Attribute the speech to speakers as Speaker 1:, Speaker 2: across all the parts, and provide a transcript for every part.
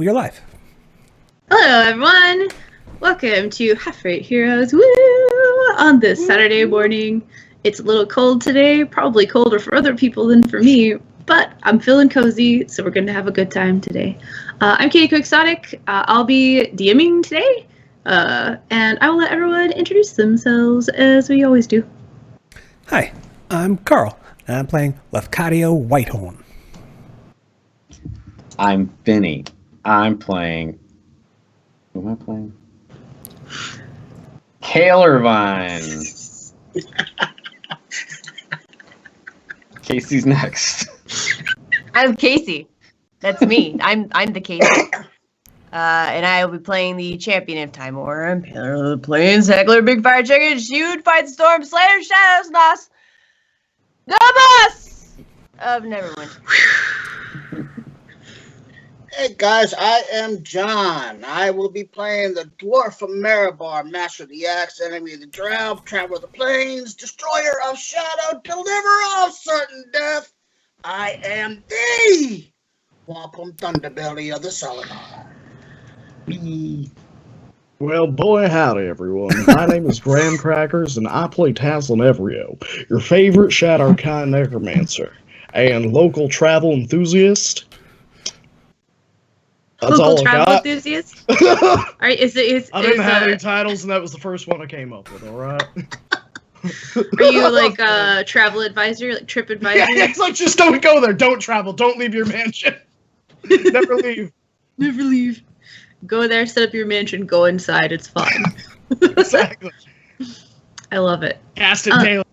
Speaker 1: We are live.
Speaker 2: Hello, everyone. Welcome to Half Rate Heroes. Woo! On this Saturday morning. It's a little cold today, probably colder for other people than for me, but I'm feeling cozy, so we're going to have a good time today. I'm Katie Quixotic. I'll be DMing today, and I will let everyone introduce themselves as we always do.
Speaker 1: Hi, I'm Carl, and I'm playing Lefcadio Whitehorn.
Speaker 3: I'm Vinny. I'm playing... Who am I playing? Kale Irvine. Casey's next.
Speaker 4: I'm Casey. That's me. I'm the Casey. And I will be playing the champion of Time War. I'm Taylor the Plains, Heckler, Big Fire Chicken, Shoot, Fight the Storm, Slayer, Shadows, Nos, the boss of Neverwinter.
Speaker 5: Hey guys, I am John. I will be playing the Dwarf from Marabar, Master of the Axe, Enemy of the Drought, Traveler of the Plains, Destroyer of Shadow, Deliverer of Certain Death. I am the Wampum Thunderbelly of the Solinar.
Speaker 6: Well, boy, howdy, everyone. My name is Graham Crackers, and I play Taslin Evrio, your favorite Shadowkind Necromancer and local travel enthusiast. That's
Speaker 2: Local
Speaker 6: all I
Speaker 2: travel
Speaker 6: got.
Speaker 2: enthusiast? Alright,
Speaker 6: I didn't have any titles, and that was the first one I came up with, alright?
Speaker 2: Are you like a travel advisor, like trip advisor?
Speaker 6: Yeah, it's like, just don't go there, don't travel, don't leave your mansion. Never leave.
Speaker 2: Never leave. Go there, set up your mansion, go inside, it's fine.
Speaker 6: Exactly.
Speaker 2: I love it.
Speaker 6: Cast it daily.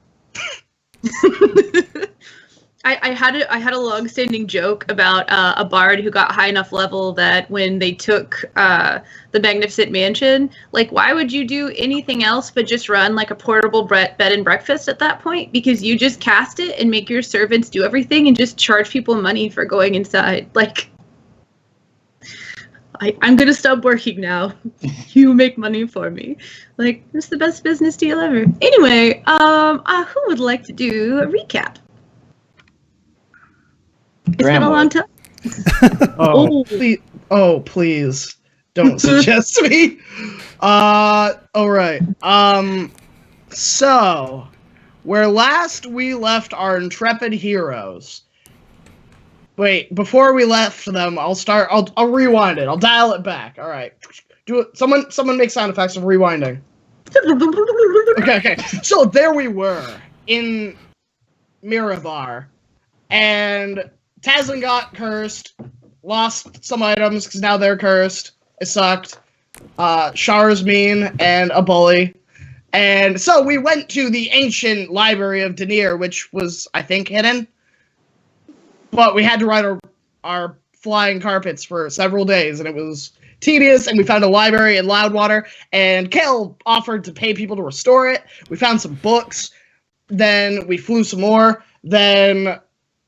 Speaker 2: I had a long-standing joke about a bard who got high enough level that when they took the Magnificent Mansion, like, why would you do anything else but just run like a portable bed and breakfast at that point? Because you just cast it and make your servants do everything and just charge people money for going inside. Like, I'm gonna stop working now. You make money for me. Like, it's the best business deal ever. Anyway, who would like to do a recap? It's been a long time.
Speaker 6: Please don't suggest me. Alright. So, where last we left our intrepid heroes. Wait, before we left them, I'll rewind it. I'll dial it back. Alright. Do it. Someone make sound effects of rewinding. Okay. So there we were in Mirabar, and Taslin got cursed, lost some items because now they're cursed. It sucked. Char's mean and a bully. And so we went to the ancient library of Denier, which was, I think, hidden. But we had to ride our flying carpets for several days, and it was tedious, and we found a library in Loudwater, and Kale offered to pay people to restore it. We found some books. Then we flew some more. Then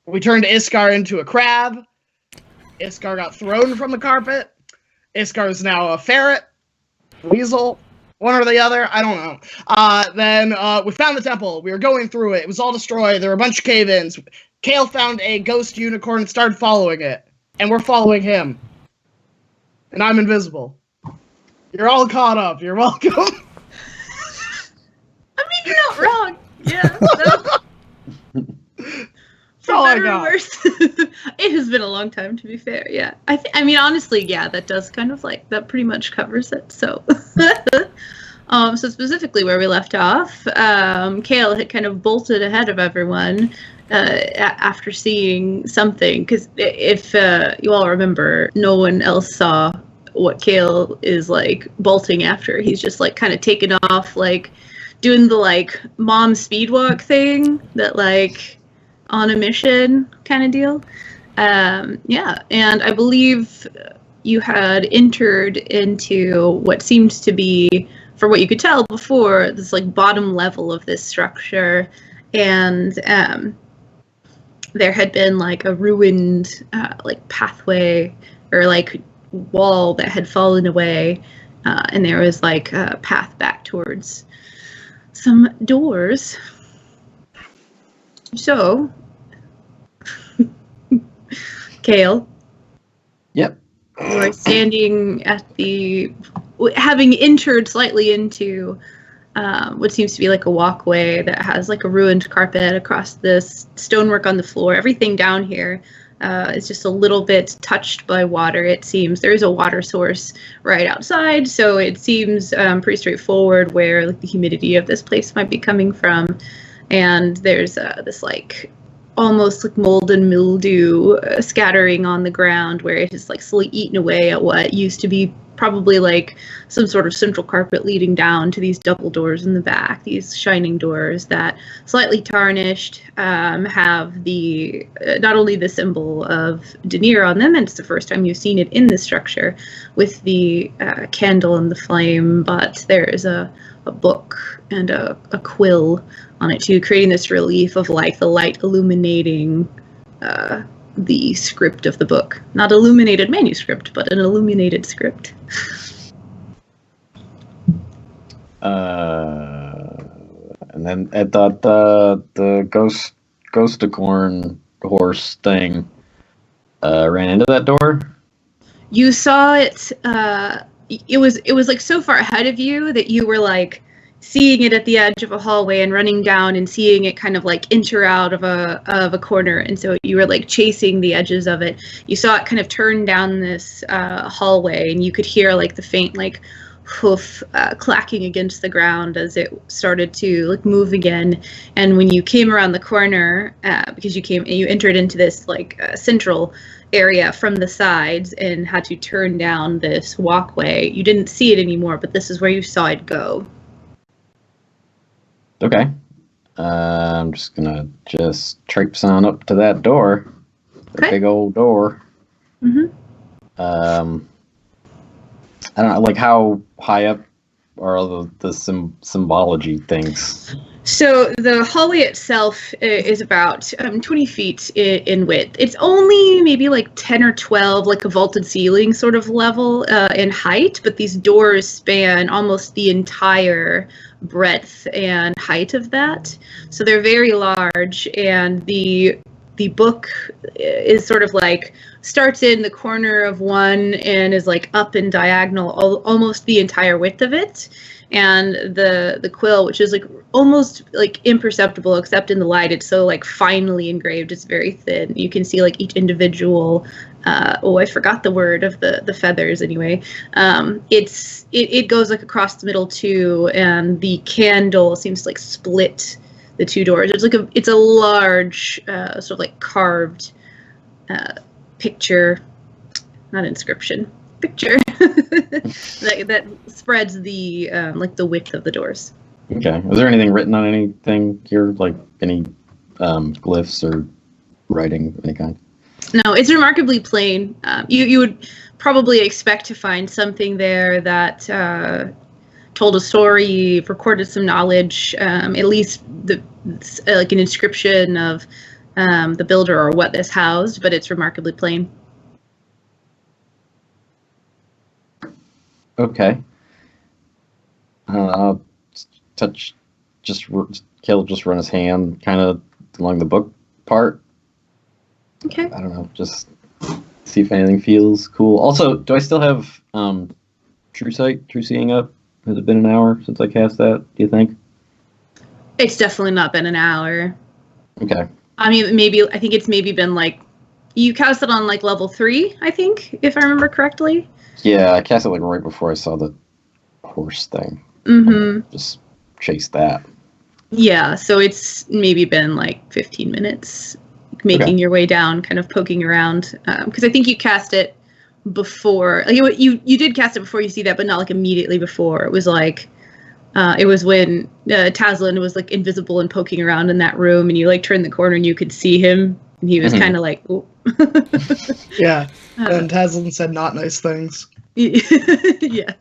Speaker 6: we turned Iskar into a crab. Iskar got thrown from the carpet. Iskar is now a ferret, weasel, one or the other. I don't know. Then we found the temple. We were going through it. It was all destroyed. There were a bunch of cave-ins. Kale found a ghost unicorn and started following it. And we're following him. And I'm invisible. You're all caught up. You're welcome.
Speaker 2: I mean, you're not wrong. Yeah. For better or worse. It has been a long time, to be fair. Yeah. I mean, honestly, yeah, that does kind of like, that pretty much covers it. So, so specifically where we left off, Kale had kind of bolted ahead of everyone after seeing something. Because if you all remember, no one else saw what Kale is like bolting after. He's just like kind of taken off, like doing the like mom speed walk thing that like on a mission kind of deal. Yeah, and I believe you had entered into what seemed to be, for what you could tell before, this like bottom level of this structure, and there had been like a ruined like pathway or like wall that had fallen away, and there was like a path back towards some doors. So, Kale.
Speaker 3: Yep.
Speaker 2: You are standing at having entered slightly into what seems to be like a walkway that has like a ruined carpet across this stonework on the floor. Everything down here is just a little bit touched by water, it seems. There is a water source right outside, so it seems pretty straightforward where like the humidity of this place might be coming from. And there's this like almost like mold and mildew scattering on the ground where it has like slowly eaten away at what used to be probably like some sort of central carpet leading down to these double doors in the back, these shining doors that slightly tarnished, have the not only the symbol of Denier on them, and it's the first time you've seen it in this structure with the candle and the flame, but there is a book and a quill on it too, creating this relief of like the light illuminating the script of the book. Not illuminated manuscript, but an illuminated script.
Speaker 3: And then at the ghosticorn horse thing ran into that door.
Speaker 2: You saw it. It was like so far ahead of you that you were like seeing it at the edge of a hallway and running down and seeing it kind of like enter out of a corner, and so you were like chasing the edges of it. You saw it kind of turn down this hallway, and you could hear like the faint like hoof clacking against the ground as it started to like move again. And when you came around the corner, because you entered into this like central area from the sides and had to turn down this walkway, you didn't see it anymore, but this is where you saw it go.
Speaker 3: Okay. I'm just gonna traipse on up to that door. The
Speaker 2: Okay.
Speaker 3: big old door.
Speaker 2: Mm-hmm.
Speaker 3: I don't know, like how high up are the symbology things?
Speaker 2: So the hallway itself is about 20 feet in width. It's only maybe like 10 or 12, like a vaulted ceiling sort of level in height, but these doors span almost the entire breadth and height of that. So they're very large, and the book is sort of like starts in the corner of one and is like up and diagonal almost the entire width of it. And the quill, which is like almost like imperceptible except in the light, it's so like finely engraved, it's very thin. You can see like each individual I forgot the word of the feathers anyway. It goes like across the middle too, and the candle seems to like split the two doors. It's a large sort of like carved picture, not inscription, picture that spreads the like the width of the doors.
Speaker 3: Okay. Is there anything written on anything here, like any glyphs or writing of any kind?
Speaker 2: No, it's remarkably plain. You would probably expect to find something there that told a story, recorded some knowledge, at least like an inscription of the builder or what this housed, but it's remarkably plain.
Speaker 3: Okay. I'll touch, Caleb just run his hand kind of along the book part.
Speaker 2: Okay.
Speaker 3: I don't know, just see if anything feels cool. Also, do I still have True Sight, True Seeing up? Has it been an hour since I cast that, do you think?
Speaker 2: It's definitely not been an hour.
Speaker 3: Okay.
Speaker 2: I mean, I think it's maybe been like, you cast it on like level 3, I think, if I remember correctly.
Speaker 3: Yeah, I cast it like right before I saw the horse thing.
Speaker 2: Mm-hmm.
Speaker 3: Just chase that.
Speaker 2: Yeah, so it's maybe been like 15 minutes making your way down, kind of poking around. Because I think you cast it before. Like you did cast it before you see that, but not like immediately before. It was like, it was when Tazlin was like invisible and poking around in that room, and you like turned the corner and you could see him, and he was kind of like, oh.
Speaker 6: Yeah, and Tazlin said not nice things.
Speaker 2: Yeah.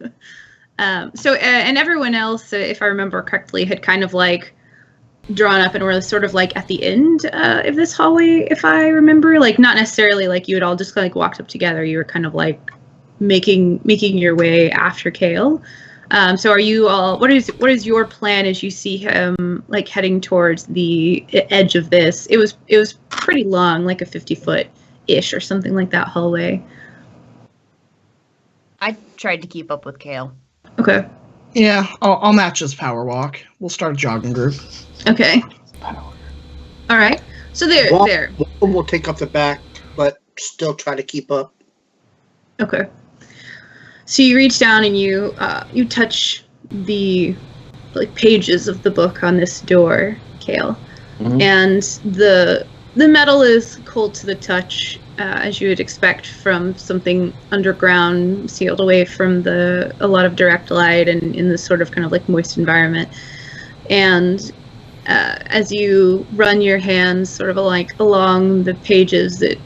Speaker 2: So, and everyone else, if I remember correctly, had kind of like drawn up and were sort of like at the end of this hallway, if I remember. Like, not necessarily like you had all just like walked up together. You were kind of like making your way after Kale. So are you all, what is your plan as you see him like heading towards the edge of this? It was pretty long, like a 50-foot-ish or something like that hallway.
Speaker 4: I tried to keep up with Kale.
Speaker 2: Okay.
Speaker 6: Yeah, I'll match his power walk. We'll start a jogging group.
Speaker 2: Okay.
Speaker 3: Power.
Speaker 2: All right. So there.
Speaker 5: One will take up the back, but still try to keep up.
Speaker 2: Okay. So you reach down and you touch the pages of the book on this door, Kale, and the metal is cold to the touch, as you would expect from something underground, sealed away from a lot of direct light and in this sort of kind of like moist environment. And as you run your hands sort of along the pages, it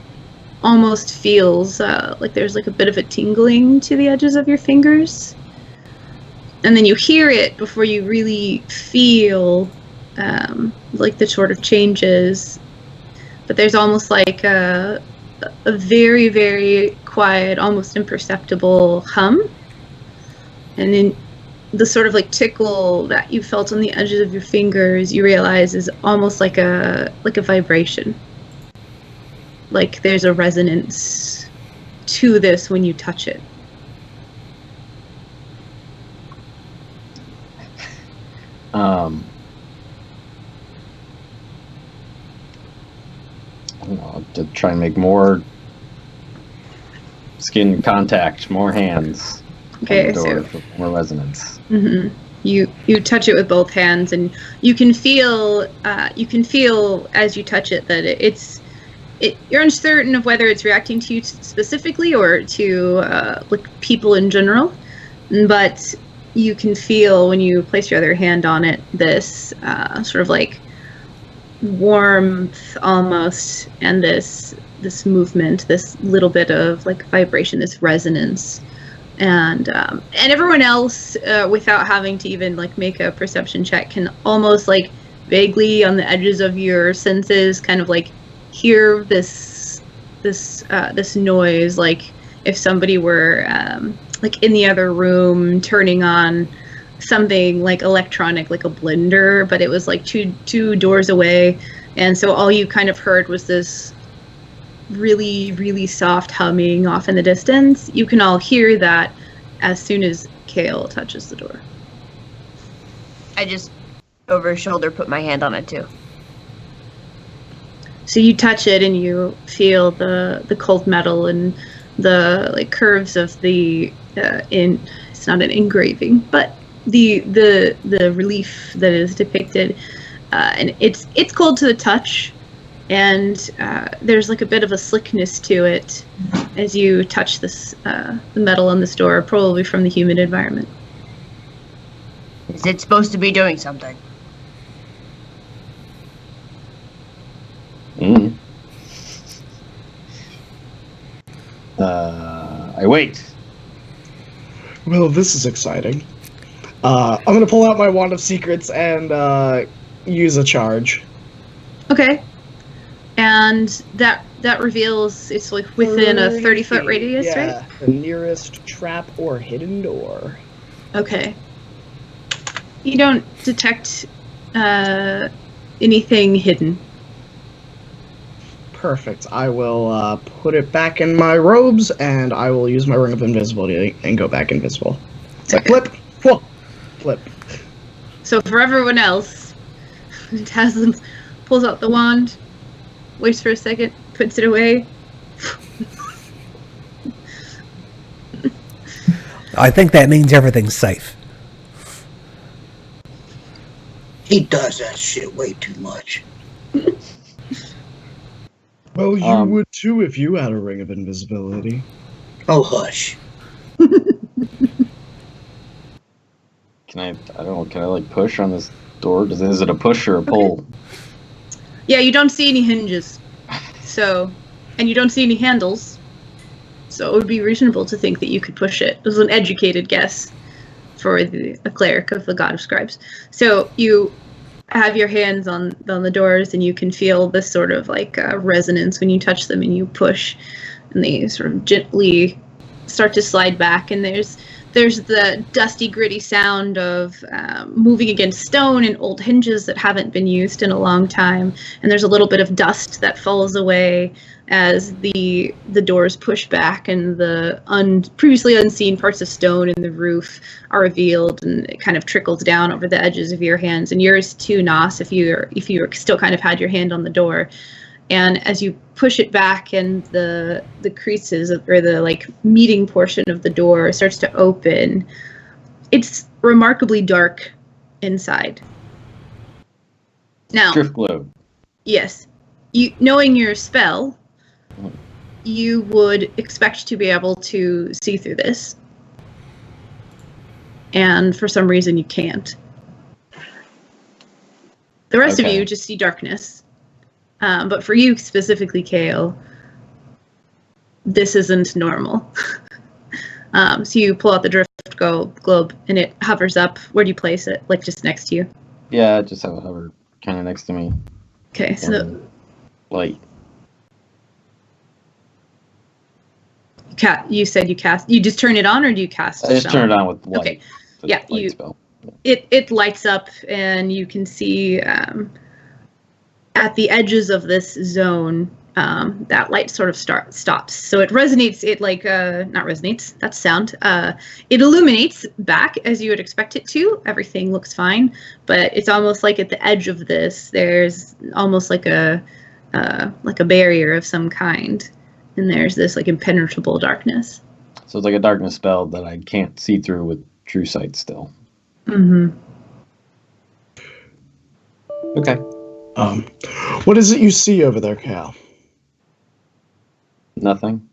Speaker 2: almost feels like there's like a bit of a tingling to the edges of your fingers. And then you hear it before you really feel like the sort of changes. But there's almost like a very, very quiet, almost imperceptible hum. And then the sort of like tickle that you felt on the edges of your fingers, you realize is almost like a vibration. Like there's a resonance to this when you touch it.
Speaker 3: To try and make more skin contact, more hands.
Speaker 2: Okay,
Speaker 3: on the door
Speaker 2: so
Speaker 3: for more resonance.
Speaker 2: you touch it with both hands, and you can feel as you touch it that you're uncertain of whether it's reacting to you specifically or to like people in general, but you can feel when you place your other hand on it this sort of like warmth almost, and this movement, this little bit of like vibration, this resonance, and everyone else without having to even like make a perception check can almost like vaguely on the edges of your senses kind of like hear this noise, like if somebody were like in the other room turning on something like electronic, like a blender, but it was like two doors away, and so all you kind of heard was this really, really soft humming off in the distance. You can all hear that as soon as Kale touches the door.
Speaker 4: I just over his shoulder put my hand on it too.
Speaker 2: So you touch it and you feel the cold metal and the like curves of the it's not an engraving, but the relief that is depicted, and it's cold to the touch, and there's like a bit of a slickness to it as you touch this the metal on this door, probably from the humid environment.
Speaker 4: Is it supposed to be doing something?
Speaker 3: I wait.
Speaker 6: Well, this is exciting. I'm gonna pull out my Wand of Secrets and use a charge.
Speaker 2: Okay. And that reveals it's like within a 30-foot radius,
Speaker 6: yeah,
Speaker 2: right?
Speaker 6: The nearest trap or hidden door.
Speaker 2: Okay. You don't detect anything hidden.
Speaker 6: Perfect. I will put it back in my robes, and I will use my Ring of Invisibility and go back invisible. It's like flip, whoa, flip.
Speaker 2: So for everyone else, Taslim pulls out the wand, waits for a second, puts it away.
Speaker 1: I think that means everything's safe.
Speaker 5: He does that shit way too much.
Speaker 6: Well, you would too if you had a Ring of Invisibility.
Speaker 5: Oh, hush.
Speaker 3: Can I like push on this door? Is it a push or a pull?
Speaker 2: Yeah, you don't see any hinges. So, and you don't see any handles. So it would be reasonable to think that you could push it. It was an educated guess for a cleric of the God of Scribes. So you have your hands on the doors, and you can feel this sort of like resonance when you touch them and you push, and they sort of gently start to slide back. And there's there's the dusty, gritty sound of moving against stone and old hinges that haven't been used in a long time. And there's a little bit of dust that falls away as the doors push back and the previously unseen parts of stone in the roof are revealed, and it kind of trickles down over the edges of your hands and yours too, Nos, if you still kind of had your hand on the door. And as you push it back and the creases or the like meeting portion of the door starts to open, it's remarkably dark inside. Now,
Speaker 3: Drift globe.
Speaker 2: yes, knowing your spell, you would expect to be able to see through this. And for some reason you can't. The rest of
Speaker 3: Okay.
Speaker 2: you just see darkness. But for you specifically, Kale, this isn't normal. So you pull out the drift globe and it hovers up. Where do you place it? Like just next to you?
Speaker 3: Yeah, just have it hover kind of next to me.
Speaker 2: Okay, so
Speaker 3: Light.
Speaker 2: you said you just turn it on, or do you cast?
Speaker 3: I just turn it on with light.
Speaker 2: Okay.
Speaker 3: The
Speaker 2: Yeah,
Speaker 3: light
Speaker 2: you-
Speaker 3: spell.
Speaker 2: It lights up, and you can see at the edges of this zone, that light sort of stops. So it resonates. It not resonates. That's sound. It illuminates back as you would expect it to. Everything looks fine, but it's almost like at the edge of this, there's almost like a barrier of some kind, and there's this like impenetrable darkness.
Speaker 3: So it's like a darkness spell that I can't see through with true sight still.
Speaker 2: Mm-hmm.
Speaker 3: Okay.
Speaker 6: What is it you see over there, Cal?
Speaker 3: Nothing.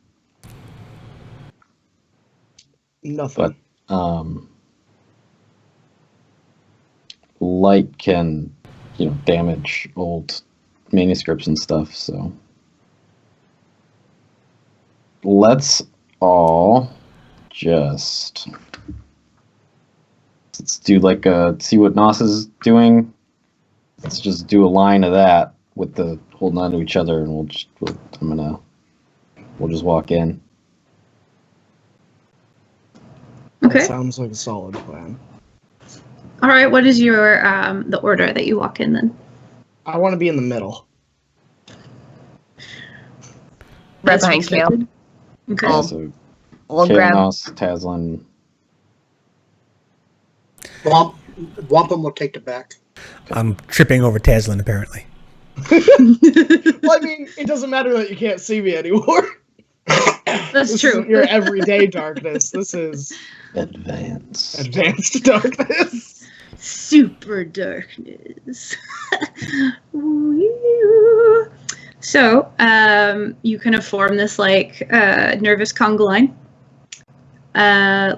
Speaker 6: Nothing.
Speaker 3: Light can, damage old manuscripts and stuff, so let's all just let's do see what Nos is doing. Let's just do a line of that with the holding on to each other, and we'll just walk in.
Speaker 2: Okay.
Speaker 6: That sounds like a solid plan.
Speaker 2: All right. What is your the order that you walk in then?
Speaker 6: I want to be in the middle.
Speaker 4: Right
Speaker 2: As
Speaker 4: behind Kale.
Speaker 2: expected. Okay.
Speaker 4: Oh.
Speaker 3: So
Speaker 4: We'll grab.
Speaker 3: Nos, Tazlin.
Speaker 5: Wampum will take the back.
Speaker 1: I'm tripping over Tazlin, apparently.
Speaker 6: Well, I mean, it doesn't matter that you can't see me anymore.
Speaker 2: That's
Speaker 6: This
Speaker 2: true.
Speaker 6: isn't your everyday darkness. This is
Speaker 3: Advance.
Speaker 6: advanced darkness.
Speaker 2: Super darkness. Woo. So, you kind of form this nervous conga line.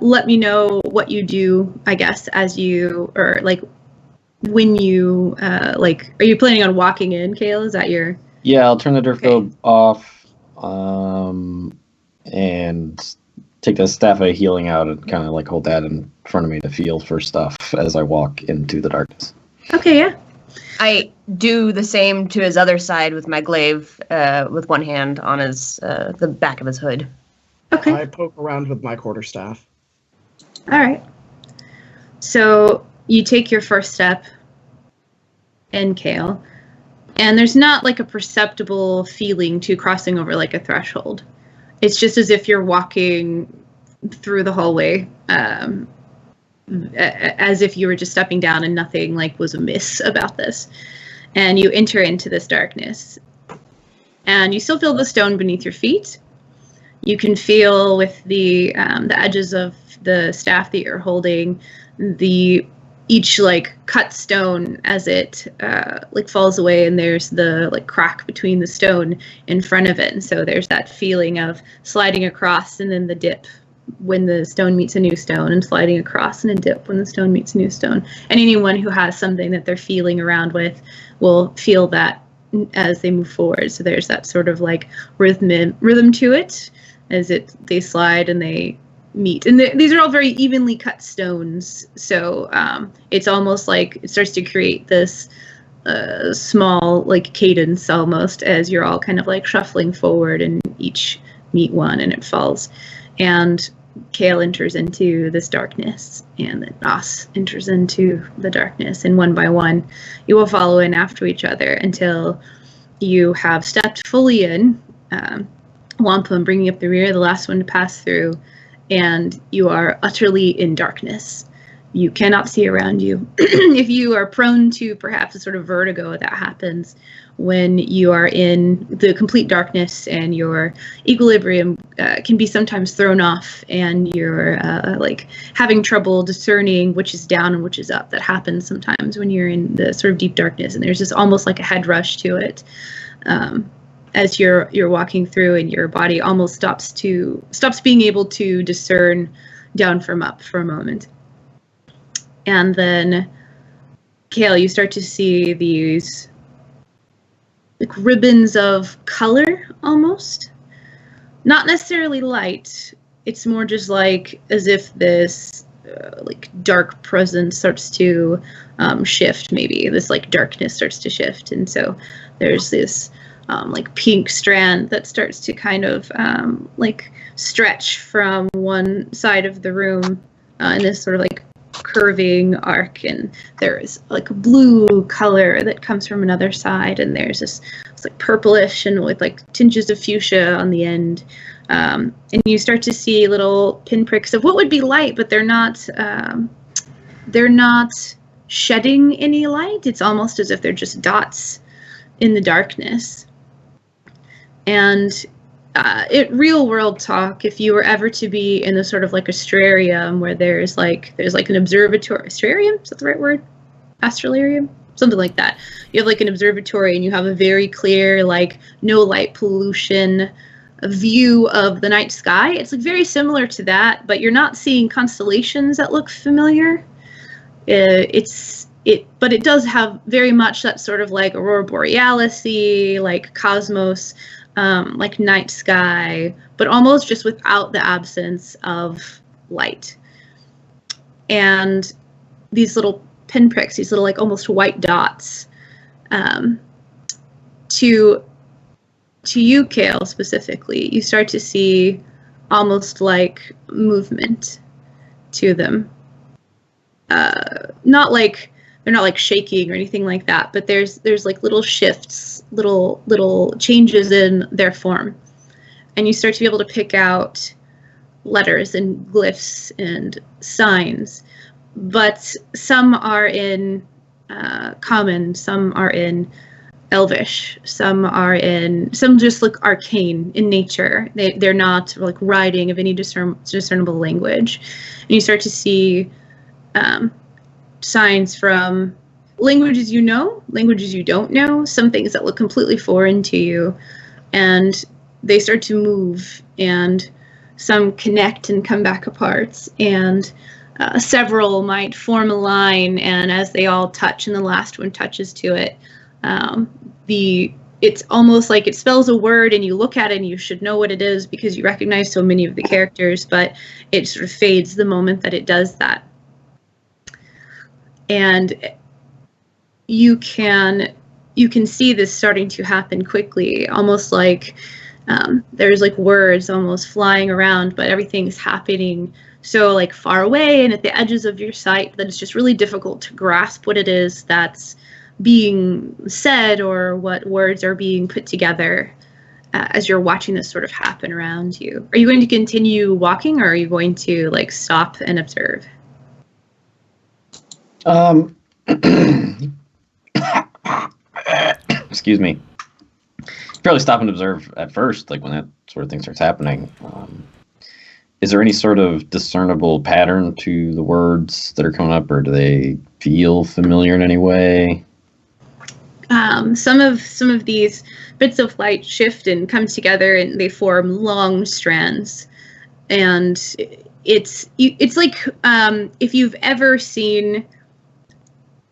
Speaker 2: Let me know what you do, I guess, when you are you planning on walking in, Kale? Is that your?
Speaker 3: Yeah, I'll turn the drift
Speaker 2: Okay.
Speaker 3: globe off, and take the staff of healing out and kind of hold that in front of me to feel for stuff as I walk into the darkness.
Speaker 2: Okay, yeah.
Speaker 4: I do the same to his other side with my glaive, with one hand on his the back of his hood.
Speaker 2: Okay.
Speaker 6: I poke around with my quarterstaff.
Speaker 2: All right. So you take your first step in, Kale, and there's not a perceptible feeling to crossing over a threshold. It's just as if you're walking through the hallway, as if you were just stepping down and nothing was amiss about this. And you enter into this darkness, and you still feel the stone beneath your feet. You can feel with the edges of the staff that you're holding, each cut stone as it falls away, and there's the crack between the stone in front of it, and so there's that feeling of sliding across and then the dip when the stone meets a new stone, and sliding across and a dip when the stone meets a new stone. And anyone who has something that they're feeling around with will feel that as they move forward. So there's that sort of rhythm to it as they slide and they meet. And these are all very evenly cut stones, so it's almost like it starts to create this small cadence almost as you're all kind of shuffling forward and each meet one and it falls. And Kale enters into this darkness, and then Nos enters into the darkness, and one by one, you will follow in after each other until you have stepped fully in. Wampum bringing up the rear, the last one to pass through, and you are utterly in darkness. You cannot see around you. If you are prone to perhaps a sort of vertigo that happens when you are in the complete darkness, and your equilibrium can be sometimes thrown off, and you're like having trouble discerning which is down and which is up. That happens sometimes when you're in the sort of deep darkness, and there's just almost like a head rush to it. As you're walking through, and your body almost stops being able to discern down from up for a moment. And then, Kale, you start to see these like ribbons of color, almost. Not necessarily light. It's more just like as if this like dark presence starts to shift. Maybe this like darkness starts to shift, and so there's this like pink strand that starts to kind of like stretch from one side of the room in this sort of like curving arc, and there's like a blue color that comes from another side, and there's this it's like purplish and with like tinges of fuchsia on the end, and you start to see little pinpricks of what would be light, but they're not shedding any light. It's almost as if they're just dots in the darkness. And real world talk, if you were ever to be in a sort of like astrarium where there's like an observatory, astrarium, is that the right word? Astralarium? Something like that. You have like an observatory, and you have a very clear, like no light pollution view of the night sky. It's like very similar to that, but you're not seeing constellations that look familiar. But it does have very much that sort of like aurora borealis-y, like cosmos, like night sky, but almost just without the absence of light. And these little pinpricks, these little like almost white dots, to you, Kale, specifically, you start to see almost like movement to them. Not like they're not like shaking or anything like that, but there's like little shifts, little changes in their form, and you start to be able to pick out letters and glyphs and signs. But some are in common, some are in Elvish, some just look arcane in nature. They're not like writing of any discernible language, and you start to see signs from languages you know, languages you don't know, some things that look completely foreign to you, and they start to move, and some connect and come back apart, and several might form a line, and as they all touch and the last one touches to it, it's almost like it spells a word, and you look at it and you should know what it is because you recognize so many of the characters, but it sort of fades the moment that it does that. And you can see this starting to happen quickly, almost like there's like words almost flying around, but everything's happening so like far away and at the edges of your sight that it's just really difficult to grasp what it is that's being said or what words are being put together as you're watching this sort of happen around you. Are you going to continue walking, or are you going to like stop and observe?
Speaker 3: Excuse me. Probably stop and observe at first, like when that sort of thing starts happening. Is there any sort of discernible pattern to the words that are coming up, or do they feel familiar in any way?
Speaker 2: Some of these bits of light shift and come together, and they form long strands. And it's like if you've ever seen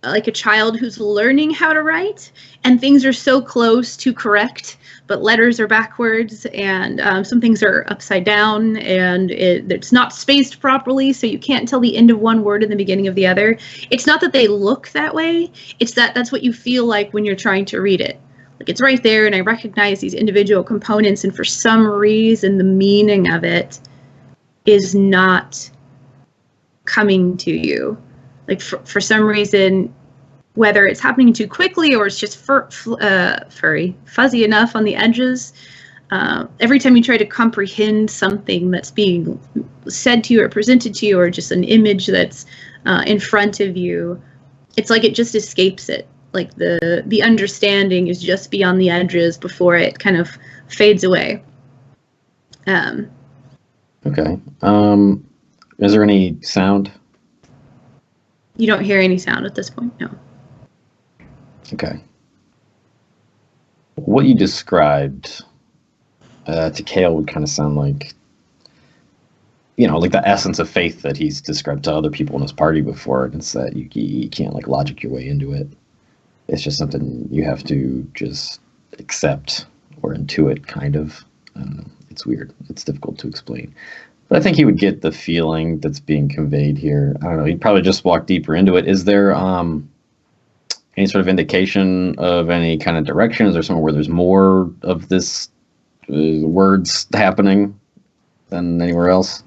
Speaker 2: like a child who's learning how to write, and things are so close to correct, but letters are backwards, and some things are upside down, and it's not spaced properly, so you can't tell the end of one word and the beginning of the other. It's not that they look that way, it's that's what you feel like when you're trying to read it. Like, it's right there, and I recognize these individual components, and for some reason the meaning of it is not coming to you. Like for some reason, whether it's happening too quickly or it's just fuzzy enough on the edges, every time you try to comprehend something that's being said to you or presented to you, or just an image that's in front of you, it's like it just escapes it. Like the understanding is just beyond the edges before it kind of fades away.
Speaker 3: Okay. Is there any sound?
Speaker 2: You don't hear any sound at this point, no.
Speaker 3: Okay. What you described to Kale would kind of sound like, like the essence of faith that he's described to other people in his party before. And it's that you can't like logic your way into it. It's just something you have to just accept or intuit, kind of. It's weird. It's difficult to explain. But I think he would get the feeling that's being conveyed here. I don't know. He'd probably just walk deeper into it. Is there any sort of indication of any kind of direction? Is there somewhere where there's more of this words happening than anywhere else?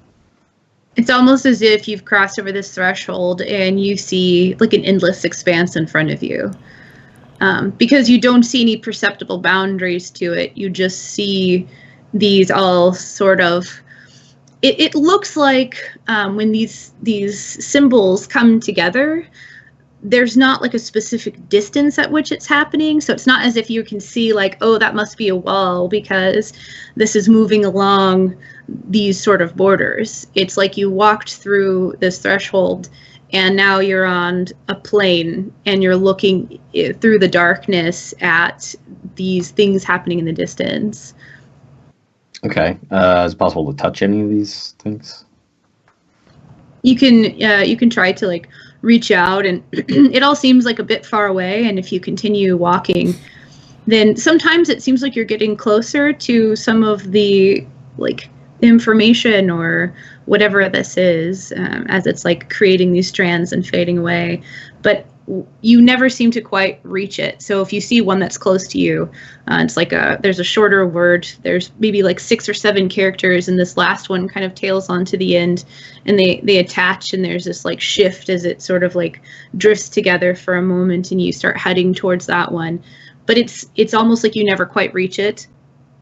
Speaker 2: It's almost as if you've crossed over this threshold and you see like an endless expanse in front of you. Because you don't see any perceptible boundaries to it. You just see these all sort of... It looks like when these symbols come together, there's not like a specific distance at which it's happening. So it's not as if you can see like, oh, that must be a wall because this is moving along these sort of borders. It's like you walked through this threshold and now you're on a plane and you're looking through the darkness at these things happening in the distance.
Speaker 3: Okay. Is it possible to touch any of these things?
Speaker 2: You can try to like reach out, and it all seems like a bit far away. And if you continue walking, then sometimes it seems like you're getting closer to some of the like information or whatever this is, as it's like creating these strands and fading away. But you never seem to quite reach it. So if you see one that's close to you, it's like there's a shorter word. There's maybe like 6 or 7 characters, and this last one kind of tails on to the end, and they attach, and there's this like shift as it sort of like drifts together for a moment, and you start heading towards that one. But it's almost like you never quite reach it.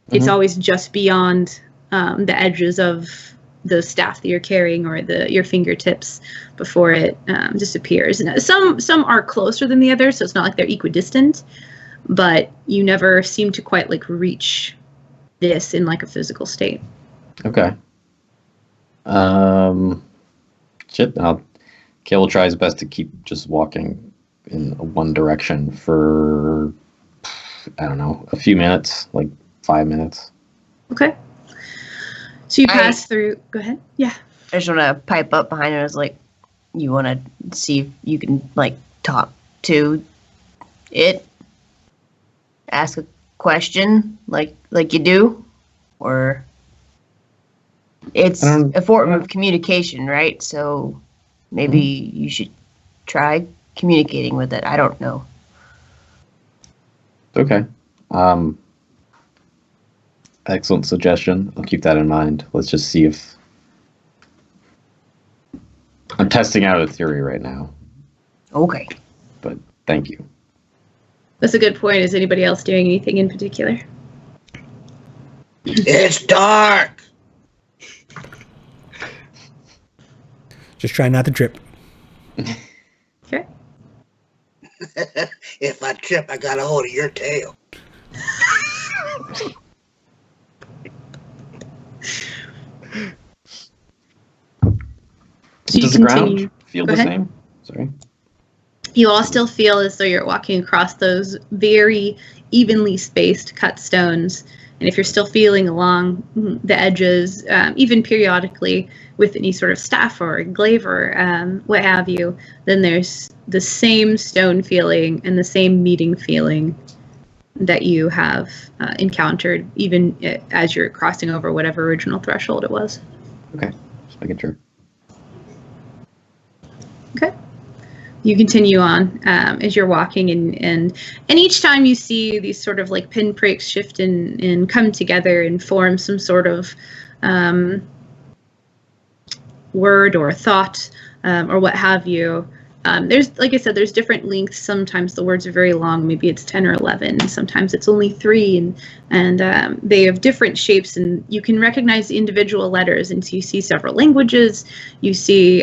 Speaker 2: Mm-hmm. It's always just beyond the edges of the staff that you're carrying or your fingertips before it disappears. And some are closer than the others, so it's not like they're equidistant, but you never seem to quite like reach this in like a physical state.
Speaker 3: Okay. Kale will try his best to keep just walking in one direction for, I don't know, a few minutes, like 5 minutes.
Speaker 2: Okay. So you pass through. Go ahead. Yeah.
Speaker 4: I just want to pipe up behind her. I was like, you want to see if you can like talk to it, ask a question like you do, or it's a form of communication, right? So maybe you should try communicating with it. I don't know.
Speaker 3: Okay. Excellent suggestion. I'll keep that in mind. Let's just see if... I'm testing out a theory right now.
Speaker 4: Okay.
Speaker 3: But thank you.
Speaker 2: That's a good point. Is anybody else doing anything in particular?
Speaker 5: It's dark.
Speaker 1: Just try not to trip.
Speaker 2: Okay.
Speaker 5: If I trip, I got a hold of your tail.
Speaker 2: So
Speaker 3: does the ground feel the same? Sorry.
Speaker 2: You all still feel as though you're walking across those very evenly spaced cut stones. And if you're still feeling along the edges, even periodically with any sort of staff or a glaive or what have you, then there's the same stone feeling and the same meeting feeling that you have encountered, even as you're crossing over whatever original threshold it was.
Speaker 3: Okay, just making sure.
Speaker 2: Okay. You continue on as you're walking, and each time you see these sort of like pinpricks shift and come together and form some sort of word or thought or what have you. There's, like I said, there's different lengths. Sometimes the words are very long. Maybe it's 10 or 11. Sometimes it's only 3, and they have different shapes. And you can recognize the individual letters. And so you see several languages. You see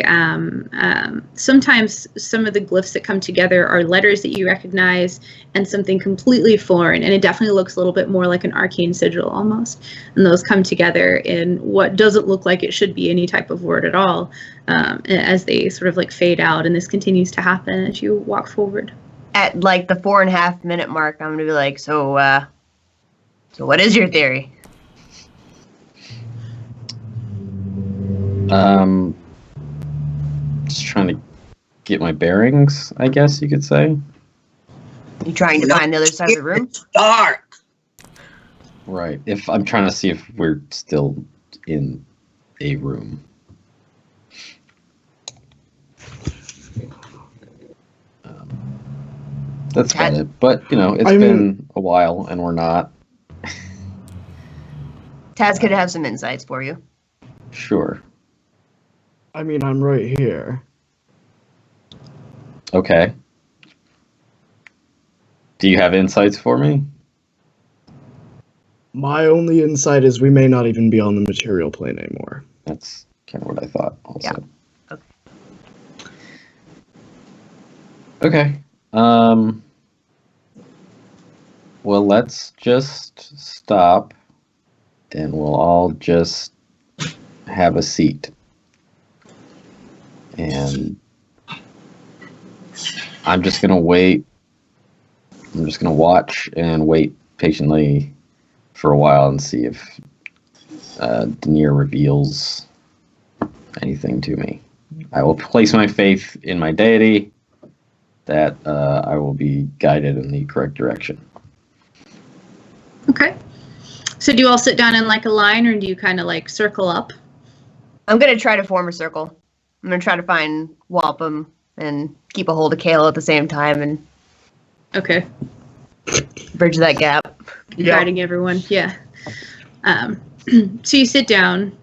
Speaker 2: sometimes some of the glyphs that come together are letters that you recognize, and something completely foreign. And it definitely looks a little bit more like an arcane sigil almost. And those come together in what doesn't look like it should be any type of word at all. As they sort of like fade out, and this continues to happen as you walk forward.
Speaker 4: At like the 4.5 minute mark, I'm gonna be like, so what is your theory?
Speaker 3: Just trying to get my bearings, I guess you could say.
Speaker 4: You trying to find the other side of the room?
Speaker 5: It's dark.
Speaker 3: Right. If I'm trying to see if we're still in a room. That's about it. But, it's been a while and we're not.
Speaker 4: Taz could have some insights for you.
Speaker 3: Sure.
Speaker 6: I mean, I'm right here.
Speaker 3: Okay. Do you have insights for me?
Speaker 6: My only insight is we may not even be on the material plane anymore.
Speaker 3: That's kind of what I thought also.
Speaker 4: Yeah.
Speaker 3: Okay. Well, let's just stop and we'll all just have a seat. And I'm just going to wait. I'm just going to watch and wait patiently for a while and see if Denier reveals anything to me. I will place my faith in my deity that I will be guided in the correct direction.
Speaker 2: Okay. So do you all sit down in like a line, or do you kind of like circle up?
Speaker 4: I'm gonna try to form a circle. I'm gonna try to find Wampum and keep a hold of Kale at the same time and
Speaker 2: Okay.
Speaker 4: bridge that gap.
Speaker 6: Yeah.
Speaker 2: Guiding everyone. Yeah. So you sit down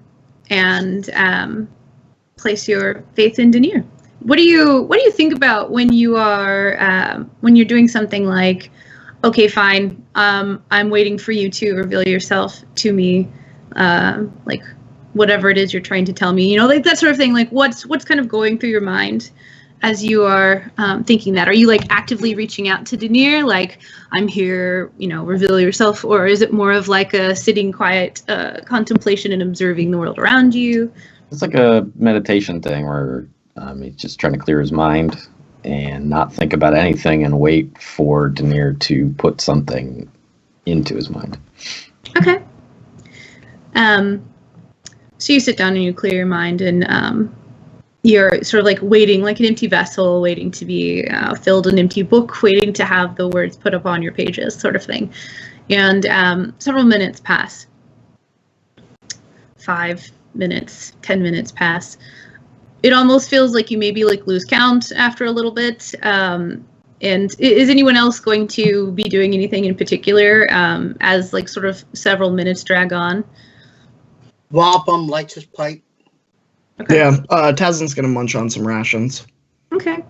Speaker 2: and place your faith in Denier. What do you think about when you are when you're doing something like, okay, fine, I'm waiting for you to reveal yourself to me, like whatever it is you're trying to tell me, like that sort of thing. Like what's kind of going through your mind as you are thinking that? Are you like actively reaching out to Denier, like, I'm here, reveal yourself, or is it more of like a sitting quiet contemplation and observing the world around you?
Speaker 3: It's like a meditation thing where he's just trying to clear his mind and not think about anything and wait for Denier to put something into his mind.
Speaker 2: Okay. So you sit down and you clear your mind, and you're sort of like waiting, like an empty vessel, waiting to be filled, an empty book, waiting to have the words put up on your pages, sort of thing. And several minutes pass. 5 minutes, 10 minutes pass. It almost feels like you maybe like lose count after a little bit. And is anyone else going to be doing anything in particular as like sort of several minutes drag on?
Speaker 5: Wampum lights his pipe.
Speaker 2: Okay.
Speaker 6: Yeah, Tazin's gonna munch on some rations.
Speaker 2: Okay.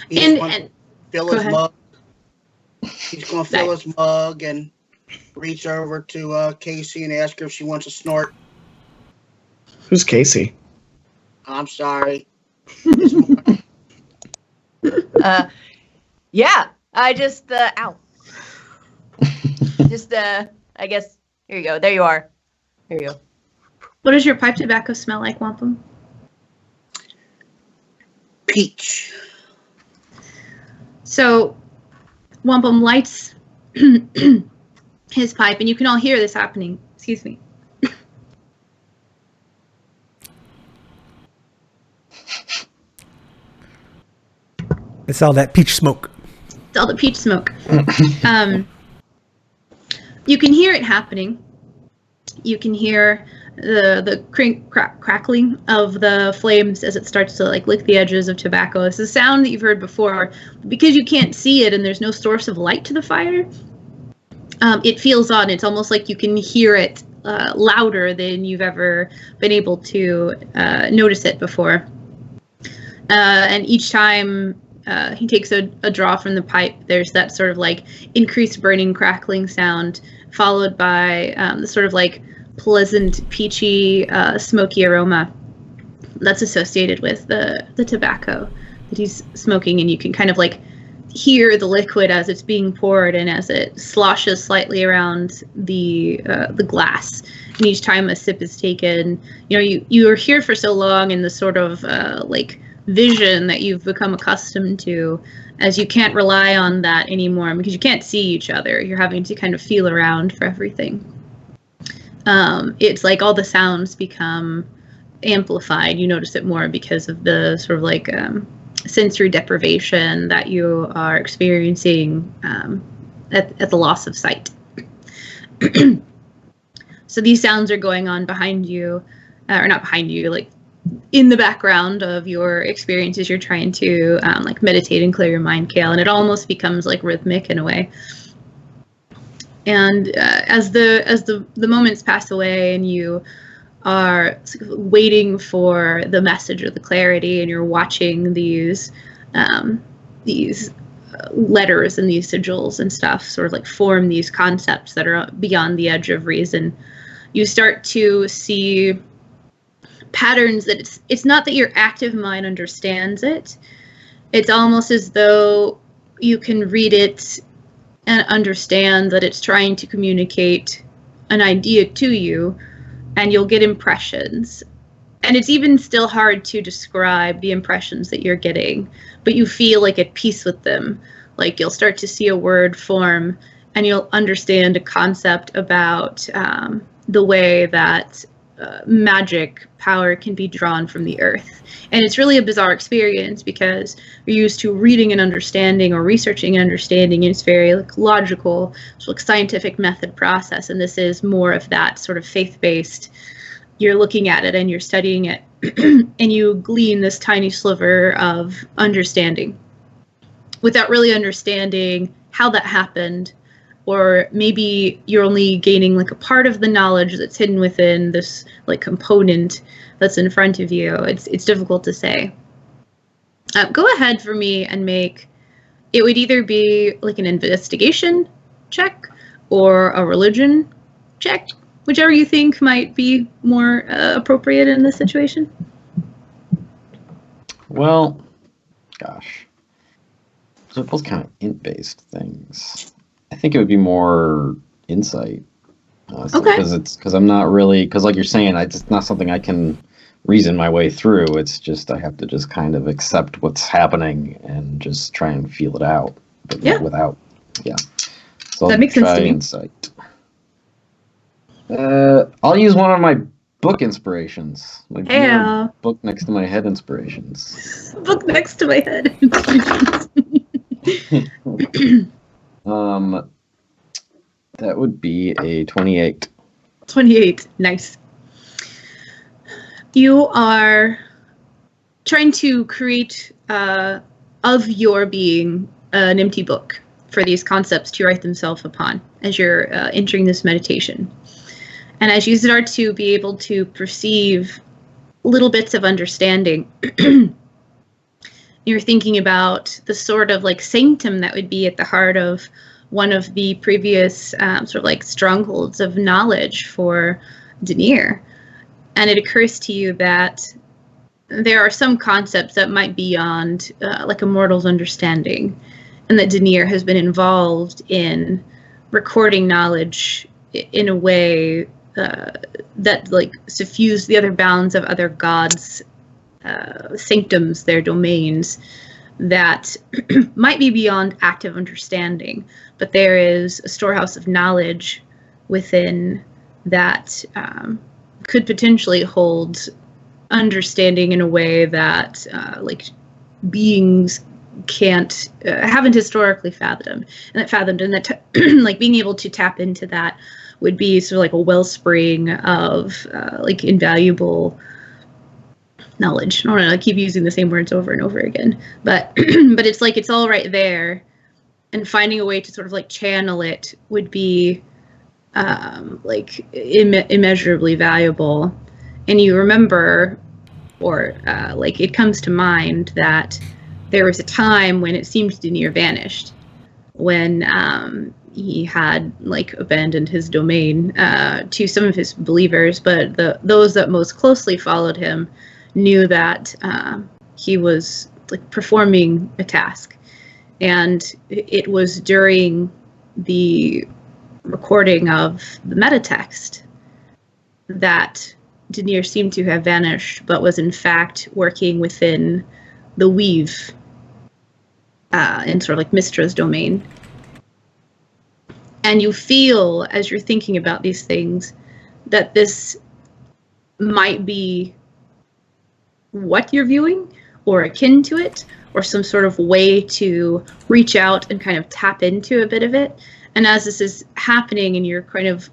Speaker 5: He's
Speaker 2: And
Speaker 5: going to fill
Speaker 2: go
Speaker 5: his
Speaker 2: ahead.
Speaker 5: mug. He's going to fill his mug and reach over to Casey and ask her if she wants a snort.
Speaker 6: Who's Casey?
Speaker 5: I'm sorry.
Speaker 4: Yeah, I just ow. Just I guess here you go. There you are. Here you go.
Speaker 2: What does your pipe tobacco smell like, Wampum?
Speaker 5: Peach.
Speaker 2: So Wampum lights his pipe, and you can all hear this happening. Excuse me.
Speaker 1: It's all that peach smoke.
Speaker 2: It's all the peach smoke. You can hear it happening. You can hear the crackling of the flames as it starts to like lick the edges of tobacco. It's a sound that you've heard before. Because you can't see it and there's no source of light to the fire, it feels odd. It's almost like you can hear it louder than you've ever been able to notice it before. And each time he takes a draw from the pipe, there's that sort of like increased burning, crackling sound, followed by the sort of like pleasant, peachy, smoky aroma that's associated with the tobacco that he's smoking. And you can kind of like hear the liquid as it's being poured and as it sloshes slightly around the glass. And each time a sip is taken, you are here for so long in the sort of like vision that you've become accustomed to, as you can't rely on that anymore because you can't see each other. You're having to kind of feel around for everything. It's like all the sounds become amplified. You notice it more because of the sort of like sensory deprivation that you are experiencing at the loss of sight. So these sounds are going on behind you, or not behind you, like in the background of your experiences. You're trying to like meditate and clear your mind, Kale, and it almost becomes like rhythmic in a way. And as the moments pass away and you are waiting for the message or the clarity, and you're watching these letters and these sigils and stuff sort of like form these concepts that are beyond the edge of reason, you start to see patterns that it's not that your active mind understands it. It's almost as though you can read it and understand that it's trying to communicate an idea to you, and you'll get impressions. And it's even still hard to describe the impressions that you're getting, but you feel like at peace with them. Like you'll start to see a word form, and you'll understand a concept about the way that magic power can be drawn from the earth. And it's really a bizarre experience because you're used to reading and understanding or researching and understanding, and it's very like logical, like scientific method process. And this is more of that sort of faith-based. You're looking at it and you're studying it and you glean this tiny sliver of understanding without really understanding how that happened. Or maybe you're only gaining like a part of the knowledge that's hidden within this like component that's in front of you. It's difficult to say. Go ahead for me and make, it would either be like an investigation check or a religion check, whichever you think might be more appropriate in this situation.
Speaker 3: Well, gosh. So they're both kind of int-based things. I think it would be more insight.
Speaker 2: Okay.
Speaker 3: Because I'm not really, because like you're saying, it's not something I can reason my way through. It's just I have to just kind of accept what's happening and just try and feel it out. But
Speaker 2: Yeah.
Speaker 3: without, yeah. So
Speaker 2: That makes sense to me.
Speaker 3: Insight. I'll use one of my book inspirations. Like
Speaker 2: Yeah.
Speaker 3: book next to my head inspirations.
Speaker 2: Book next to my head.
Speaker 3: That would be a 28.
Speaker 2: 28. Nice. You are trying to create of your being an empty book for these concepts to write themselves upon as you're entering this meditation. And as you start to be able to perceive little bits of understanding, you're thinking about the sort of like sanctum that would be at the heart of one of the previous sort of like strongholds of knowledge for Denier. And it occurs to you that there are some concepts that might be beyond like a mortal's understanding, and that Denier has been involved in recording knowledge in a way that like suffused the other bounds of other gods' sanctums, their domains, that might be beyond active understanding, but there is a storehouse of knowledge within that could potentially hold understanding in a way that like beings haven't historically fathomed, and that like being able to tap into that would be sort of like a wellspring of like invaluable knowledge. I don't know, I keep using the same words over and over again, but but it's like it's all right there, and finding a way to sort of like channel it would be like immeasurably valuable, and you remember, or like it comes to mind that there was a time when it seemed Denier vanished, when he had like abandoned his domain to some of his believers, but those that most closely followed him knew that he was like performing a task, and it was during the recording of the metatext that Denier seemed to have vanished, but was in fact working within the weave in sort of like Mystra's domain. And you feel, as you're thinking about these things, that this might be what you're viewing, or akin to it, or some sort of way to reach out and kind of tap into a bit of it. And as this is happening, and you're kind of,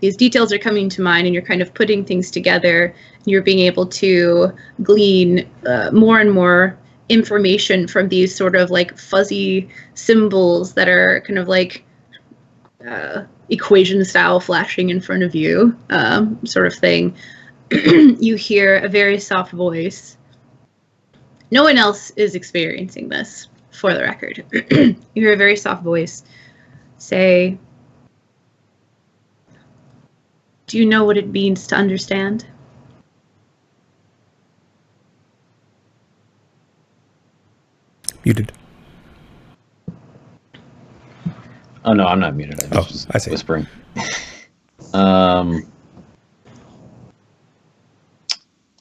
Speaker 2: these details are coming to mind, and you're kind of putting things together, you're being able to glean more and more information from these sort of like fuzzy symbols that are kind of like equation style flashing in front of you, sort of thing. You hear a very soft voice. No one else is experiencing this, for the record. You hear a very soft voice say, "Do you know what it means to understand?"
Speaker 1: Muted.
Speaker 3: Oh no, I'm not muted. I was
Speaker 1: I see.
Speaker 3: whispering.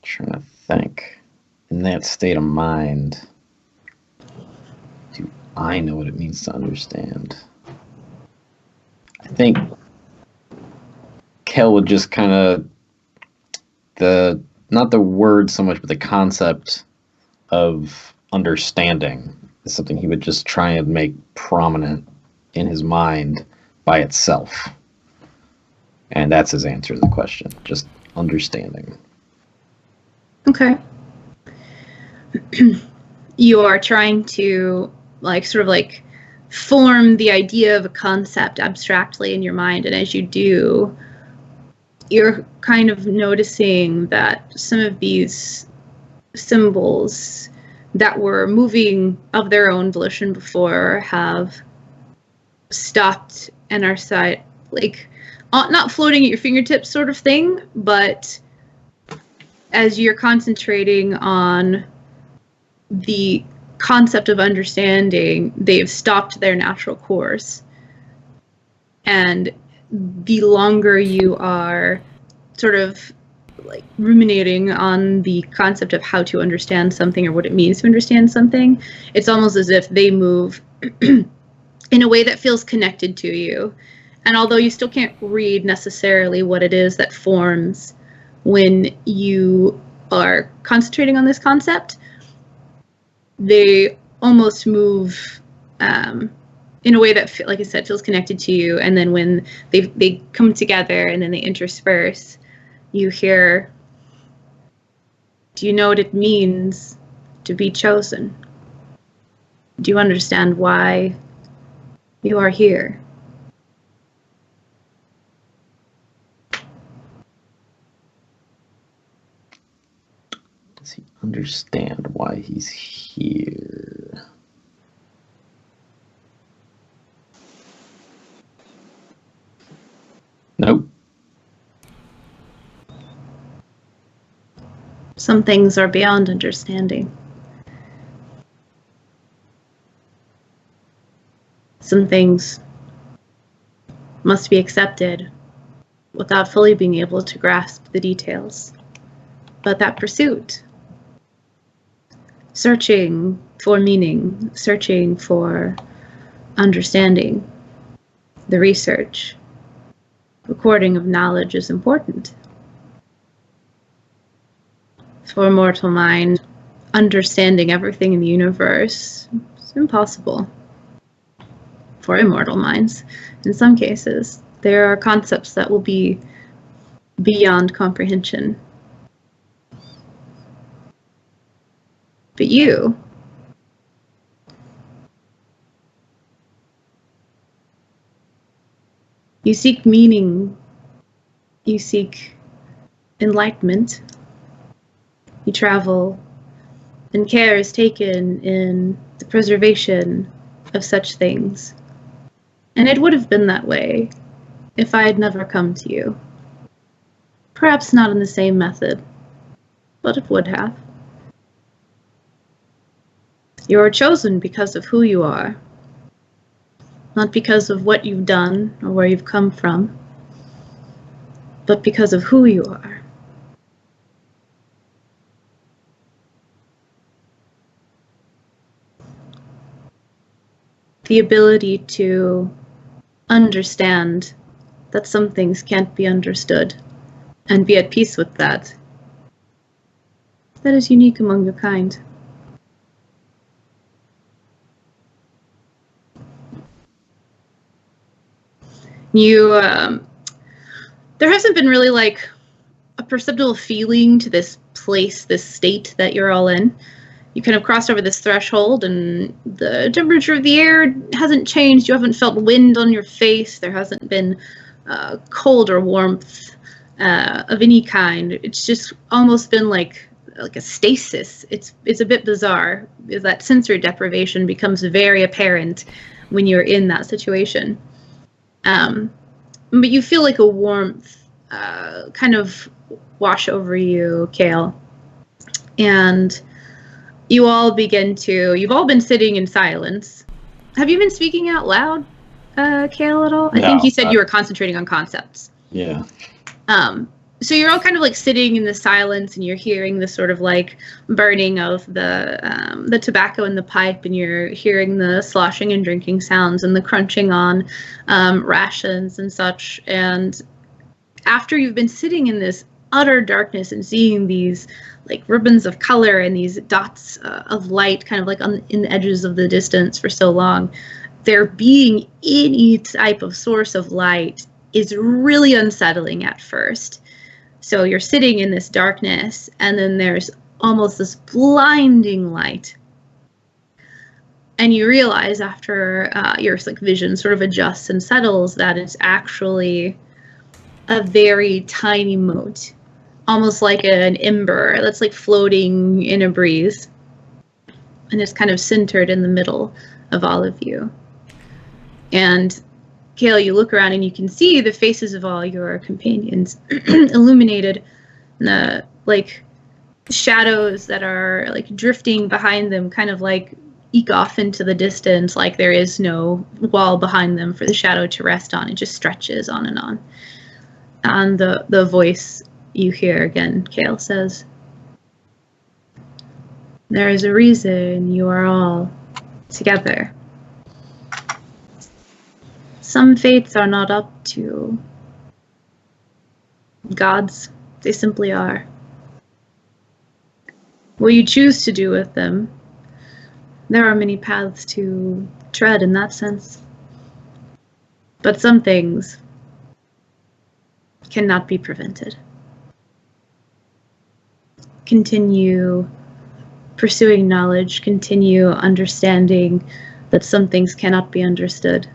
Speaker 3: Trying to think. In that state of mind, do I know what it means to understand? I think Kel would just kind of not the word so much, but the concept of understanding is something he would just try and make prominent in his mind by itself. And that's his answer to the question, just understanding.
Speaker 2: Okay. You are trying to like sort of like form the idea of a concept abstractly in your mind, and as you do, you're kind of noticing that some of these symbols that were moving of their own volition before have stopped and are like not floating at your fingertips sort of thing, but as you're concentrating on the concept of understanding, they've stopped their natural course. And the longer you are sort of like ruminating on the concept of how to understand something or what it means to understand something, it's almost as if they move in a way that feels connected to you. And although you still can't read necessarily what it is that forms when you are concentrating on this concept, they almost move in a way that, like I said, feels connected to you. And then when they come together and then they intersperse, you hear, "Do you know what it means to be chosen? Do you understand why you are here?"
Speaker 3: Does he understand why he's here? Nope.
Speaker 2: Some things are beyond understanding. Some things must be accepted without fully being able to grasp the details. But that pursuit, searching for meaning, searching for understanding, the research, recording of knowledge is important. For a mortal mind, understanding everything in the universe is impossible. For immortal minds, in some cases, there are concepts that will be beyond comprehension. But you You seek meaning. You seek enlightenment. You travel, and care is taken in the preservation of such things. And it would have been that way if I had never come to you. Perhaps not in the same method, but it would have. You are chosen because of who you are, not because of what you've done or where you've come from, but because of who you are. The ability to understand that some things can't be understood and be at peace with that. That is unique among your kind. There hasn't been really like a perceptible feeling to this place, this state that you're all in. You kind of crossed over this threshold and the temperature of the air hasn't changed. You haven't felt wind on your face. There hasn't been cold or warmth of any kind. It's just almost been like a stasis. It's a bit bizarre. That sensory deprivation becomes very apparent when you're in that situation. But you feel like a warmth kind of wash over you, Kale. And you've all been sitting in silence. Have you been speaking out loud, Kale, at all? I think you said you were concentrating on concepts.
Speaker 3: Yeah.
Speaker 2: So you're all kind of like sitting in the silence, and you're hearing the sort of like burning of the tobacco in the pipe, and you're hearing the sloshing and drinking sounds and the crunching on rations and such. And after you've been sitting in this utter darkness and seeing these like ribbons of color and these dots of light kind of like in the edges of the distance for so long, there being any type of source of light is really unsettling at first. So you're sitting in this darkness, and then there's almost this blinding light. And you realize after your like vision sort of adjusts and settles that it's actually a very tiny mote, almost like an ember that's like floating in a breeze. And it's kind of centered in the middle of all of you. And Kale, you look around and you can see the faces of all your companions illuminated. The like shadows that are like drifting behind them kind of like eke off into the distance, like there is no wall behind them for the shadow to rest on. It just stretches on and on. And the voice you hear again, Kale says, "There is a reason you are all together. Some fates are not up to gods. They simply are. What you choose to do with them, there are many paths to tread in that sense. But some things cannot be prevented. Continue pursuing knowledge, continue understanding that some things cannot be understood.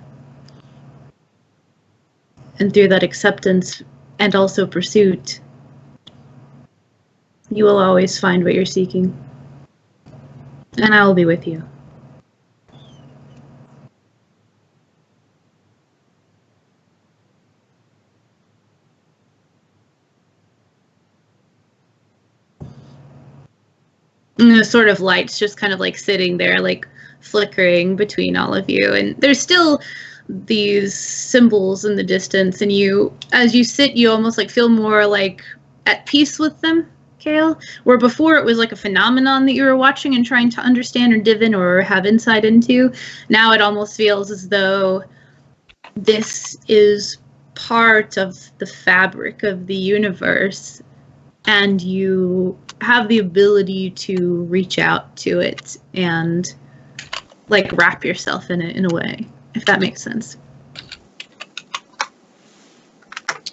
Speaker 2: And through that acceptance and also pursuit, you will always find what you're seeking. And I will be with you." And the sort of light's just kind of like sitting there, like flickering between all of you. And there's still these symbols in the distance, and you, as you sit, you almost like feel more like at peace with them, Kale, where before it was like a phenomenon that you were watching and trying to understand or dive in or have insight into. Now it almost feels as though this is part of the fabric of the universe, and you have the ability to reach out to it and like wrap yourself in it in a way, if that makes sense.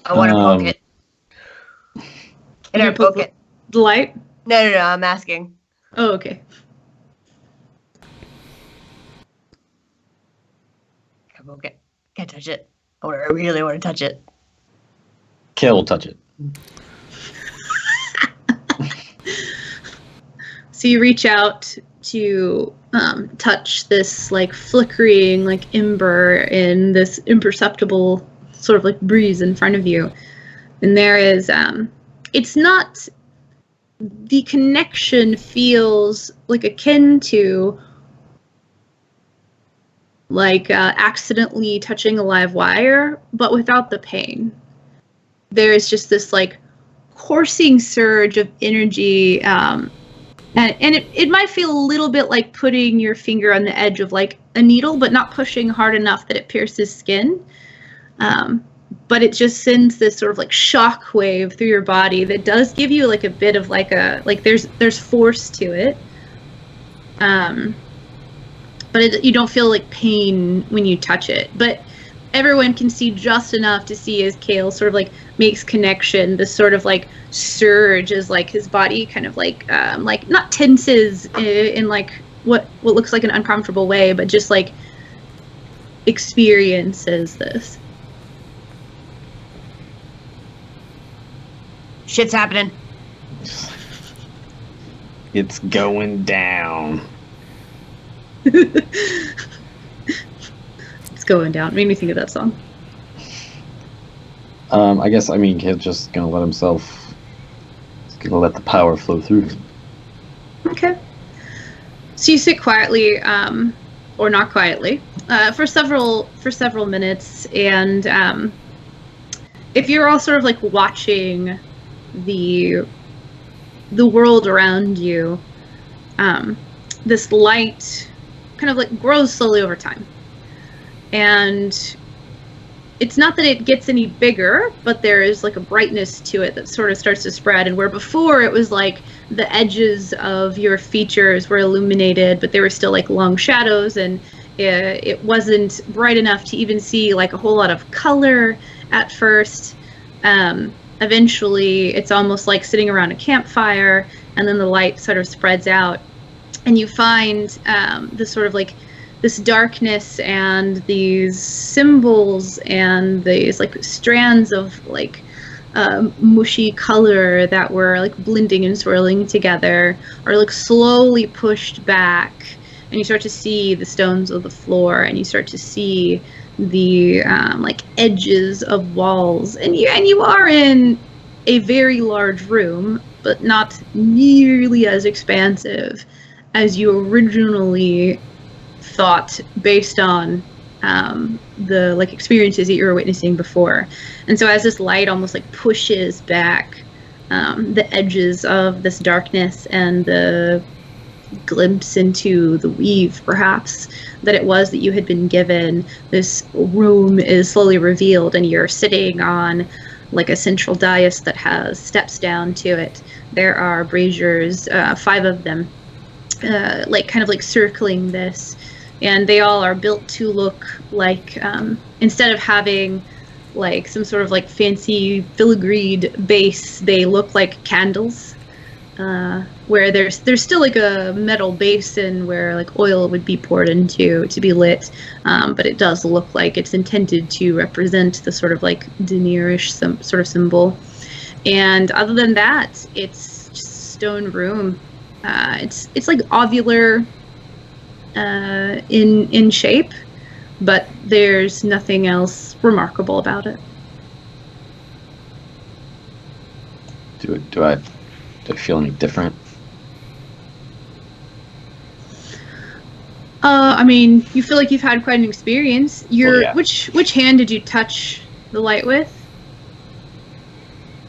Speaker 4: I want to poke it. Can I poke it?
Speaker 2: The light?
Speaker 4: No, I'm asking.
Speaker 2: Oh, okay.
Speaker 4: Can I poke it? Can't touch it. Or I really want to touch it.
Speaker 3: Kale will touch it.
Speaker 2: So you reach out to touch this like flickering like ember in this imperceptible sort of like breeze in front of you, and there is it's not, the connection feels like akin to like accidentally touching a live wire, but without the pain. There is just this like coursing surge of energy, and it might feel a little bit like putting your finger on the edge of like a needle, but not pushing hard enough that it pierces skin. But it just sends this sort of like shock wave through your body that does give you like a bit of like a, like there's force to it. But you don't feel like pain when you touch it. But everyone can see just enough to see as Kale sort of like makes connection, this sort of like surge as like his body kind of like not tenses in like what looks like an uncomfortable way, but just like experiences this.
Speaker 4: Shit's happening.
Speaker 3: It's going down.
Speaker 2: It's going down. Made me think of that song.
Speaker 3: I guess, I mean, Kale's just gonna let himself, he's gonna let the power flow through him.
Speaker 2: Okay. So you sit quietly, or not quietly, for several minutes, and if you're all sort of like watching the world around you, this light kind of like grows slowly over time, and it's not that it gets any bigger, but there is like a brightness to it that sort of starts to spread. And where before it was like the edges of your features were illuminated, but there were still like long shadows, and it wasn't bright enough to even see like a whole lot of color at first. Eventually it's almost like sitting around a campfire, and then the light sort of spreads out, and you find this sort of like this darkness and these symbols and these like strands of like mushy color that were like blending and swirling together are like slowly pushed back, and you start to see the stones of the floor, and you start to see the like edges of walls, and you are in a very large room, but not nearly as expansive as you originally thought based on the like experiences that you were witnessing before. And so as this light almost like pushes back the edges of this darkness and the glimpse into the weave perhaps that it was that you had been given, this room is slowly revealed, and you're sitting on like a central dais that has steps down to it. There are braziers, 5 of them, like kind of like circling this, and they all are built to look like, instead of having like some sort of like fancy filigreed base, they look like candles, where there's still like a metal basin where like oil would be poured into to be lit, but it does look like it's intended to represent the sort of like Daenerys sort of symbol. And other than that, it's just a stone room. It's like ovular in shape, but there's nothing else remarkable about it.
Speaker 3: Do I feel any different?
Speaker 2: I mean, you feel like you've had quite an experience.
Speaker 3: Yeah.
Speaker 2: Which hand did you touch the light with?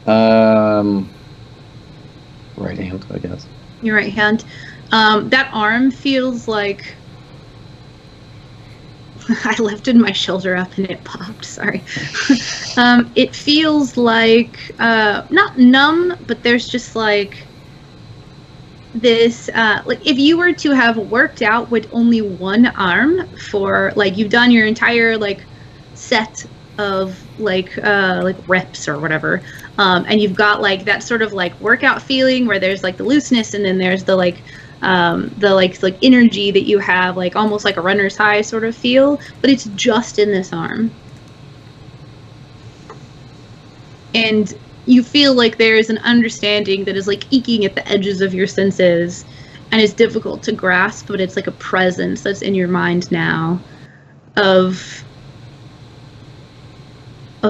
Speaker 3: Right hand, I guess.
Speaker 2: Your right hand. That arm feels like I lifted my shoulder up and it popped. Sorry. It feels like not numb, but there's just like this like if you were to have worked out with only one arm for like you've done your entire like set of like reps or whatever, and you've got like that sort of like workout feeling where there's like the looseness, and then there's the like energy that you have, like almost like a runner's high sort of feel, but it's just in this arm. and you feel like there is an understanding that is like eking at the edges of your senses and is difficult to grasp, but it's like a presence that's in your mind now of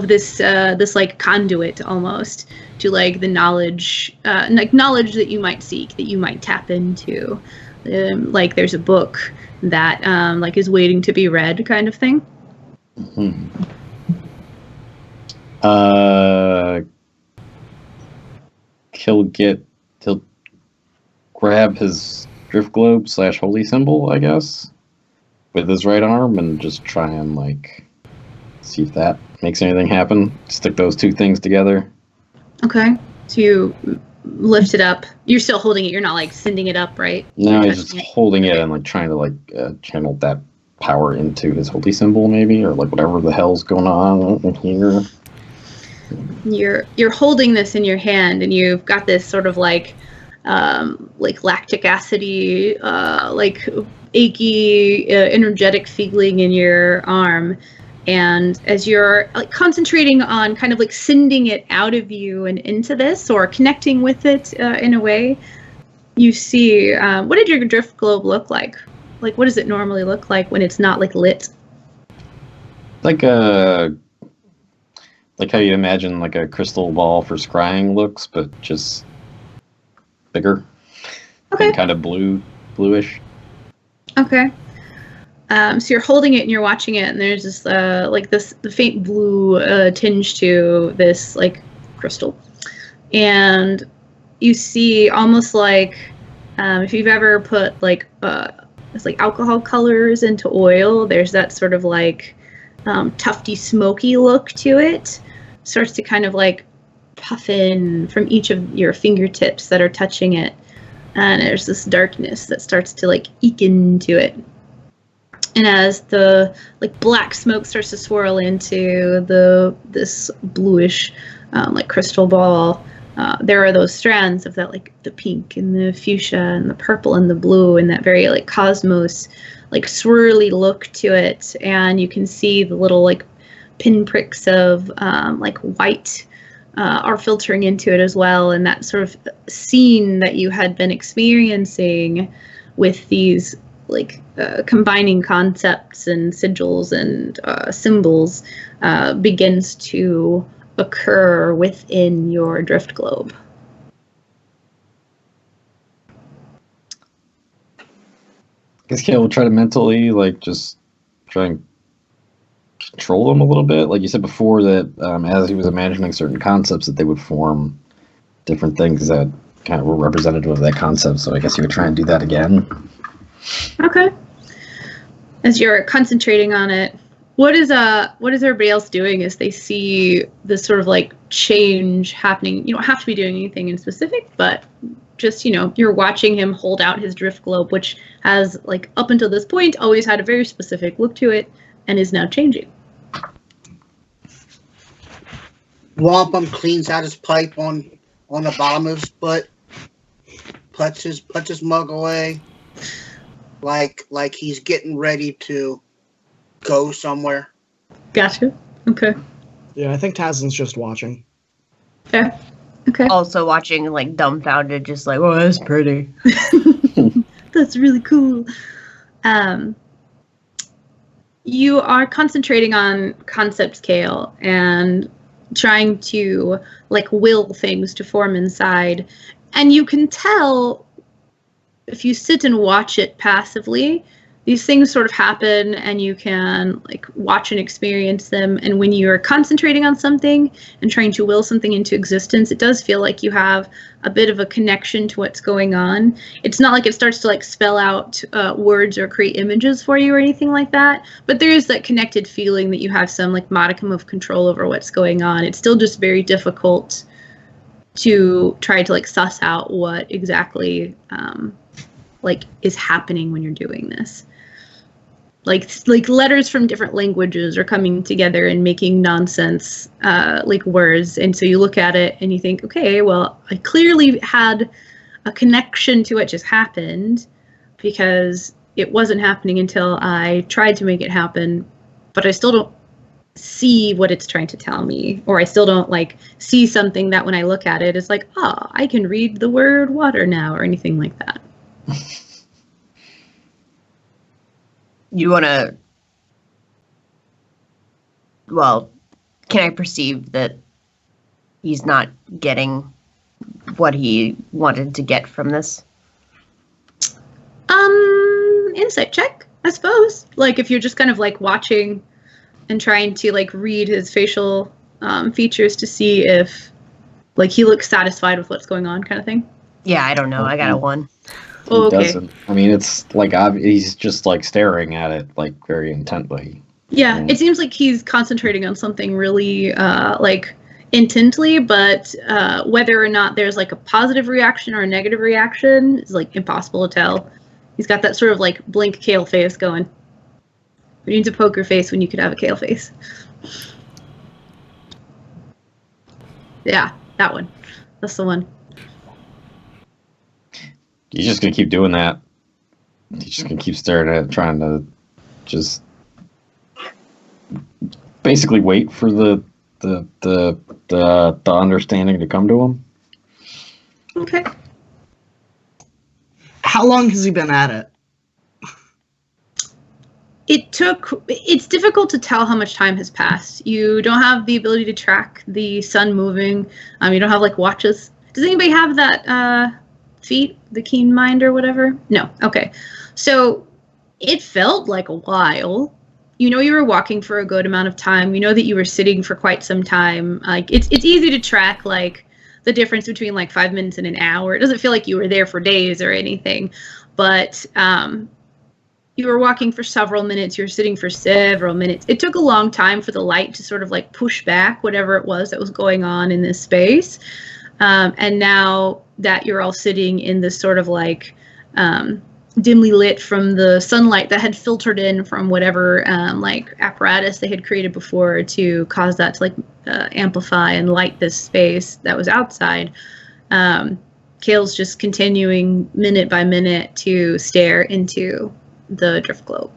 Speaker 2: this this like conduit almost to like the knowledge that you might seek, that you might tap into. Like there's a book that like is waiting to be read, kind of thing.
Speaker 3: Hmm. He'll grab his drift globe / holy symbol, I guess, with his right arm and just try and like see if that makes anything happen. Stick those two things together.
Speaker 2: Okay, so you lift it up. You're still holding it. You're not like sending it up, right?
Speaker 3: No,
Speaker 2: You're
Speaker 3: he's just
Speaker 2: touching it.
Speaker 3: holding it and like trying to like channel that power into his holy symbol, maybe, or like whatever the hell's going on here.
Speaker 2: You're holding this in your hand, and you've got this sort of like lactic acidy, like achy, energetic feeling in your arm. And as you're like concentrating on kind of like sending it out of you and into this, or connecting with it in a way, you see what did your drift globe look like? Like, what does it normally look like when it's not like lit?
Speaker 3: Like how you imagine like a crystal ball for scrying looks, but just bigger.
Speaker 2: Okay.
Speaker 3: And kind of bluish.
Speaker 2: Okay. So you're holding it and you're watching it, and there's this the faint blue tinge to this like crystal, and you see almost like if you've ever put like it's like alcohol colors into oil. There's that sort of like tufty, smoky look to it. Starts to kind of like puff in from each of your fingertips that are touching it, and there's this darkness that starts to like eke into it. And as the like black smoke starts to swirl into this bluish like crystal ball, there are those strands of that like the pink and the fuchsia and the purple and the blue and that very like cosmos like swirly look to it, and you can see the little like pinpricks of like white are filtering into it as well, and that sort of scene that you had been experiencing with these like combining concepts and sigils and symbols begins to occur within your drift globe.
Speaker 3: I guess Kale will try to mentally like just try and control them a little bit. Like you said before, that as he was imagining certain concepts, that they would form different things that kind of were representative of that concept. So I guess he would try and do that again.
Speaker 2: Okay. As you're concentrating on it, what is everybody else doing as they see this sort of like change happening? You don't have to be doing anything in specific, but just, you know, you're watching him hold out his drift globe, which has like up until this point always had a very specific look to it and is now changing.
Speaker 5: Wampum cleans out his pipe on the bottom of his butt, puts his mug away, like he's getting ready to go somewhere.
Speaker 2: Gotcha. Okay.
Speaker 6: Yeah, I think Tazin's just watching.
Speaker 2: Fair. Okay.
Speaker 4: Also watching, like, dumbfounded, just like, oh, that's pretty.
Speaker 2: That's really cool. You are concentrating on concept scale and trying to like will things to form inside, and you can tell if you sit and watch it passively, these things sort of happen and you can like watch and experience them. And when you're concentrating on something and trying to will something into existence, it does feel like you have a bit of a connection to what's going on. It's not like it starts to like spell out words or create images for you or anything like that, but there is that connected feeling that you have some like modicum of control over what's going on. It's still just very difficult to try to like suss out what exactly like is happening when you're doing this. Like letters from different languages are coming together and making nonsense like words, and so you look at it and you think, okay, well, I clearly had a connection to what just happened because it wasn't happening until I tried to make it happen, but I still don't see what it's trying to tell me, or I still don't like see something that when I look at it is like, oh, I can read the word water now, or anything like that.
Speaker 4: You want to? Well, can I perceive that he's not getting what he wanted to get from this?
Speaker 2: Insight check, I suppose. Like if you're just kind of like watching and trying to like read his facial features to see if like he looks satisfied with what's going on, kind of thing.
Speaker 4: Yeah, I don't know. I got a 1.
Speaker 2: Oh,
Speaker 3: He
Speaker 2: okay.
Speaker 3: doesn't. I mean, it's like he's just like staring at it like very intently.
Speaker 2: Yeah, it seems like he's concentrating on something really like intently, but whether or not there's like a positive reaction or a negative reaction is like impossible to tell. He's got that sort of like blink kale face going. Who needs a poker face when you could have a kale face? Yeah, that one. That's the one.
Speaker 3: He's just gonna keep doing that. He's just gonna keep staring at it, trying to just basically wait for the understanding to come to him.
Speaker 2: Okay.
Speaker 6: How long has he been at it?
Speaker 2: It's difficult to tell how much time has passed. You don't have the ability to track the sun moving. You don't have like watches. Does anybody have that feat, the keen mind or whatever? No. Okay. So it felt like a while. You know you were walking for a good amount of time. You know that you were sitting for quite some time. Like it's easy to track like the difference between like 5 minutes and an hour. It doesn't feel like you were there for days or anything, but you were walking for several minutes. You were sitting for several minutes. It took a long time for the light to sort of like push back whatever it was that was going on in this space. And now that you're all sitting in this sort of like dimly lit from the sunlight that had filtered in from whatever like apparatus they had created before to cause that to like amplify and light this space that was outside. Kale's just continuing minute by minute to stare into the drift globe.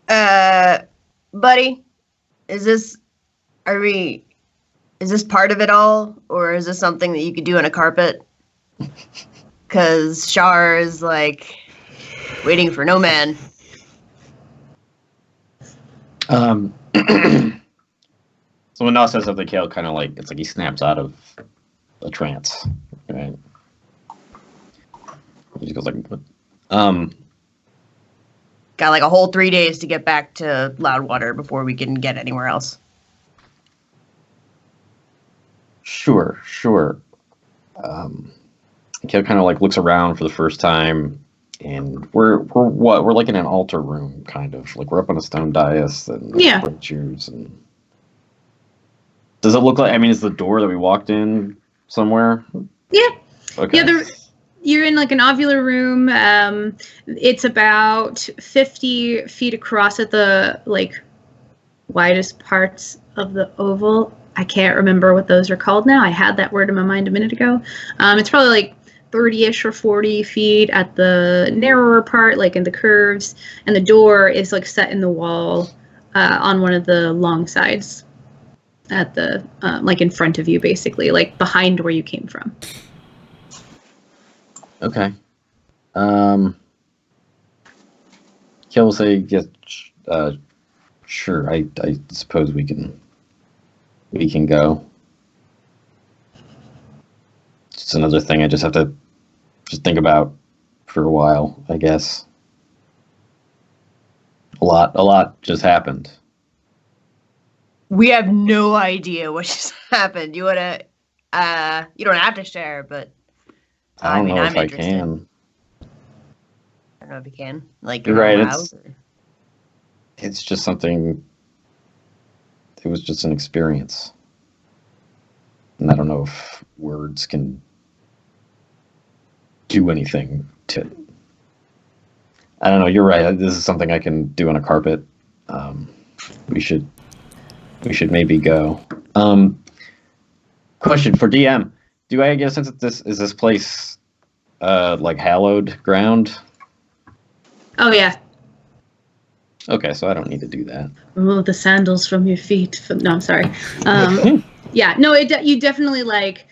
Speaker 4: Buddy, is this part of it all, or is this something that you could do on a carpet? Because Shar is like waiting for no man.
Speaker 3: So when Noah says something, Kale kind of like it's like he snaps out of a trance, right? He just goes like,
Speaker 4: Got like a whole 3 days to get back to Loudwater before we can get anywhere else.
Speaker 3: Sure. Kale kind of like looks around for the first time, and we're like in an altar room, kind of like we're up on a stone dais and
Speaker 2: Yeah.
Speaker 3: chairs. And does it look like? I mean, is the door that we walked in somewhere?
Speaker 2: Yeah.
Speaker 3: Okay.
Speaker 2: Yeah, you're in like an ovular room. It's about 50 feet across at the like widest parts of the oval. I can't remember what those are called now. I had that word in my mind a minute ago. It's probably like 30-ish or 40 feet at the narrower part, like in the curves, and the door is like set in the wall on one of the long sides at the like in front of you, basically, like behind where you came from.
Speaker 3: Okay. Kale will say, "Yes, sure. I suppose we can go." It's another thing I just have to just think about for a while, I guess. A lot just happened.
Speaker 4: We have no idea what just happened. You wanna? You don't have to share, but
Speaker 3: I don't
Speaker 4: mean,
Speaker 3: know
Speaker 4: I'm
Speaker 3: if I
Speaker 4: interested.
Speaker 3: can.
Speaker 4: I don't know if you can. Like,
Speaker 3: You're right,
Speaker 4: out
Speaker 3: it's-
Speaker 4: loud, or-
Speaker 3: It's just something. It was just an experience, and I don't know if words can do anything to. I don't know. You're right. This is something I can do on a carpet. We should maybe go. Question for DM: do I get a sense that this place like hallowed ground?
Speaker 2: Oh yeah.
Speaker 3: Okay, so I don't need to do that.
Speaker 2: Remove the sandals from your feet. No, I'm sorry. Yeah, no, you definitely like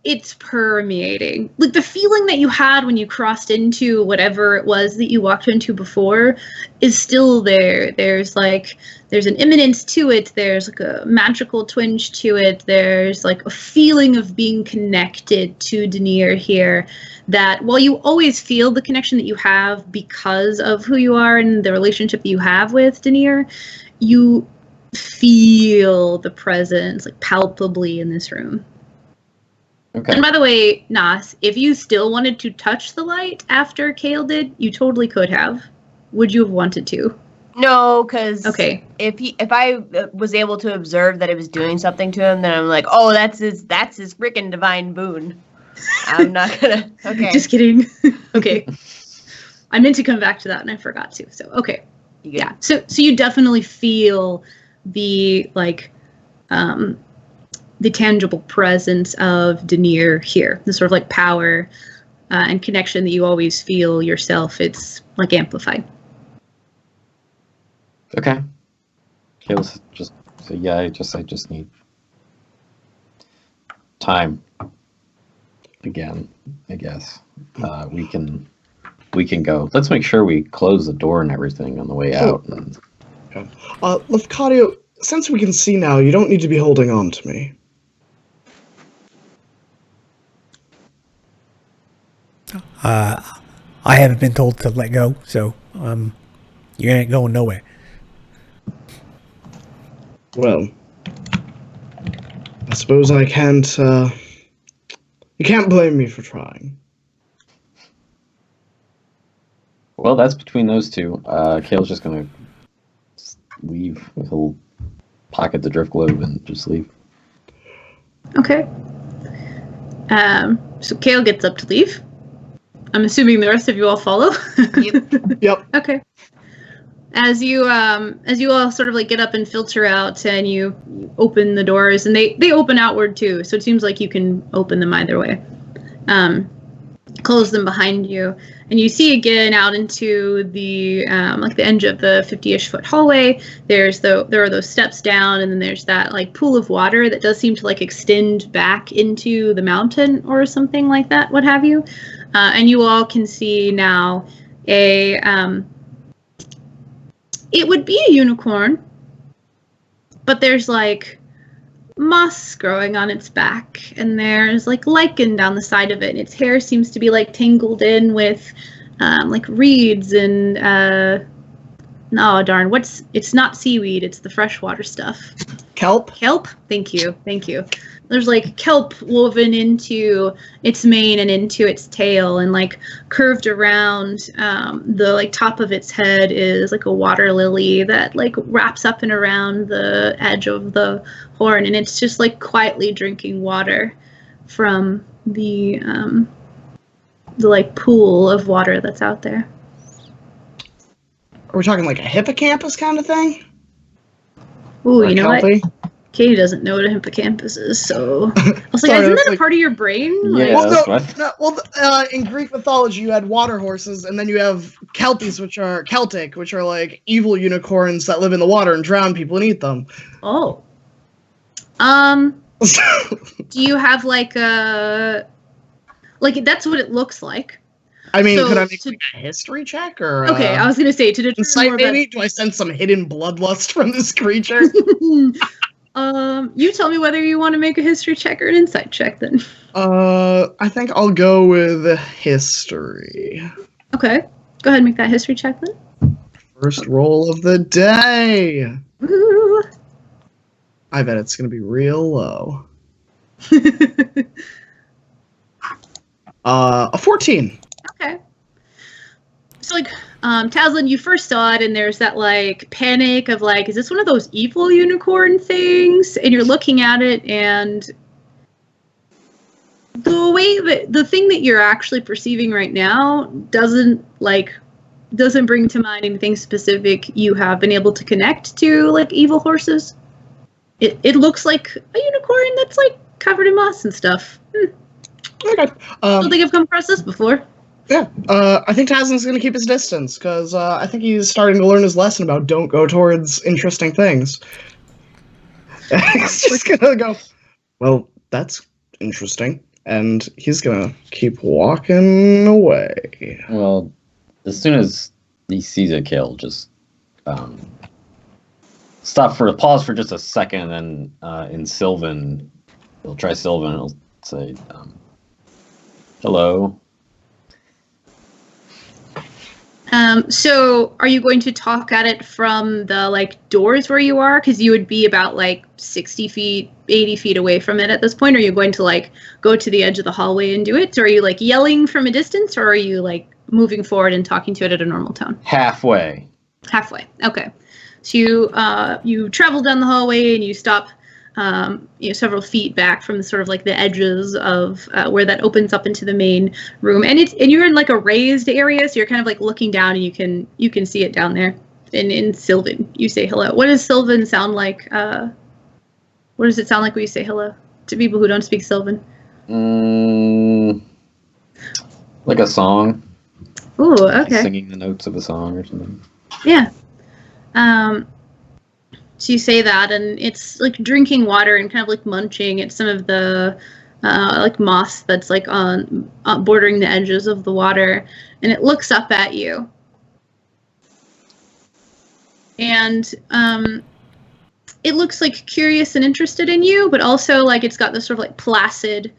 Speaker 2: it's permeating. Like the feeling that you had when you crossed into whatever it was that you walked into before is still there. There's an imminence to it. There's like a magical twinge to it. There's like a feeling of being connected to Denier here that while you always feel the connection that you have because of who you are and the relationship that you have with Denier, you feel the presence like palpably in this room.
Speaker 3: Okay.
Speaker 2: And by the way, Nas, if you still wanted to touch the light after Kale did, you totally could have. Would you have wanted to?
Speaker 4: No, because
Speaker 2: Okay.
Speaker 4: if I was able to observe that it was doing something to him, then I'm like, oh, that's his freaking divine boon. I'm not gonna. Okay.
Speaker 2: Just kidding. Okay. I meant to come back to that and I forgot to. So okay.
Speaker 4: You good?
Speaker 2: Yeah. So you definitely feel the the tangible presence of Denier here. The sort of like power and connection that you always feel yourself. It's like amplified.
Speaker 3: Okay. Kayla's just so yeah. I just need time. Again, I guess we can go. Let's make sure we close the door and everything on the way out. And...
Speaker 6: Lefkadio, since we can see now, you don't need to be holding on to me.
Speaker 1: I haven't been told to let go, so you ain't going nowhere.
Speaker 6: Well, I suppose I can't. You can't blame me for trying.
Speaker 3: Well, that's between those two. Kale's just gonna leave. He'll pocket the drift globe and just leave.
Speaker 2: Okay. So Kale gets up to leave. I'm assuming the rest of you all follow.
Speaker 6: Yep.
Speaker 2: Okay. As you all sort of like get up and filter out, and you open the doors, and they open outward too. So it seems like you can open them either way. Close them behind you, and you see again out into the like the edge of the 50-ish foot hallway. There are those steps down, and then there's that like pool of water that does seem to like extend back into the mountain or something like that, what have you. And you all can see now it would be a unicorn, but there's like moss growing on its back, and there's like lichen down the side of it, and its hair seems to be like tangled in with like reeds and no, darn, it's not seaweed, it's the freshwater stuff.
Speaker 6: Kelp?
Speaker 2: Kelp? Thank you. There's like kelp woven into its mane and into its tail, and like curved around the like top of its head is like a water lily that like wraps up and around the edge of the horn, and it's just like quietly drinking water from the like pool of water that's out there.
Speaker 6: Are we talking like a hippocampus kind of thing?
Speaker 2: Ooh,
Speaker 6: Or
Speaker 2: you know
Speaker 6: kelpie?
Speaker 2: what? Katie doesn't know what a hippocampus is, so I was like,
Speaker 6: Sorry,
Speaker 2: isn't
Speaker 6: that's
Speaker 2: that a
Speaker 6: like-
Speaker 2: part of your brain?
Speaker 3: Yeah.
Speaker 2: Like,
Speaker 3: that's what
Speaker 6: in Greek mythology, you had water horses, and then you have kelpies, which are Celtic, which are like evil unicorns that live in the water and drown people and eat them.
Speaker 2: oh. Do you have like a that's what it looks like?
Speaker 6: I mean,
Speaker 2: So,
Speaker 6: could I make
Speaker 2: to-
Speaker 6: like, a history check or
Speaker 2: Okay, I was gonna say to determine
Speaker 6: insight?
Speaker 2: more about
Speaker 6: Maybe do I sense some hidden bloodlust from this creature?
Speaker 2: you tell me whether you want to make a history check or an insight check then.
Speaker 6: I think I'll go with history.
Speaker 2: Okay. Go ahead and make that history check then.
Speaker 6: First roll of the day.
Speaker 2: Woo.
Speaker 6: I bet it's gonna be real low. A 14.
Speaker 2: Okay. So like Tazlin, you first saw it and there's that like panic of like, is this one of those evil unicorn things? And you're looking at it, and the way that the thing that you're actually perceiving right now doesn't bring to mind anything specific you have been able to connect to like evil horses. It looks like a unicorn that's like covered in moss and stuff. I
Speaker 6: Okay.
Speaker 2: don't think I've come across this before.
Speaker 6: Yeah, I think Tasman's going to keep his distance because I think he's starting to learn his lesson about don't go towards interesting things. He's just going to go, well, that's interesting. And he's going to keep walking away.
Speaker 3: Well, as soon as he sees a kill, just pause for just a second, and then in Sylvan, he'll try Sylvan, and he'll say, hello.
Speaker 2: So are you going to talk at it from the like doors where you are? Because you would be about like 60 feet, 80 feet away from it at this point. Are you going to like go to the edge of the hallway and do it? Or are you like yelling from a distance, or are you like moving forward and talking to it at a normal tone?
Speaker 3: Halfway.
Speaker 2: Halfway. Okay. So you travel down the hallway and you stop several feet back from sort of like the edges of where that opens up into the main room, and you're in like a raised area, so you're kind of like looking down, and you can see it down there. And in Sylvan, you say hello. What does Sylvan sound like? What does it sound like when you say hello to people who don't speak Sylvan?
Speaker 3: Like a song.
Speaker 2: Ooh, okay.
Speaker 3: Like singing the notes of a song or something.
Speaker 2: Yeah. So you say that, and it's like drinking water and kind of like munching at some of the like moss that's like on bordering the edges of the water, and it looks up at you. And it looks like curious and interested in you, but also like it's got this sort of like placid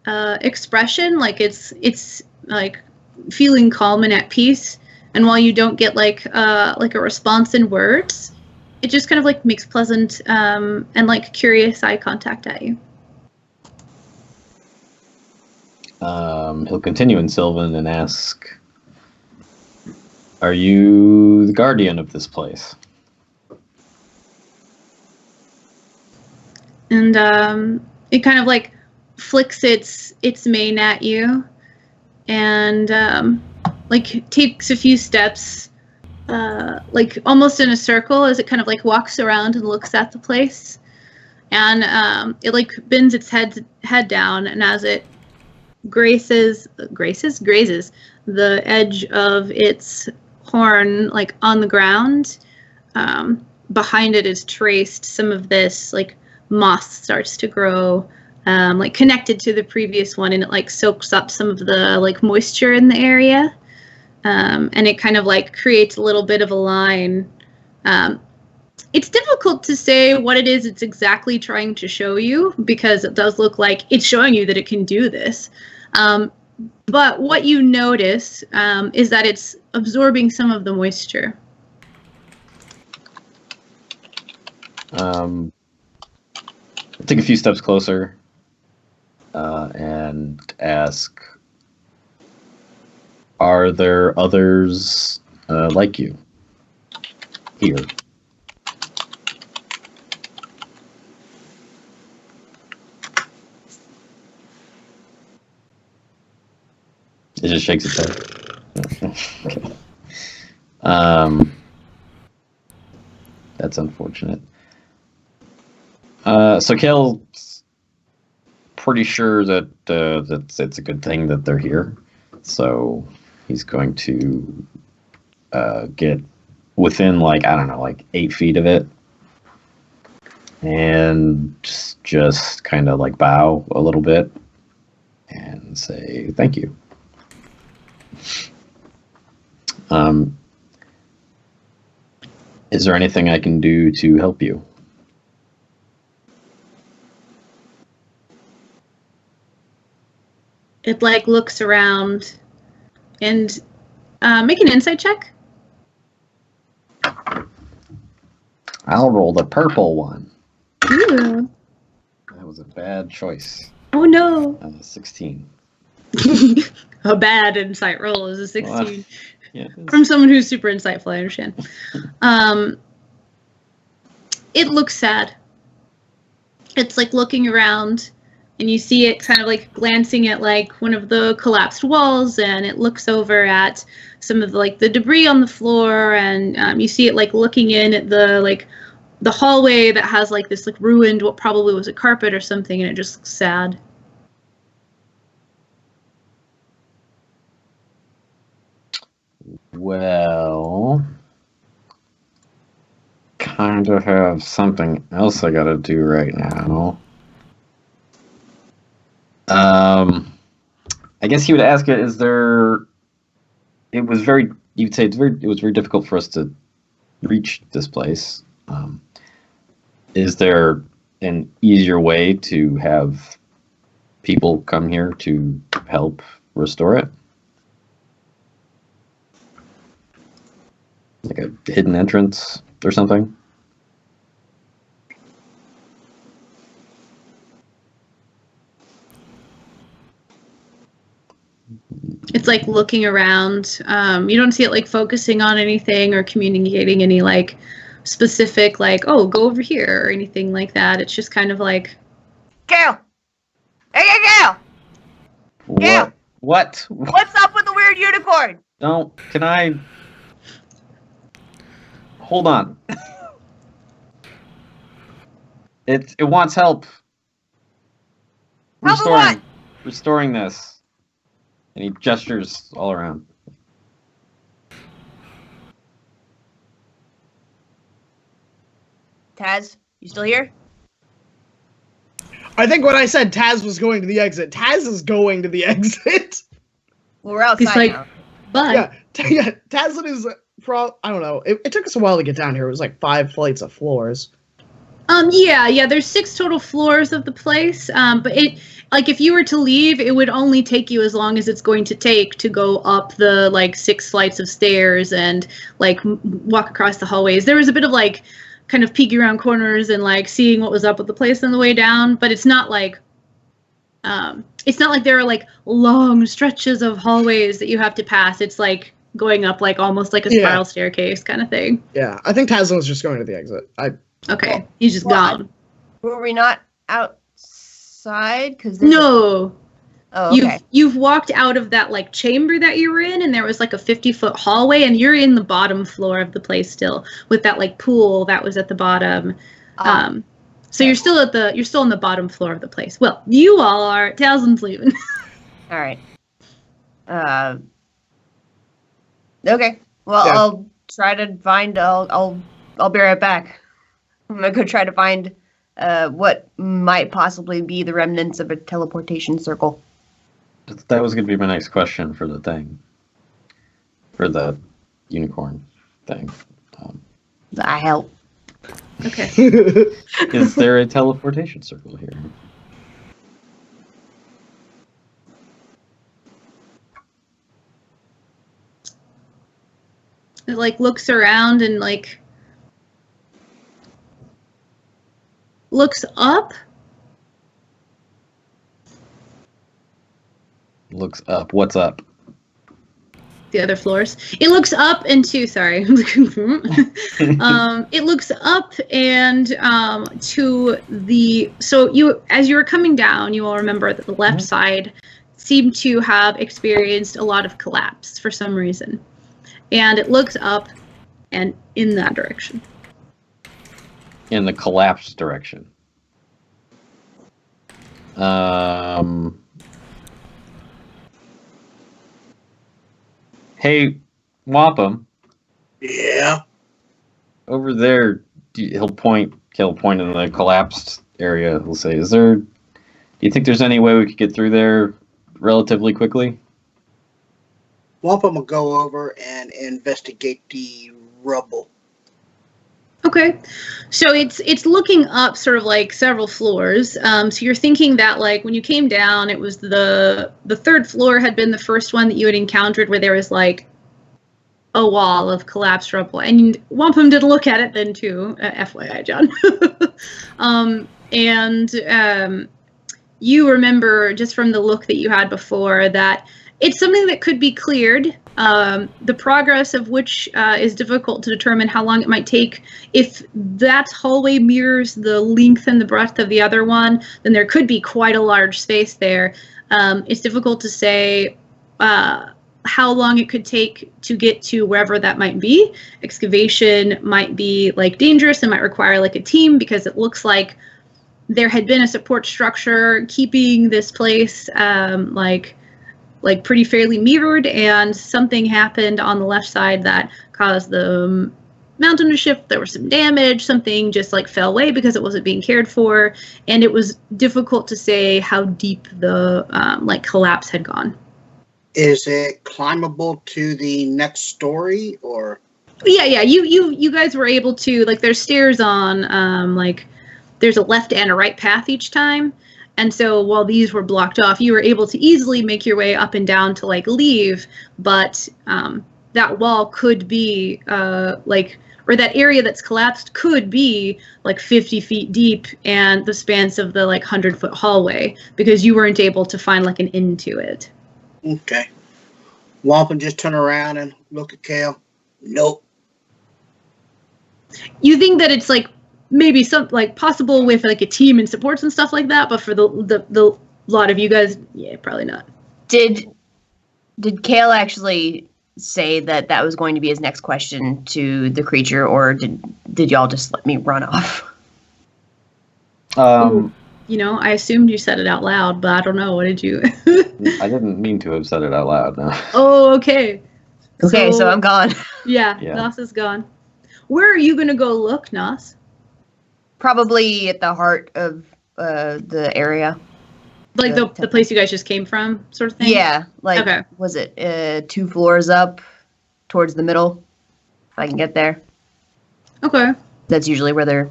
Speaker 2: expression, like it's like feeling calm and at peace. And while you don't get like a response in words, it just kind of like makes pleasant and like curious eye contact at you.
Speaker 3: He'll continue in Sylvan and ask, "Are you the guardian of this place?"
Speaker 2: And it kind of like flicks its mane at you, and like takes a few steps. Like almost in a circle as it kind of like walks around and looks at the place, and it like bends its head down, and as it grazes the edge of its horn like on the ground, behind it is traced some of this like moss starts to grow, like connected to the previous one, and it like soaks up some of the like moisture in the area. And it kind of like creates a little bit of a line. It's difficult to say what it is it's exactly trying to show you, because it does look like it's showing you that it can do this. But what you notice is that it's absorbing some of the moisture.
Speaker 3: I'll take a few steps closer and ask, are there others like you here? It just shakes its head. Okay. That's unfortunate. So Kale's pretty sure that it's a good thing that they're here. So he's going to get within like, I don't know, like 8 feet of it, and just kind of like bow a little bit and say thank you. Is there anything I can do to help you?
Speaker 2: It like looks around and make an insight check.
Speaker 3: I'll roll the purple one.
Speaker 2: Ooh.
Speaker 3: That was a bad choice.
Speaker 2: Oh no.
Speaker 3: 16.
Speaker 2: A bad insight roll is a 16.
Speaker 3: Well, yeah.
Speaker 2: From someone who's super insightful, I understand. It looks sad. It's like looking around, and you see it kind of like glancing at like one of the collapsed walls, and it looks over at some of the, like the debris on the floor, and you see it like looking in at the hallway that has like this like ruined what probably was a carpet or something, and it just looks sad.
Speaker 3: Well, kind of have something else I gotta do right now. I guess you would ask it, is there, it was very, you'd say it was very difficult for us to reach this place. Is there an easier way to have people come here to help restore it? Like a hidden entrance or something?
Speaker 2: It's like looking around. You don't see it like focusing on anything or communicating any like specific like, oh, go over here or anything like that. It's just kind of like,
Speaker 4: Gale! Hey, Gale! Yeah.
Speaker 3: What?
Speaker 4: What's up with the weird unicorn?
Speaker 3: Don't. Can I? Hold on. It wants help.
Speaker 4: Help with what?
Speaker 3: Restoring this. And he gestures all around.
Speaker 4: Taz, you still here?
Speaker 6: I think when I said Taz was going to the exit, Taz is going to the exit.
Speaker 4: Well, we're outside
Speaker 2: he's like,
Speaker 4: now.
Speaker 2: but
Speaker 6: Yeah, Taz is I don't know. It took us a while to get down here. It was like 5 flights of floors.
Speaker 2: yeah, there's 6 total floors of the place. But it, like, if you were to leave, it would only take you as long as it's going to take to go up the like 6 flights of stairs and like walk across the hallways. There was a bit of like kind of peeking around corners and like seeing what was up with the place on the way down, but it's not like there are like long stretches of hallways that you have to pass. It's like going up like almost like a spiral staircase kind of thing.
Speaker 6: Yeah, I think Taz was just going to the exit.
Speaker 2: Okay, he's just gone.
Speaker 4: Were we not outside?
Speaker 2: No.
Speaker 4: Oh, okay.
Speaker 2: You've walked out of that like chamber that you were in, and there was like a 50-foot hallway, and you're in the bottom floor of the place still, with that like pool that was at the bottom. So you're still in the bottom floor of the place. Well, you all are. Talzin's leaving.
Speaker 4: All right. Okay. Well,
Speaker 6: Yeah.
Speaker 4: I'll try to find. I'll be right back. I'm gonna go try to find what might possibly be the remnants of a teleportation circle.
Speaker 3: That was going to be my next question for the thing. For the unicorn thing.
Speaker 4: I help.
Speaker 2: Okay.
Speaker 3: Is there a teleportation circle here?
Speaker 2: It like looks around and like looks up.
Speaker 3: Looks up. What's up?
Speaker 2: The other floors. It looks up into, sorry. It looks up and to the, so you, as you were coming down, you all remember that the left side seemed to have experienced a lot of collapse for some reason. And it looks up and in that direction.
Speaker 3: In the collapsed direction. Hey, Wampum.
Speaker 5: Yeah.
Speaker 3: Over there, he'll point in the collapsed area. He'll say, do you think there's any way we could get through there relatively quickly?
Speaker 5: Wampum will go over and investigate the rubble.
Speaker 2: Okay, so it's looking up sort of like several floors. So you're thinking that like when you came down, it was the third floor had been the first one that you had encountered where there was like a wall of collapsed rubble. And Wampum did look at it then too, FYI, John. You remember just from the look that you had before that it's something that could be cleared. The progress of which is difficult to determine how long it might take. If that hallway mirrors the length and the breadth of the other one, then there could be quite a large space there. It's difficult to say how long it could take to get to wherever that might be. Excavation might be like dangerous and might require like a team because it looks like there had been a support structure keeping this place like like pretty fairly mirrored, and something happened on the left side that caused the mountain to shift. There was some damage. Something just like fell away because it wasn't being cared for, and it was difficult to say how deep the like collapse had gone.
Speaker 5: Is it climbable to the next story, or?
Speaker 2: Yeah. You guys were able to, like, there's stairs on, like, there's a left and a right path each time. And so while these were blocked off, you were able to easily make your way up and down to, like, leave. But that wall could be, like, or that area that's collapsed could be, like, 50 feet deep and the spans of the, like, 100-foot hallway, because you weren't able to find, like, an end to it.
Speaker 5: Okay. Wampum just turn around and look at Kale. Nope.
Speaker 2: You think that it's like maybe some like possible with like a team and supports and stuff like that, but for the lot of you guys, yeah, probably not.
Speaker 4: Did Kale actually say that that was going to be his next question to the creature, or did y'all just let me run off?
Speaker 2: You know, I assumed you said it out loud, but I don't know. What did you?
Speaker 3: I didn't mean to have said it out loud. No.
Speaker 2: Oh, okay.
Speaker 4: Okay, so I'm gone.
Speaker 2: Yeah,
Speaker 3: Yeah.
Speaker 2: Nas is gone. Where are you gonna go look, Nas?
Speaker 4: Probably at the heart of the area.
Speaker 2: Like the place you guys just came from, sort of thing?
Speaker 4: Yeah, like,
Speaker 2: Okay.
Speaker 4: was it 2 floors up towards the middle? If I can get there.
Speaker 2: Okay.
Speaker 4: That's usually where they're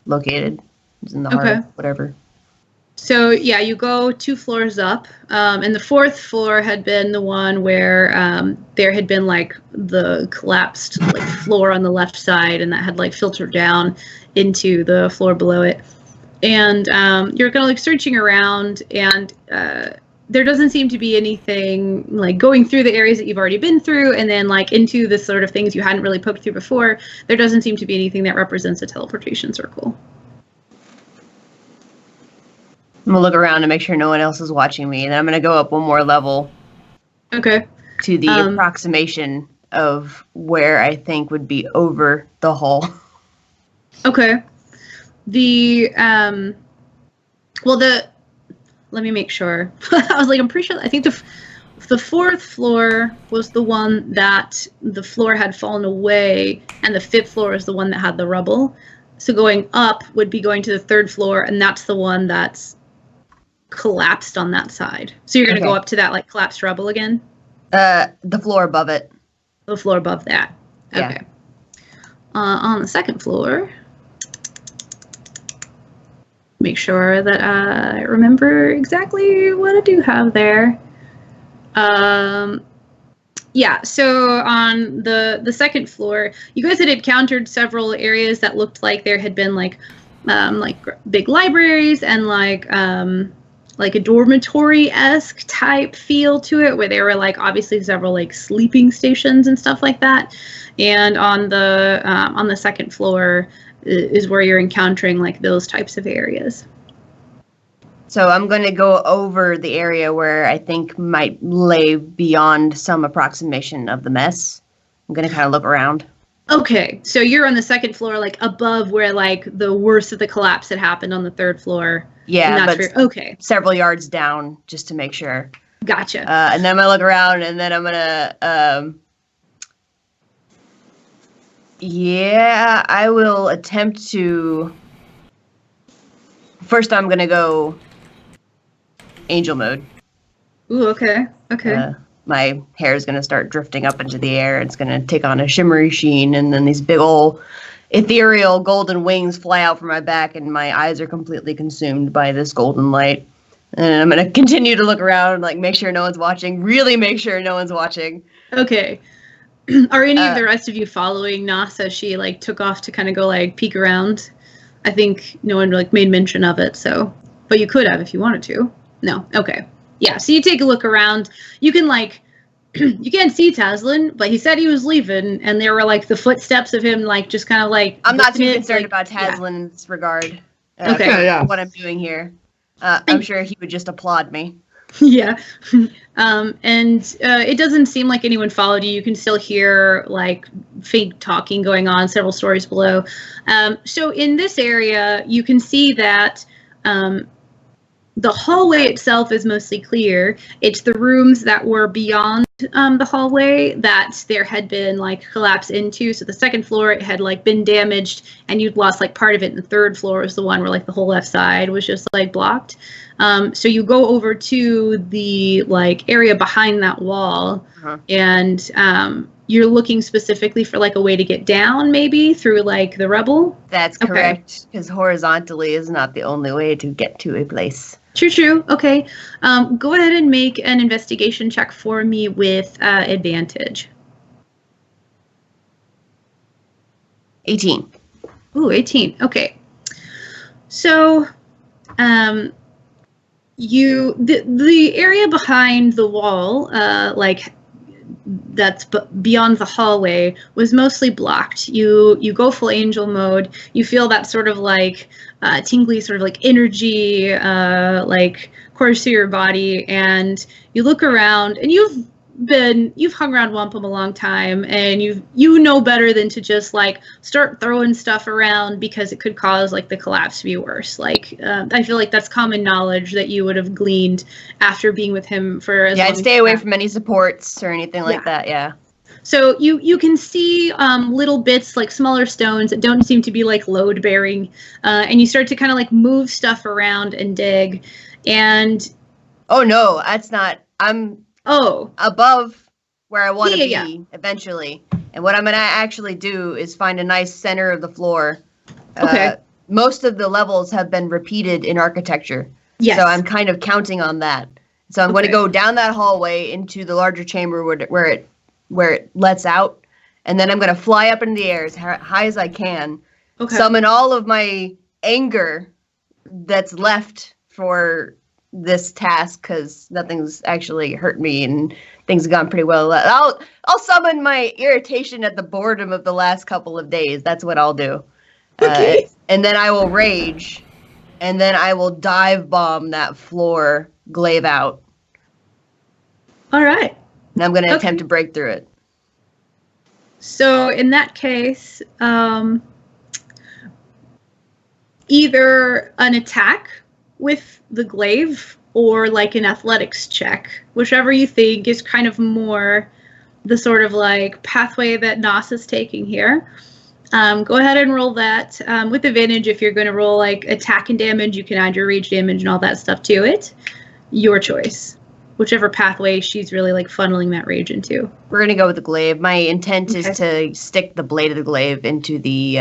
Speaker 4: located. It's in the heart
Speaker 2: Okay.
Speaker 4: of whatever.
Speaker 2: So yeah, you go 2 floors up, and the 4th floor had been the one where there had been like the collapsed like floor on the left side, and that had like filtered down into the floor below it. And you're kind of like searching around, and there doesn't seem to be anything like going through the areas that you've already been through, and then like into the sort of things you hadn't really poked through before. There doesn't seem to be anything that represents a teleportation circle.
Speaker 4: I'm gonna look around and make sure no one else is watching me, and then I'm gonna go up 1 more level
Speaker 2: Okay.
Speaker 4: to the approximation of where I think would be over the hull.
Speaker 2: Okay. Let me make sure. I was like, I'm pretty sure, I think the 4th floor was the one that the floor had fallen away, and the 5th floor is the one that had the rubble. So going up would be going to the 3rd floor, and that's the one that's collapsed on that side. So you're going to go
Speaker 4: Okay.
Speaker 2: up to that, like, collapsed rubble again?
Speaker 4: The floor above it.
Speaker 2: The floor above that.
Speaker 4: Yeah.
Speaker 2: Okay. On the 2nd floor, make sure that I remember exactly what I do have there. Yeah, so on the 2nd floor, you guys had encountered several areas that looked like there had been like big libraries and like a dormitory-esque type feel to it, where there were like obviously several like sleeping stations and stuff like that. And on the 2nd floor is where you're encountering like those types of areas.
Speaker 4: So I'm going to go over the area where I think might lay beyond some approximation of the mess. I'm going to kind of look around.
Speaker 2: Okay, so you're on the 2nd floor, like above where like the worst of the collapse had happened on the 3rd floor.
Speaker 4: Yeah,
Speaker 2: and
Speaker 4: but
Speaker 2: that's where, okay,
Speaker 4: several yards down just to make sure.
Speaker 2: gotcha.
Speaker 4: And then I'm going to look around, and then I'm going to... yeah, I will attempt to... First, I'm going to go angel mode.
Speaker 2: Ooh, okay.
Speaker 4: My hair is going to start drifting up into the air. It's going to take on a shimmery sheen, and then these big old ethereal golden wings fly out from my back, and my eyes are completely consumed by this golden light. And I'm going to continue to look around, like make sure no one's watching, really make sure no one's watching.
Speaker 2: Okay. Are any of the rest of you following Nas as she like took off to kind of go like peek around? I think no one like made mention of it, so, but you could have if you wanted to. No, okay. Yeah, so you take a look around. You can like, you can't see Taslin, but he said he was leaving, and there were like the footsteps of him like just kind of like.
Speaker 4: I'm not too
Speaker 2: looking
Speaker 4: concerned
Speaker 2: like,
Speaker 4: about
Speaker 2: yeah.
Speaker 4: Taslin in this regard.
Speaker 2: Okay.
Speaker 4: For
Speaker 6: Yeah.
Speaker 4: what I'm doing here. I'm sure he would just applaud me.
Speaker 2: Yeah. And it doesn't seem like anyone followed you. You can still hear like faint talking going on several stories below. So in this area, you can see that The hallway itself is mostly clear. It's the rooms that were beyond the hallway that there had been like collapse into. So the second floor, it had like been damaged and you'd lost like part of it. And the third floor was the one where like the whole left side was just like blocked. So you go over to the like area behind that wall, and you're looking specifically for like a way to get down, maybe through like the rubble.
Speaker 4: That's correct, because horizontally is not the only way to get to a place.
Speaker 2: True. Okay. Go ahead and make an investigation check for me with advantage.
Speaker 4: 18.
Speaker 2: Ooh, 18. Okay. So, the area behind the wall, like that's beyond the hallway, was mostly blocked. You go full angel mode. You feel that sort of like tingly sort of like energy like course through your body, and you look around, and you've hung around Wampum a long time, and you know better than to just like start throwing stuff around because it could cause like the collapse to be worse. Like I feel like that's common knowledge that you would have gleaned after being with him for as long
Speaker 4: I'd stay away from any supports or anything like that. Yeah.
Speaker 2: So you can see little bits, like smaller stones that don't seem to be like load bearing, and you start to kind of like move stuff around and dig, and
Speaker 4: oh no, that's not. I'm above where I want to be eventually. And what I'm going to actually do is find a nice center of the floor.
Speaker 2: Okay.
Speaker 4: Most of the levels have been repeated in architecture.
Speaker 2: Yes.
Speaker 4: So I'm kind of counting on that. So I'm going to go down that hallway into the larger chamber where it lets out. And then I'm going to fly up in the air as high as I can. Okay. Summon all of my anger that's left for this task, because nothing's actually hurt me and things have gone pretty well. I'll summon my irritation at the boredom of the last couple of days. That's what I'll do. Okay. And then I will rage, and then I will dive bomb that floor glaive out.
Speaker 2: All right.
Speaker 4: And I'm going to attempt to break through it.
Speaker 2: So in that case, either an attack with the glaive or like an athletics check, whichever you think is kind of more the sort of like pathway that Nos is taking here. Go ahead and roll that with advantage. If you're going to roll like attack and damage, you can add your rage damage and all that stuff to it. Your choice, whichever pathway she's really like funneling that rage into.
Speaker 4: We're going to go with the glaive. My intent is to stick the blade of the glaive into the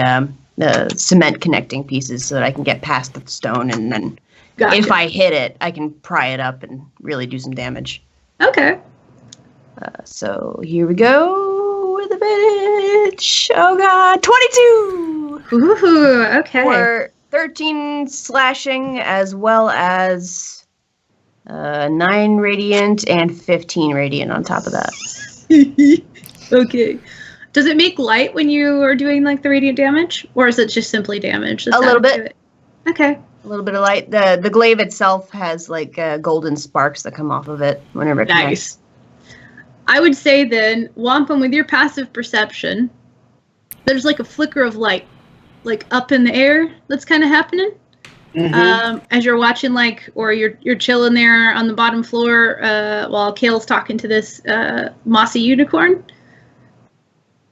Speaker 4: cement connecting pieces so that I can get past the stone, and then if I hit it, I can pry it up and really do some damage.
Speaker 2: Okay.
Speaker 4: So here we go with a bitch. Oh god, 22!
Speaker 2: Ooh, okay.
Speaker 4: For 13 slashing, as well as 9 radiant and 15 radiant on top of that.
Speaker 2: Okay. Does it make light when you are doing like the radiant damage, or is it just simply damage?
Speaker 4: A little bit.
Speaker 2: Okay.
Speaker 4: A little bit of light. The glaive itself has like golden sparks that come off of it whenever it connects.
Speaker 2: I would say then, Wampum, with your passive perception, there's like a flicker of light, like up in the air that's kind of happening. Mm-hmm. As you're watching, like, or you're chilling there on the bottom floor while Kale's talking to this mossy unicorn.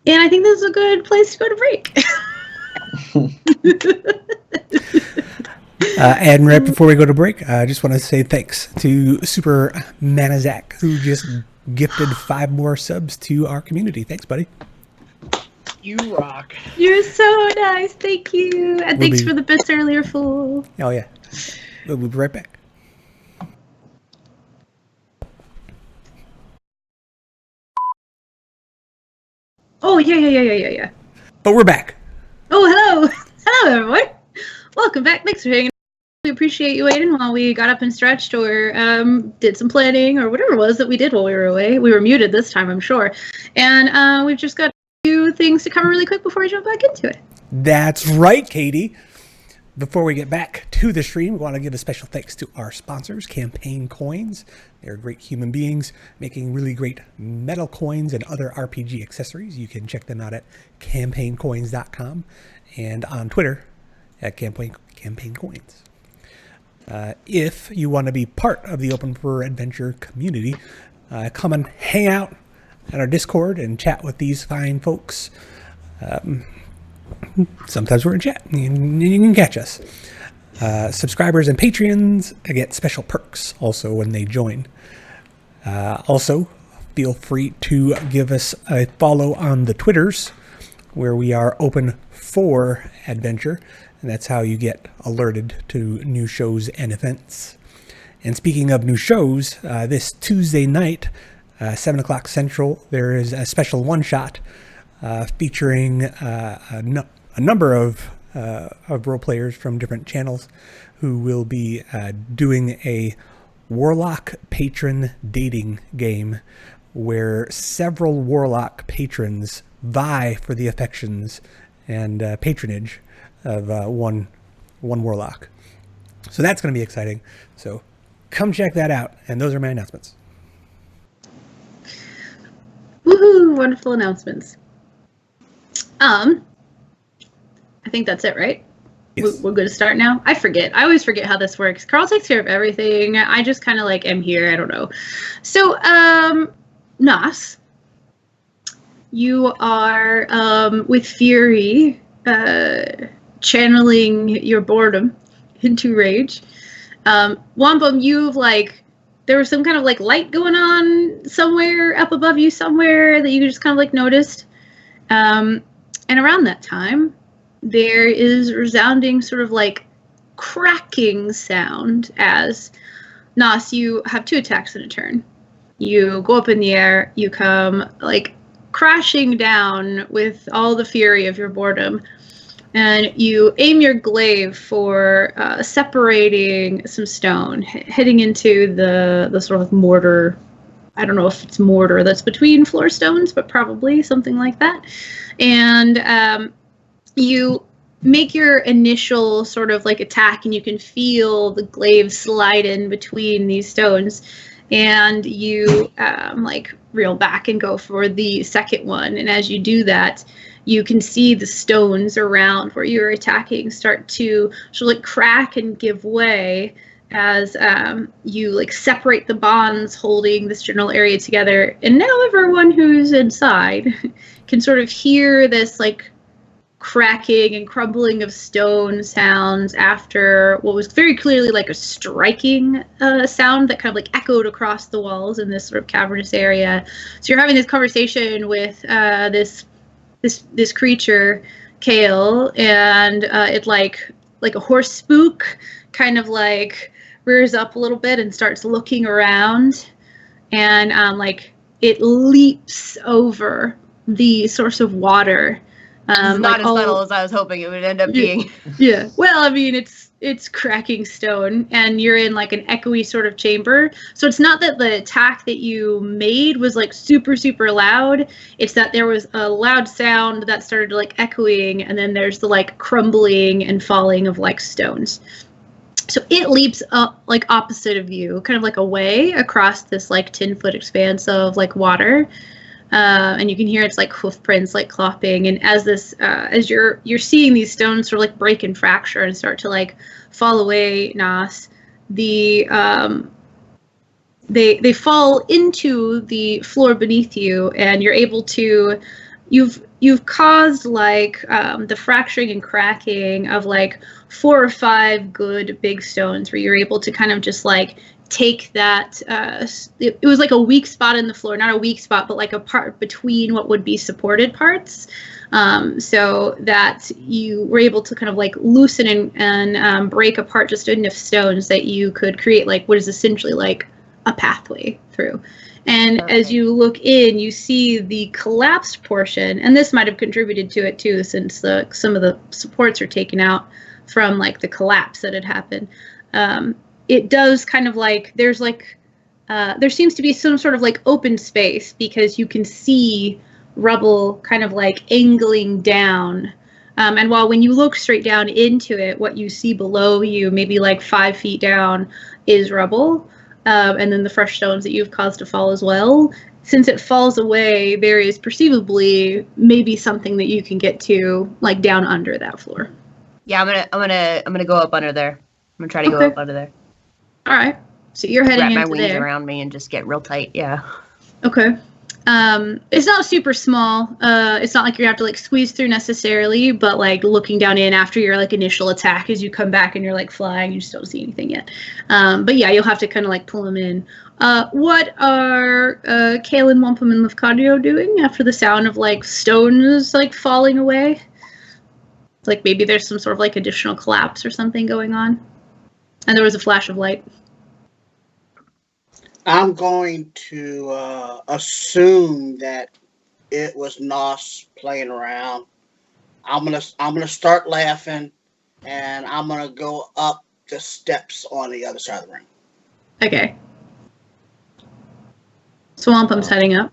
Speaker 2: And I think this is a good place to go to break.
Speaker 1: And right before we go to break, I just want to say thanks to Super Manazak, who just gifted 5 more subs to our community. Thanks, buddy.
Speaker 6: You rock.
Speaker 2: You're so nice. Thank you. And thanks for the bits earlier, fool.
Speaker 1: Oh, yeah. We'll be right back.
Speaker 2: Oh, yeah.
Speaker 1: But we're back.
Speaker 2: Oh, hello. Hello, everyone. Welcome back. Thanks for hanging out. We appreciate you waiting while we got up and stretched or did some planning or whatever it was that we did while we were away. We were muted this time, I'm sure. And we've just got a few things to cover really quick before we jump back into it.
Speaker 1: That's right, Katie. Before we get back to the stream, we want to give a special thanks to our sponsors, Campaign Coins. They're great human beings making really great metal coins and other RPG accessories. You can check them out at campaigncoins.com and on Twitter at Campaign Coins. If you want to be part of the Open for Adventure community, come and hang out at our Discord and chat with these fine folks. Sometimes we're in chat. You can catch us. Subscribers and Patreons get special perks also when they join. Also, feel free to give us a follow on the Twitters, where we are Open for Adventure, and that's how you get alerted to new shows and events. And speaking of new shows, this Tuesday night, 7 o'clock Central, there is a special one-shot featuring a number of role players from different channels who will be doing a Warlock patron dating game where several Warlock patrons vie for the affections and patronage of one Warlock. So that's going to be exciting. So come check that out. And those are my announcements.
Speaker 2: Woohoo! Wonderful announcements. I think that's it, right?
Speaker 1: Yes.
Speaker 2: We're good to start now? I forget. I always forget how this works. Carl takes care of everything. I just kind of like am here. I don't know. So, Nas, you are with Fury channeling your boredom into rage. Wampum, you've there was some kind of light going on somewhere up above you somewhere that you just kind of noticed. And around that time, there is resounding sort of cracking sound as Nas, you have 2 attacks in a turn. You go up in the air, you come crashing down with all the fury of your boredom, and you aim your glaive for separating some stone, hitting into the sort of mortar. I don't know if it's mortar that's between floor stones, but probably something like that. And you make your initial sort of attack, and you can feel the glaive slide in between these stones, and you reel back and go for the second one. And as you do that, you can see the stones around where you're attacking start to sort of crack and give way as you separate the bonds holding this general area together. And now everyone who's inside can sort of hear this cracking and crumbling of stone sounds after what was very clearly a striking sound that kind of echoed across the walls in this sort of cavernous area. So you're having this conversation with this creature, Kale, and it like a horse spook kind of rears up a little bit and starts looking around, and it leaps over the source of water.
Speaker 4: Not as subtle as I was hoping it would end up being.
Speaker 2: Yeah. Well, I mean, it's cracking stone, and you're in an echoey sort of chamber. So it's not that the attack that you made was super, super loud. It's that there was a loud sound that started echoing, and then there's the crumbling and falling of stones. So it leaps up opposite of you, kind of away across this 10-foot expanse of water. And you can hear its hoof prints clopping, and as this as you're seeing these stones sort of break and fracture and start to fall away, Nas, they fall into the floor beneath you, and you're able to you've caused the fracturing and cracking of 4 or 5 good big stones where you're able to kind of just take that it was a weak spot in the floor, not a weak spot, but a part between what would be supported parts, so that you were able to kind of loosen and break apart just enough stones that you could create what is essentially a pathway through. And as you look in, you see the collapsed portion, and this might have contributed to it too, since some of the supports are taken out from the collapse that had happened. It does kind of there's there seems to be some sort of open space, because you can see rubble kind of angling down. And while when you look straight down into it, what you see below you, maybe 5 feet down, is rubble. And then the fresh stones that you've caused to fall as well. Since it falls away, there is perceivably maybe something that you can get to down under that floor.
Speaker 4: Yeah, I'm gonna go up under there. gonna try to go
Speaker 2: Okay.
Speaker 4: up out of there.
Speaker 2: All right. So you're heading
Speaker 4: Wrap my
Speaker 2: into
Speaker 4: wings
Speaker 2: there.
Speaker 4: around me and just get real tight. Yeah.
Speaker 2: Okay. It's not super small. It's not like you have to like squeeze through necessarily, but like looking down in after your like initial attack as you come back and you're like flying, you just don't see anything yet. But yeah, you'll have to kind of like pull them in. What are Kaelin, Wampum, and Lefcadio doing after the sound of like stones like falling away? Like maybe there's some sort of like additional collapse or something going on. And there was a flash of light.
Speaker 5: I'm going to assume that it was Nos playing around. I'm gonna start laughing, and I'm gonna go up the steps on the other side of the ring.
Speaker 2: Okay. So Wampum's heading up.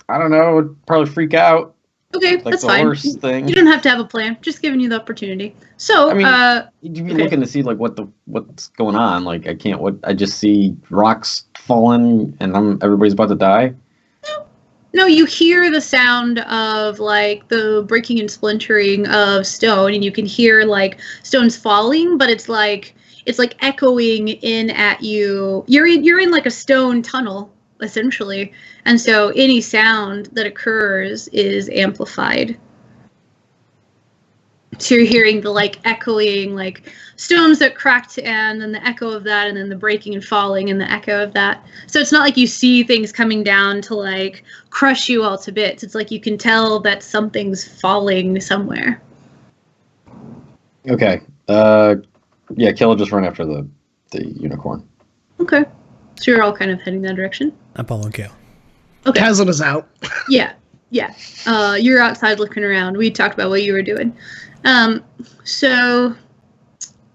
Speaker 3: I don't know. Would probably freak out.
Speaker 2: Okay,
Speaker 3: Like
Speaker 2: that's
Speaker 3: the
Speaker 2: fine.
Speaker 3: horse thing.
Speaker 2: You don't have to have a plan. Just giving you the opportunity. So,
Speaker 3: I mean, You'd be
Speaker 2: okay.
Speaker 3: looking to see like what's going on. Like I just see rocks falling and everybody's about to die.
Speaker 2: no, you hear the sound of like the breaking and splintering of stone, and you can hear like stones falling, but it's like echoing in at you. You're in like a stone tunnel essentially, and so any sound that occurs is amplified. So you're hearing the like echoing like stones that cracked and then the echo of that and then the breaking and falling and the echo of that. So it's not like you see things coming down to like crush you all to bits. It's like you can tell that something's falling somewhere.
Speaker 3: Okay. Yeah, Kill will just run after the unicorn.
Speaker 2: Okay. So you're all kind of heading that direction.
Speaker 1: I'm following Kale.
Speaker 2: Okay.
Speaker 6: Kazan is out.
Speaker 2: Yeah. You're outside looking around. We talked about what you were doing. So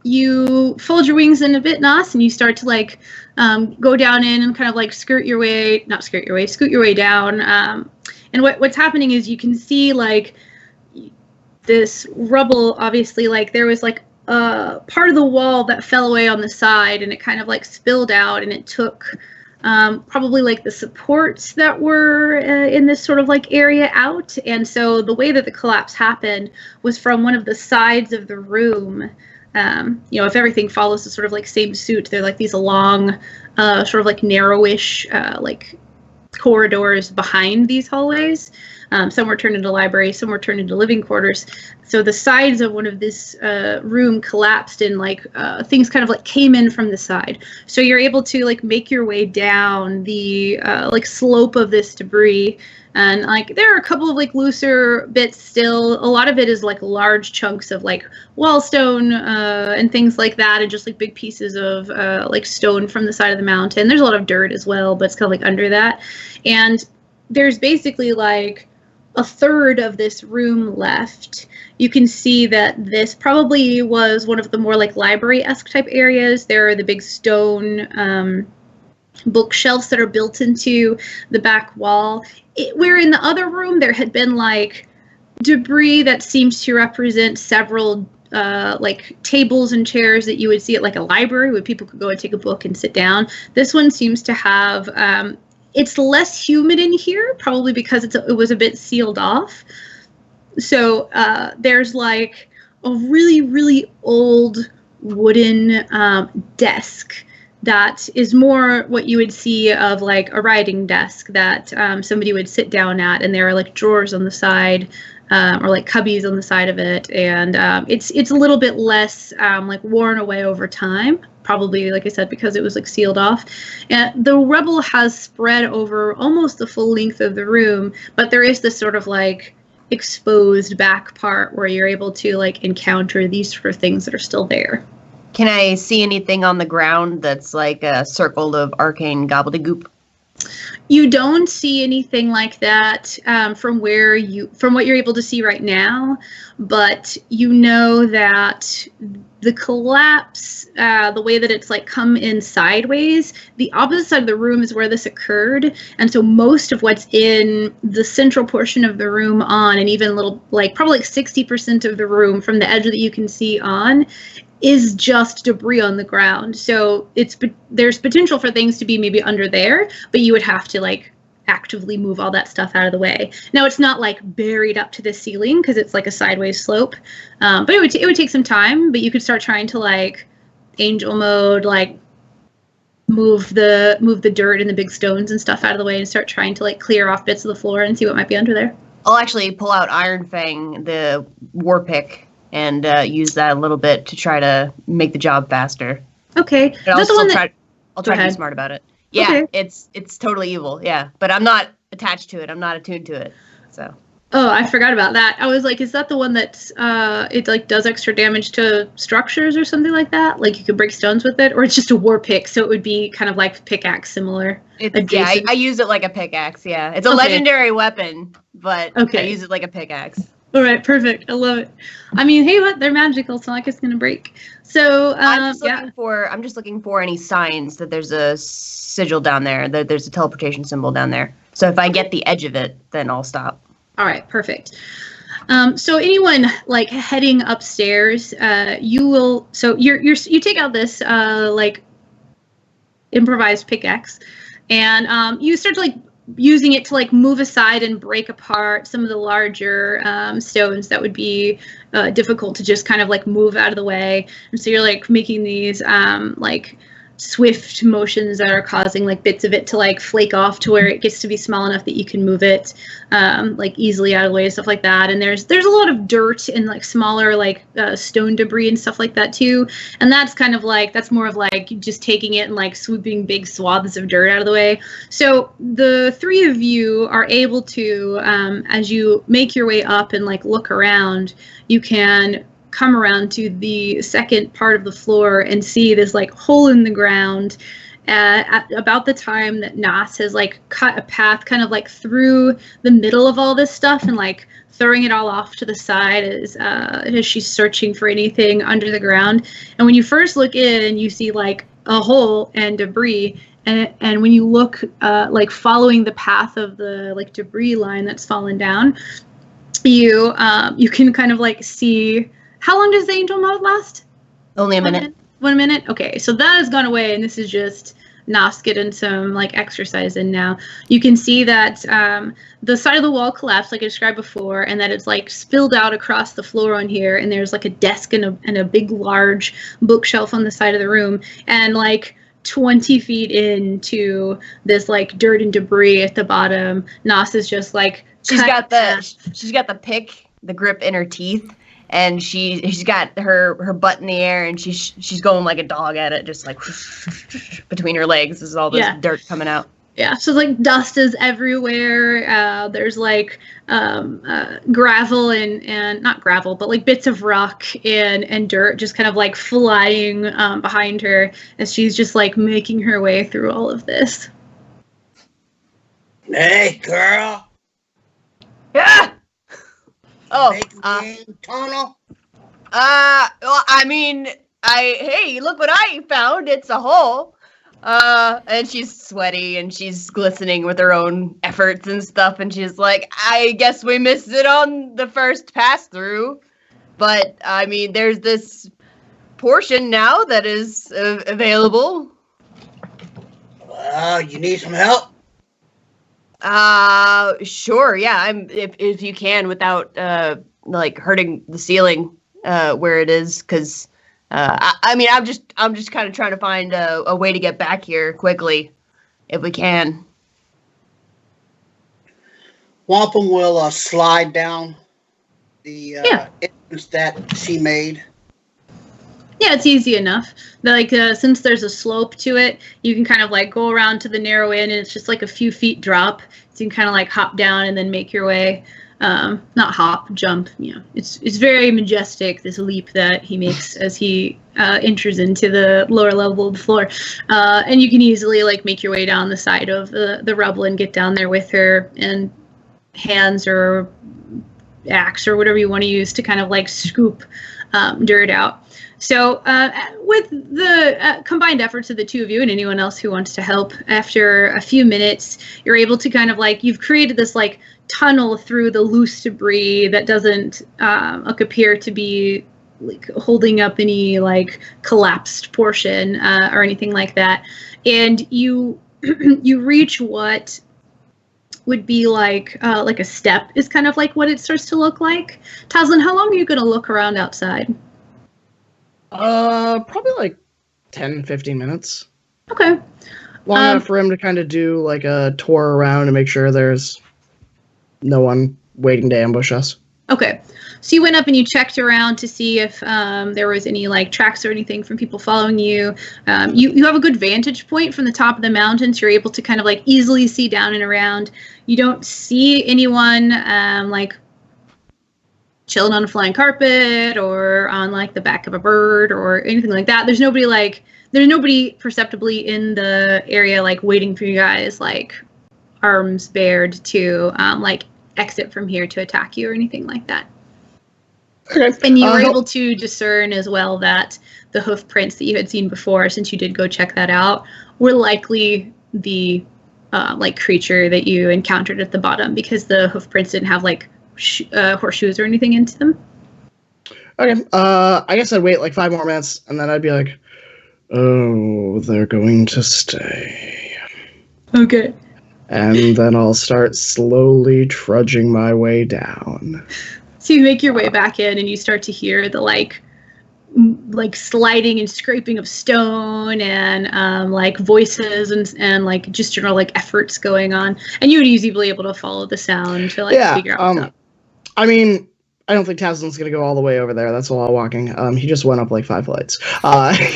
Speaker 2: you fold your wings in a bit, Nos, and you start to like go down in and kind of like scoot your way down. And what's happening is you can see like this rubble. Obviously, like there was like part of the wall that fell away on the side, and it kind of like spilled out, and it took probably like the supports that were in this sort of like area out. And so the way that the collapse happened was from one of the sides of the room. If everything follows the sort of like same suit, they're like these long, sort of like narrowish, like corridors behind these hallways. Some were turned into libraries, some were turned into living quarters. So the sides of one of this room collapsed, and like things kind of like came in from the side. So you're able to like make your way down the like slope of this debris, and like there are a couple of like looser bits still. A lot of it is like large chunks of like wall stone and things like that, and just like big pieces of like stone from the side of the mountain. There's a lot of dirt as well, but it's kind of like under that. And there's basically like a third of this room left. You can see that this probably was one of the more like library-esque type areas. There are the big stone bookshelves that are built into the back wall. Where in the other room there had been like debris that seems to represent several like tables and chairs that you would see at like a library where people could go and take a book and sit down. This one seems to have it's less humid in here, probably because it was a bit sealed off. So there's like a really, really old wooden desk that is more what you would see of like a writing desk that somebody would sit down at, and there are like drawers on the side or like cubbies on the side of it, and it's a little bit less like worn away over time. Probably, like I said, because it was like sealed off. And the rubble has spread over almost the full length of the room, but there is this sort of like exposed back part where you're able to like encounter these sort of things that are still there.
Speaker 4: Can I see anything on the ground that's like a circle of arcane gobbledygook?
Speaker 2: You don't see anything like that from what you're able to see right now, but you know that the collapse, the way that it's like come in sideways, the opposite side of the room is where this occurred, and so most of what's in the central portion of the room on, and even little like probably like 60% of the room from the edge that you can see on, is just debris on the ground. So there's potential for things to be maybe under there, but you would have to like actively move all that stuff out of the way. Now it's not like buried up to the ceiling because it's like a sideways slope, but it would take some time. But you could start trying to like angel mode, like move the dirt and the big stones and stuff out of the way and start trying to like clear off bits of the floor and see what might be under there.
Speaker 4: I'll actually pull out Iron Fang, the war pick, and use that a little bit to try to make the job faster.
Speaker 2: Okay.
Speaker 4: But
Speaker 2: Is that the one
Speaker 4: I'll try to be
Speaker 2: ahead.
Speaker 4: smart about it. Yeah,
Speaker 2: Okay.
Speaker 4: it's totally evil. Yeah, but I'm not attached to it. I'm not attuned to it. So.
Speaker 2: Oh, I forgot about that. I was like, is that the one that it like does extra damage to structures or something like that? Like you could break stones with it, or it's just a war pick, so it would be kind of like pickaxe similar.
Speaker 4: Yeah, I use it like a pickaxe. Yeah, it's a
Speaker 2: Okay.
Speaker 4: legendary weapon, but I
Speaker 2: Okay.
Speaker 4: use it like a pickaxe.
Speaker 2: All right, perfect. I love it. I mean, hey, what? They're magical. It's not like it's gonna break. So
Speaker 4: I'm just
Speaker 2: yeah.
Speaker 4: looking for any signs that there's a sigil down there, that there's a teleportation symbol down there. So if I get the edge of it, then I'll stop.
Speaker 2: All right, perfect. So anyone like heading upstairs, you will. So you take out this like improvised pickaxe, and you start to like using it to like move aside and break apart some of the larger stones that would be difficult to just kind of like move out of the way. And so you're like making these like swift motions that are causing like bits of it to like flake off to where it gets to be small enough that you can move it like easily out of the way and stuff like that. And there's a lot of dirt and like smaller like stone debris and stuff like that too. And that's kind of like, that's more of like just taking it and like swooping big swaths of dirt out of the way. So the three of you are able to, as you make your way up and like look around, you can come around to the second part of the floor and see this like hole in the ground at about the time that Nas has like cut a path kind of like through the middle of all this stuff and like throwing it all off to the side as she's searching for anything under the ground. And when you first look in, you see like a hole and debris. And when you look like following the path of the like debris line that's fallen down, you can kind of like see. How long does the angel mode last?
Speaker 4: Only a minute.
Speaker 2: 1 minute? Okay, so that has gone away, and this is just Nas getting some like exercise in now. You can see that the side of the wall collapsed, like I described before, and that it's like spilled out across the floor on here, and there's like a desk and a big, large bookshelf on the side of the room, and like 20 feet into this like dirt and debris at the bottom, Nas is just like
Speaker 4: she's got the pick, the grip in her teeth. And she's got her butt in the air, and she's going like a dog at it, just like between her legs. There's all this dirt coming out.
Speaker 2: Yeah, so like dust is everywhere. There's like gravel and not gravel, but like bits of rock and dirt just kind of like flying behind her as she's just like making her way through all of this.
Speaker 5: Hey, girl.
Speaker 4: Yeah. Oh,
Speaker 5: tunnel.
Speaker 4: well, I mean, hey, look what I found. It's a hole. And she's sweaty and she's glistening with her own efforts and stuff. And she's like, I guess we missed it on the first pass through. But I mean, there's this portion now that is available.
Speaker 5: You need some help?
Speaker 4: Sure, yeah. If you can without like hurting the ceiling where it is, because I mean I'm just kind of trying to find a way to get back here quickly, if we can.
Speaker 5: Wampum will slide down the entrance that she made.
Speaker 2: Yeah, it's easy enough. Like since there's a slope to it, you can kind of like go around to the narrow end, and it's just like a few feet drop. So you can kind of like hop down and then make your way. Not hop, jump. You know, it's very majestic. This leap that he makes as he enters into the lower level of the floor, and you can easily like make your way down the side of the rubble and get down there with her and hands or axe or whatever you want to use to kind of like scoop dirt out. So with the combined efforts of the two of you and anyone else who wants to help, after a few minutes, you're able to kind of like, you've created this like tunnel through the loose debris that doesn't appear to be like holding up any like collapsed portion or anything like that. And you you reach what would be like a step is kind of like what it starts to look like. Tazlin, how long are you going to look around outside?
Speaker 6: Probably like 10, 15 minutes.
Speaker 2: Okay.
Speaker 6: Long enough for him to kind of do like a tour around and make sure there's no one waiting to ambush us.
Speaker 2: Okay. So you went up and you checked around to see if there was any like tracks or anything from people following you. You have a good vantage point from the top of the mountains. You're able to kind of like easily see down and around. You don't see anyone like chilling on a flying carpet or on like the back of a bird or anything like that. There's nobody perceptibly in the area like waiting for you guys, like arms bared to like exit from here to attack you or anything like that.
Speaker 6: Okay.
Speaker 2: And you were able to discern as well that the hoof prints that you had seen before, since you did go check that out, were likely the like creature that you encountered at the bottom, because the hoof prints didn't have like horseshoes or anything into them.
Speaker 6: Okay. I guess I'd wait like 5 more minutes, and then I'd be like, "Oh, they're going to stay."
Speaker 2: Okay.
Speaker 6: And then I'll start slowly trudging my way down.
Speaker 2: So you make your way back in, and you start to hear the like sliding and scraping of stone, and like voices and like just general like efforts going on. And you would easily be able to follow the sound to like figure out what's up.
Speaker 6: I mean, I don't think Tazlin's gonna go all the way over there. That's a lot of walking. He just went up like 5 flights.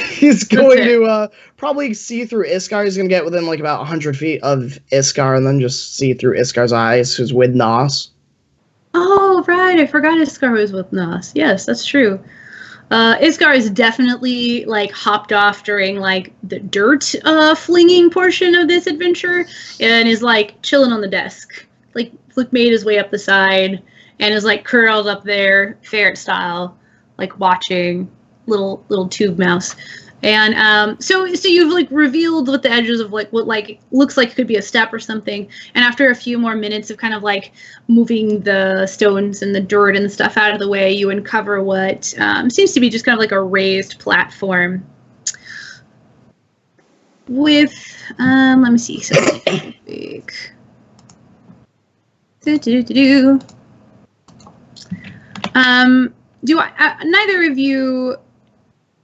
Speaker 6: He's going to probably see through Iskar. He's gonna get within like about 100 feet of Iskar, and then just see through Iskar's eyes, who's with Nos.
Speaker 2: Oh, right. I forgot Iskar was with Nos. Yes, that's true. Iskar is definitely like hopped off during like the dirt flinging portion of this adventure, and is like chilling on the desk. Like made his way up the side and is like curled up there, ferret style, like watching little tube mouse. And so you've like revealed what the edges of like what like looks like could be a step or something. And after a few more minutes of kind of like moving the stones and the dirt and stuff out of the way, you uncover what seems to be just kind of like a raised platform with let me see something big. Neither of you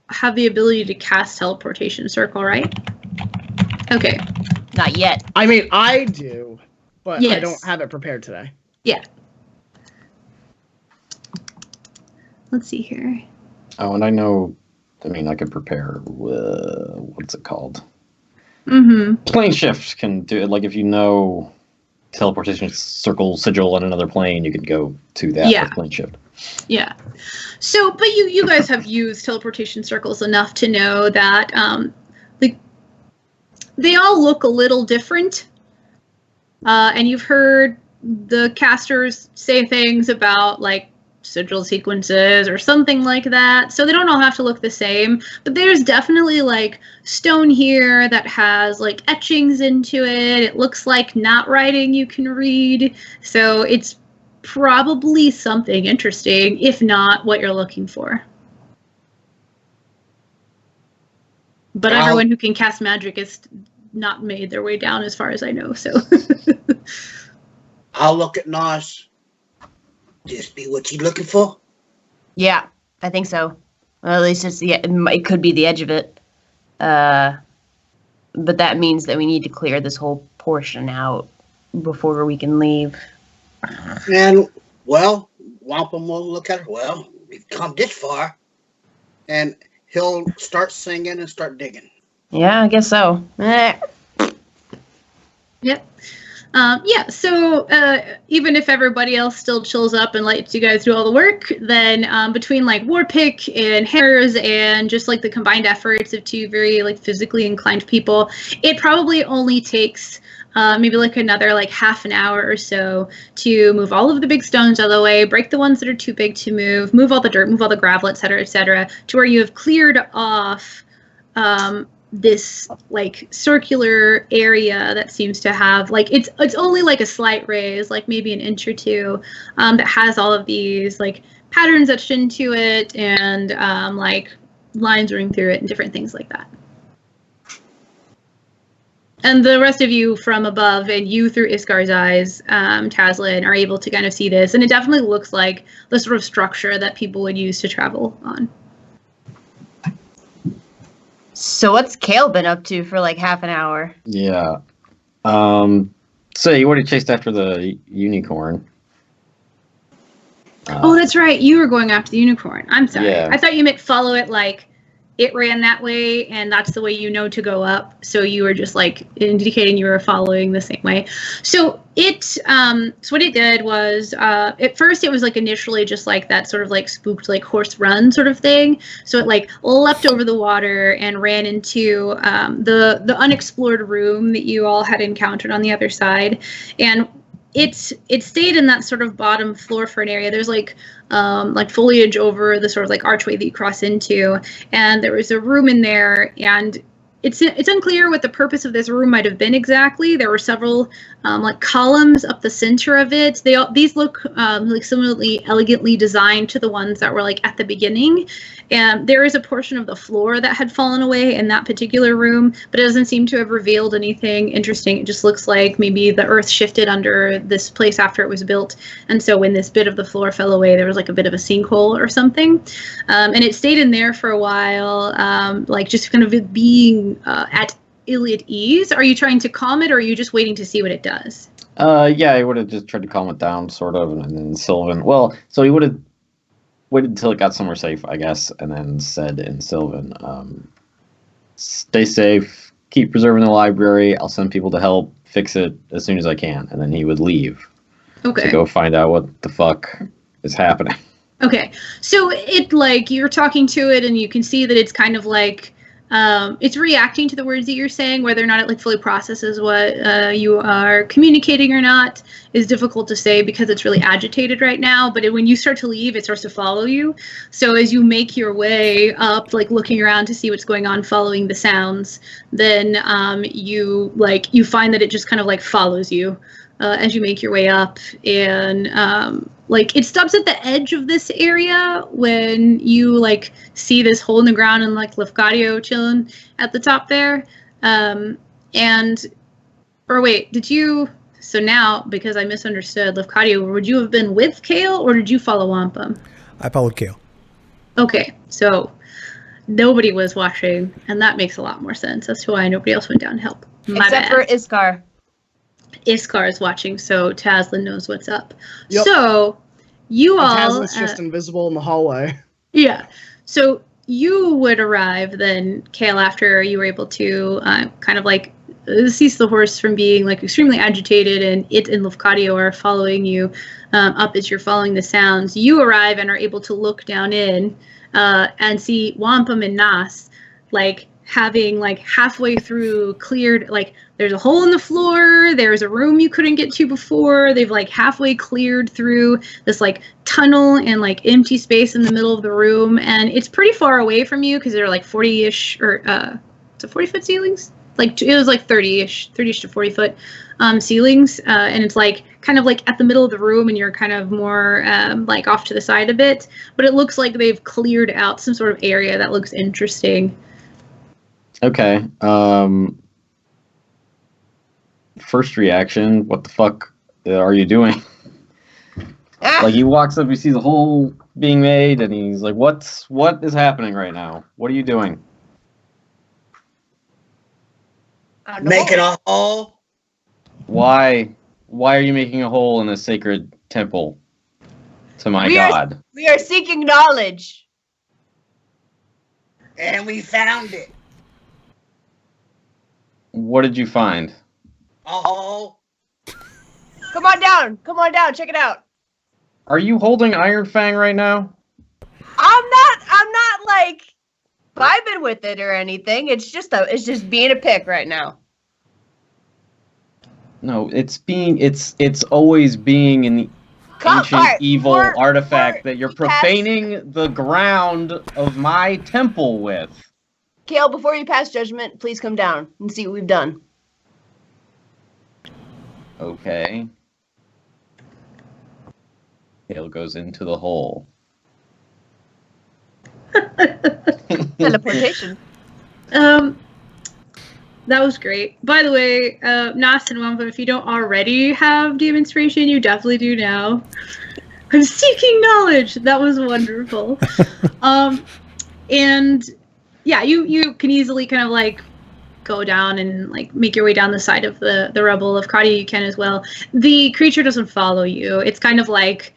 Speaker 2: have the ability to cast teleportation circle, right? Okay.
Speaker 4: Not yet.
Speaker 6: I mean, I do, but
Speaker 2: yes.
Speaker 6: I don't have it prepared today.
Speaker 2: Yeah. Let's see here.
Speaker 3: Oh, and I know, I mean, I could prepare, what's it called?
Speaker 2: Mm-hmm.
Speaker 3: Plane shift can do it. Like, if you know teleportation circle sigil on another plane, you could go to that with plane shift.
Speaker 2: Yeah. So, but you guys have used teleportation circles enough to know that like they all look a little different. And you've heard the casters say things about like sigil sequences or something like that. So they don't all have to look the same, but there's definitely like stone here that has like etchings into it. It looks like not writing you can read. So it's probably something interesting, if not what you're looking for. But everyone who can cast magic is not made their way down as far as I know, so.
Speaker 5: I'll look at Nos. This be what you looking for?
Speaker 4: Yeah, I think so. Well, at least it could be the edge of it. But that means that we need to clear this whole portion out before we can leave.
Speaker 5: And, well, Wampum will look at it. Well, we've come this far. And he'll start singing and start digging.
Speaker 4: Yeah, I guess so.
Speaker 2: Yep. So even if everybody else still chills up and lets you guys do all the work, then between like Warpick and Harris and just like the combined efforts of two very like physically inclined people, it probably only takes maybe like another like half an hour or so to move all of the big stones out of the way, break the ones that are too big to move all the dirt, move all the gravel, et cetera, to where you have cleared off this like circular area that seems to have like it's only like a slight raise, like maybe an inch or two, that has all of these like patterns etched into it and like lines running through it and different things like that. And the rest of you from above and you through Iskar's eyes, Taslin, are able to kind of see this. And it definitely looks like the sort of structure that people would use to travel on.
Speaker 4: So what's Kale been up to for like half an hour?
Speaker 3: Yeah. So you already chased after the unicorn.
Speaker 2: Oh, that's right. You were going after the unicorn. I'm sorry.
Speaker 3: Yeah.
Speaker 2: I thought you meant follow it like it ran that way and that's the way you know to go up. So you were just like indicating you were following the same way. So so what it did was at first it was like initially just like that sort of like spooked like horse run sort of thing. So it like leapt over the water and ran into the unexplored room that you all had encountered on the other side. And it stayed in that sort of bottom floor for an area. There's like foliage over the sort of like archway that you cross into, and there was a room in there, and it's unclear what the purpose of this room might have been exactly. There were several like columns up the center of it. These look like similarly elegantly designed to the ones that were like at the beginning. And there is a portion of the floor that had fallen away in that particular room, but it doesn't seem to have revealed anything interesting. It just looks like maybe the earth shifted under this place after it was built. And so when this bit of the floor fell away, there was like a bit of a sinkhole or something. And it stayed in there for a while, like just kind of being at ill at ease. Are you trying to calm it, or are you just waiting to see what it does?
Speaker 3: Yeah, I would have just tried to calm it down, sort of, and then Sylvan. Well, so he would have waited until it got somewhere safe, I guess, and then said in Sylvan, stay safe, keep preserving the library, I'll send people to help fix it as soon as I can, and then he would leave
Speaker 2: Okay.
Speaker 3: to go find out what the fuck is happening.
Speaker 2: Okay, so it like you're talking to it and you can see that it's kind of like it's reacting to the words that you're saying. Whether or not it like fully processes what you are communicating or not is difficult to say because it's really agitated right now. But when you start to leave, it starts to follow you. So as you make your way up, like looking around to see what's going on, following the sounds, then you find that it just kind of like follows you as you make your way up, and like it stops at the edge of this area when you like see this hole in the ground and like Lefkadio chilling at the top there. Or wait, did you? So now, because I misunderstood Lefkadio, would you have been with Kale or did you follow Wampum?
Speaker 1: I followed Kale.
Speaker 2: Okay, so nobody was watching, and that makes a lot more sense as to why nobody else went down to help. My
Speaker 4: Except
Speaker 2: bad.
Speaker 4: for Iskar.
Speaker 2: Iskar is watching, so Taslin knows what's up.
Speaker 6: Yep.
Speaker 2: So you all,
Speaker 6: Taslin's just invisible in the hallway.
Speaker 2: yeah. So you would arrive then, Kale, after you were able to kind of like cease the horse from being like extremely agitated, and it and Lefkadio are following you up as you're following the sounds. You arrive and are able to look down in and see Wampum and Nas like having like halfway through cleared, like there's a hole in the floor, there's a room you couldn't get to before, they've like halfway cleared through this like tunnel and like empty space in the middle of the room, and it's pretty far away from you because they're like 40-ish or it's a 40-foot ceilings, like it was like 30-ish to 40-foot ceilings, and it's like kind of like at the middle of the room, and you're kind of more like off to the side a bit, but it looks like they've cleared out some sort of area that looks interesting.
Speaker 3: Okay. First reaction, what the fuck are you doing?
Speaker 4: Ah!
Speaker 3: Like he walks up, he sees a hole being made, and he's like, what is happening right now? What are you doing?
Speaker 5: Making a hole.
Speaker 3: Why are you making a hole in a sacred temple to my god?
Speaker 4: We are seeking knowledge.
Speaker 5: And we found it.
Speaker 3: What did you find?
Speaker 5: A hole.
Speaker 4: Come on down. Come on down. Check it out.
Speaker 3: Are you holding Iron Fang right now?
Speaker 4: I'm not like vibing with it or anything. It's just being a pick right now.
Speaker 3: No, it's always being an ancient evil artifact that you're profaning the ground of my temple with.
Speaker 4: Kale, before you pass judgment, please come down and see what we've done.
Speaker 3: Okay. Kale goes into the hole.
Speaker 4: Teleportation.
Speaker 2: That was great. By the way, Nas and Wampa, if you don't already have DM inspiration, you definitely do now. I'm seeking knowledge. That was wonderful. And yeah, you can easily kind of like go down and like make your way down the side of the rubble of Kadia. You can as well. The creature doesn't follow you. It's kind of like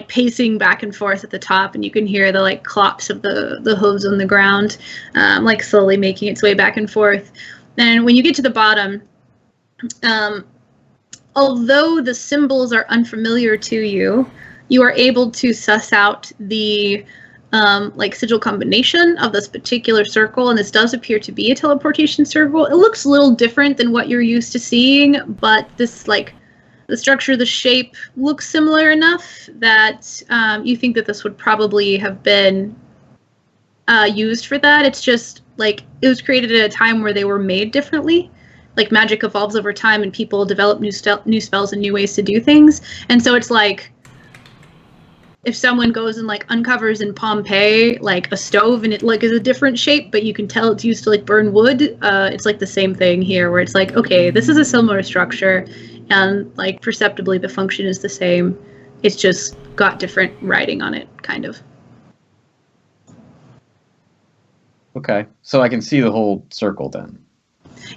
Speaker 2: pacing back and forth at the top, and you can hear the like clops of the hooves on the ground, like slowly making its way back and forth. And when you get to the bottom, although the symbols are unfamiliar to you, you are able to suss out the like sigil combination of this particular circle, and this does appear to be a teleportation circle. It looks a little different than what you're used to seeing, but this like the structure, the shape looks similar enough that you think that this would probably have been used for that. It's just like it was created at a time where they were made differently. Like magic evolves over time, and people develop new spells and new ways to do things. And so it's like if someone goes and like uncovers in Pompeii like a stove and it like is a different shape, but you can tell it's used to like burn wood. It's like the same thing here, where it's like, okay, this is a similar structure, and like perceptibly the function is the same. It's just got different writing on it, kind of.
Speaker 3: Okay, so I can see the whole circle then.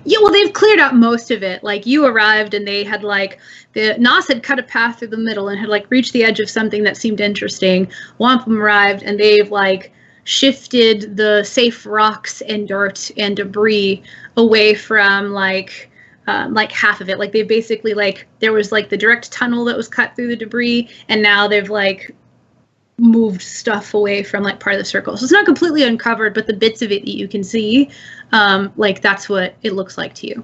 Speaker 2: Yeah, well, they've cleared out most of it. Like, you arrived and they had, like, Nas had cut a path through the middle and had, like, reached the edge of something that seemed interesting. Wampum arrived and they've, like, shifted the safe rocks and dirt and debris away from, like half of it. Like, they basically, like, there was, like, the direct tunnel that was cut through the debris, and now they've, like, moved stuff away from like part of the circle. So it's not completely uncovered, but the bits of it that you can see, like that's what it looks like to you.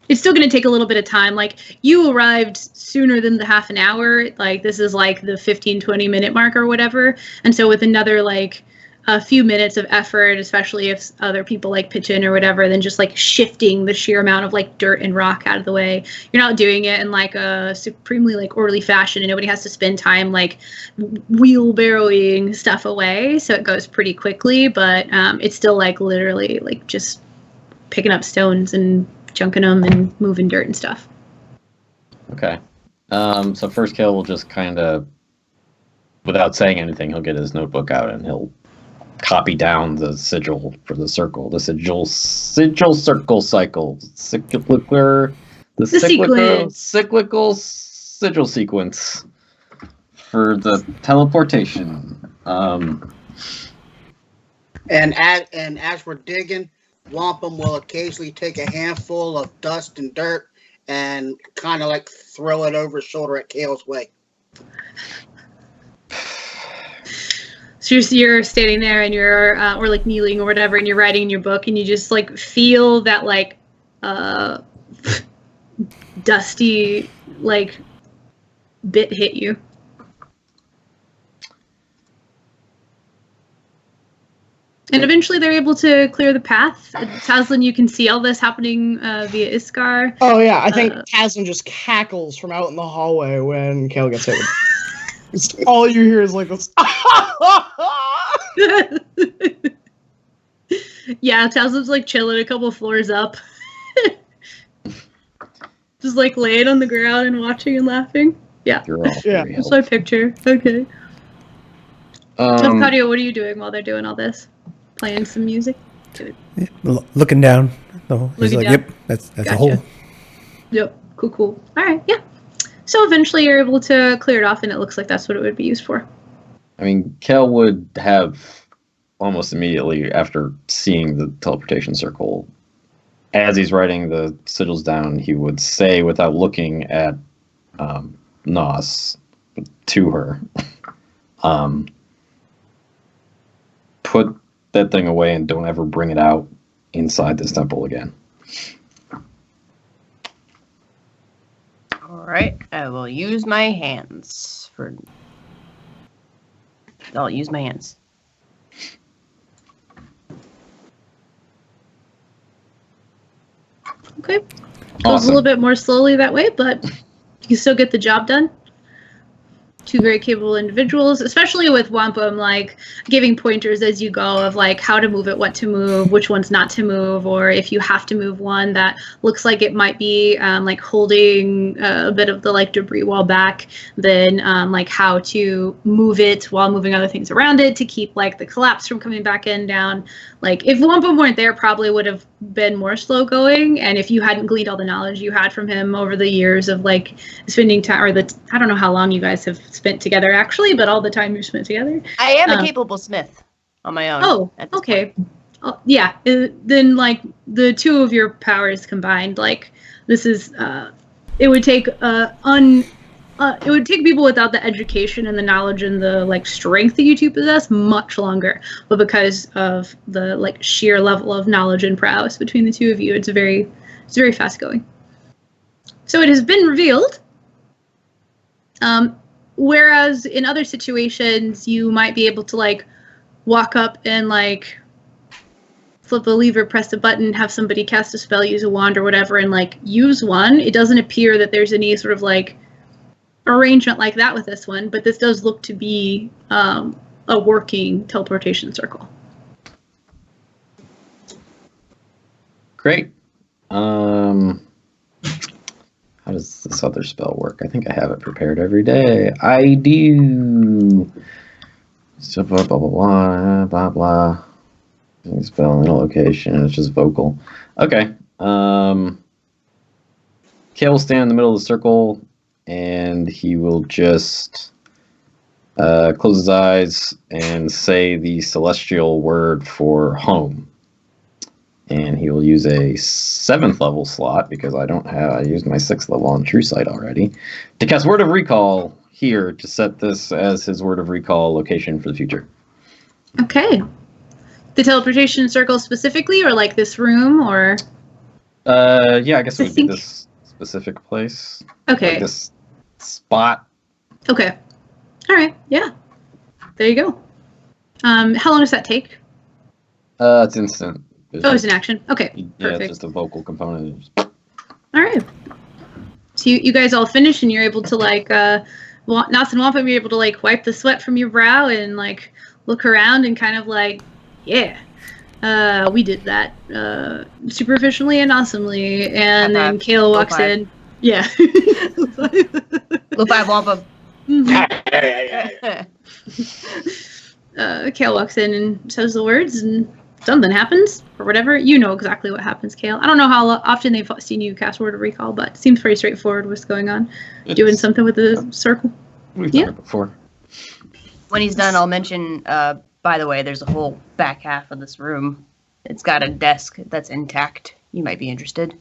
Speaker 2: It's still going to take a little bit of time. Like you arrived sooner than the half an hour. Like this is like the 15-20 minute mark or whatever. And so with another like a few minutes of effort, especially if other people like pitch in or whatever, then just like shifting the sheer amount of like dirt and rock out of the way. You're not doing it in like a supremely like orderly fashion, and nobody has to spend time like wheelbarrowing stuff away. So it goes pretty quickly, but it's still like literally like just picking up stones and chunking them and moving dirt and stuff.
Speaker 3: Okay. So first kill will just kind of, without saying anything, he'll get his notebook out and he'll copy down the sigil for the circle, the sigil circle cycle, cyclical sigil sequence for the teleportation.
Speaker 5: And as we're digging, Wampum will occasionally take a handful of dust and dirt and kind of like throw it over his shoulder at Kale's way.
Speaker 2: So you're standing there and you're, or like kneeling or whatever, and you're writing in your book, and you just like feel that like dusty like bit hit you. And eventually they're able to clear the path. Tazlin, you can see all this happening via Iskar.
Speaker 6: Oh yeah, I think Tazlin just cackles from out in the hallway when Kale gets hit with all you hear is like this.
Speaker 2: Yeah, Tazlin's like chilling a couple floors up. Just like laying on the ground and watching and laughing. Yeah.
Speaker 6: Yeah.
Speaker 2: That's my picture. Okay. So, Kadia, what are you doing while they're doing all this? Playing some music?
Speaker 1: Yeah, looking down. So he's
Speaker 2: Looking
Speaker 1: like,
Speaker 2: down.
Speaker 1: yep, that's
Speaker 2: Gotcha.
Speaker 1: a hole.
Speaker 2: Yep. Cool. All right. Yeah. So eventually you're able to clear it off, and it looks like that's what it would be used for.
Speaker 3: I mean, Kel would have almost immediately after seeing the teleportation circle, as he's writing the sigils down, he would say without looking at Nos to her, put that thing away and don't ever bring it out inside this temple again.
Speaker 4: All right, I will use my hands for. I'll use my hands.
Speaker 2: Okay. Goes a little bit more slowly that way, but you still get the job done. two very capable individuals, especially with Wampum, like giving pointers as you go of like how to move it, what to move, which ones not to move, or if you have to move one that looks like it might be like holding a bit of the like debris wall back, then like how to move it while moving other things around it to keep like the collapse from coming back in down. Like if Wampum weren't there, probably would have been more slow going, and if you hadn't gleaned all the knowledge you had from him over the years of like spending time, or I don't know how long you guys have spent together actually, but all the time you spent together.
Speaker 4: I am a capable smith on my own.
Speaker 2: Oh, okay. Yeah, then like the two of your powers combined, like this is it would take it would take people without the education and the knowledge and the like strength that you two possess much longer, but because of the like sheer level of knowledge and prowess between the two of you, it's very fast going. So it has been revealed. Whereas in other situations, you might be able to like walk up and like flip a lever, press a button, have somebody cast a spell, use a wand or whatever, and like use one. It doesn't appear that there's any sort of like arrangement like that with this one, but this does look to be a working teleportation circle.
Speaker 3: Great. How does this other spell work? I think I have it prepared every day. I do. So blah blah blah blah blah. Spell in a location. It's just vocal. Okay. Kale will stand in the middle of the circle, and he will just close his eyes and say the celestial word for home. And he will use a 7th level slot, because I used my 6th level on True Sight already, to cast Word of Recall here to set this as his Word of Recall location for the future.
Speaker 2: Okay. The teleportation circle specifically, or like this room, or?
Speaker 3: Yeah, I guess it would be this specific place.
Speaker 2: Okay.
Speaker 3: Like this spot.
Speaker 2: Okay. All right. Yeah. There you go. How long does that take?
Speaker 3: It's instant.
Speaker 2: Oh, it's an action. Okay.
Speaker 3: Yeah,
Speaker 2: Perfect.
Speaker 3: it's just a vocal component.
Speaker 2: All right. So you guys all finish, and you're able to like, Nas and Wampum, you're able to like wipe the sweat from your brow and like look around and kind of like, yeah, we did that super efficiently and awesomely. And then Kale walks in. Yeah.
Speaker 4: Low five, Wampum.
Speaker 2: Kale walks in and says the words, and something happens or whatever. You know exactly what happens, Kale. I don't know how often they've seen you cast Word of Recall, but it seems pretty straightforward what's going on. Doing something with the circle.
Speaker 3: We've done it before.
Speaker 4: When he's done, I'll mention, by the way, there's a whole back half of this room. It's got a desk that's intact. You might be interested.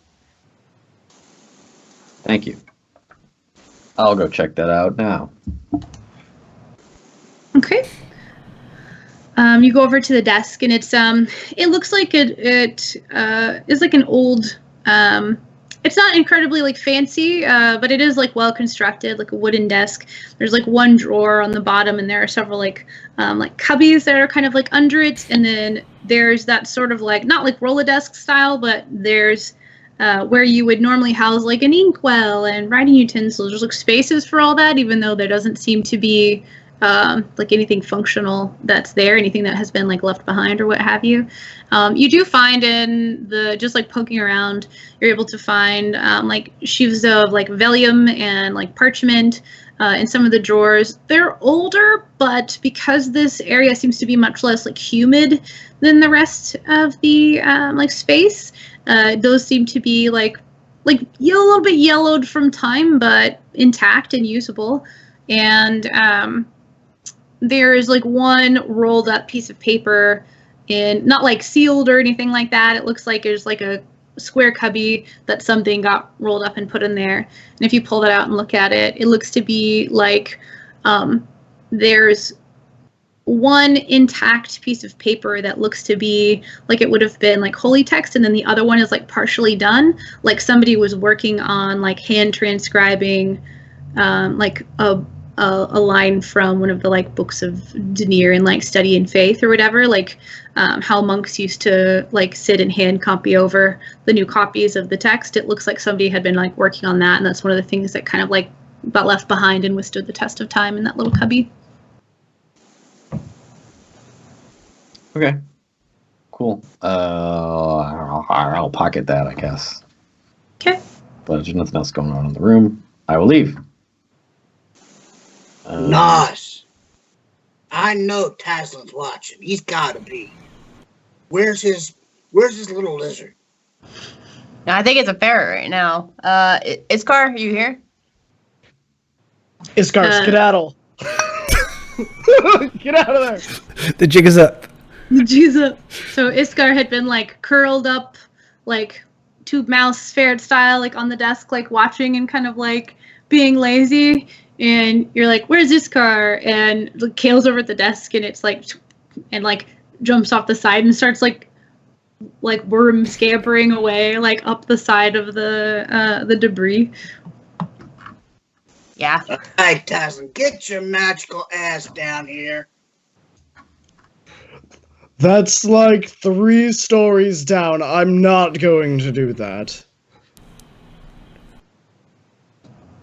Speaker 3: Thank you. I'll go check that out now.
Speaker 2: Okay. You go over to the desk, and it's it looks like it is like an old it's not incredibly like fancy, but it is like well constructed, like a wooden desk. There's like one drawer on the bottom, and there are several like cubbies that are kind of like under it, and then there's that sort of like not like Rolodesk style, but there's where you would normally house like an inkwell and writing utensils. There's like spaces for all that, even though there doesn't seem to be like anything functional that's there, anything that has been like left behind or what have you. You do find in the just like poking around, you're able to find like sheaves of like vellum and like parchment in some of the drawers. They're older, but because this area seems to be much less like humid than the rest of the like space, those seem to be like a little bit yellowed from time, but intact and usable. And there is like one rolled up piece of paper, in not like sealed or anything like that. It looks like there's like a square cubby that something got rolled up and put in there. And if you pull that out and look at it, it looks to be like there's one intact piece of paper that looks to be like it would have been like holy text, and then the other one is like partially done, like somebody was working on like hand transcribing like a line from one of the like books of Denier and like Study in Faith or whatever, like how monks used to like sit and hand copy over the new copies of the text. It looks like somebody had been like working on that, and that's one of the things that kind of like got left behind and withstood the test of time in that little cubby.
Speaker 3: Okay. Cool. I'll pocket that, I guess.
Speaker 2: Okay.
Speaker 3: But if there's nothing else going on in the room, I will leave.
Speaker 5: Nos. I know Taslin's watching. He's gotta be. Where's his little lizard?
Speaker 4: No, I think it's a ferret right now. Iskar, are you here?
Speaker 6: Iskar, skedaddle. Get out of there.
Speaker 1: The jig is up.
Speaker 2: Jesus. So Iskar had been like curled up, like tube mouse ferret style, like on the desk, like watching and kind of like being lazy. And you're like, "Where's Iskar?" And Kale's over at the desk, and it's like, and like jumps off the side and starts like worm scampering away, like up the side of the debris.
Speaker 4: Yeah.
Speaker 5: All right, Taslin, get your magical ass down here.
Speaker 6: That's like 3 stories down. I'm not going to do that.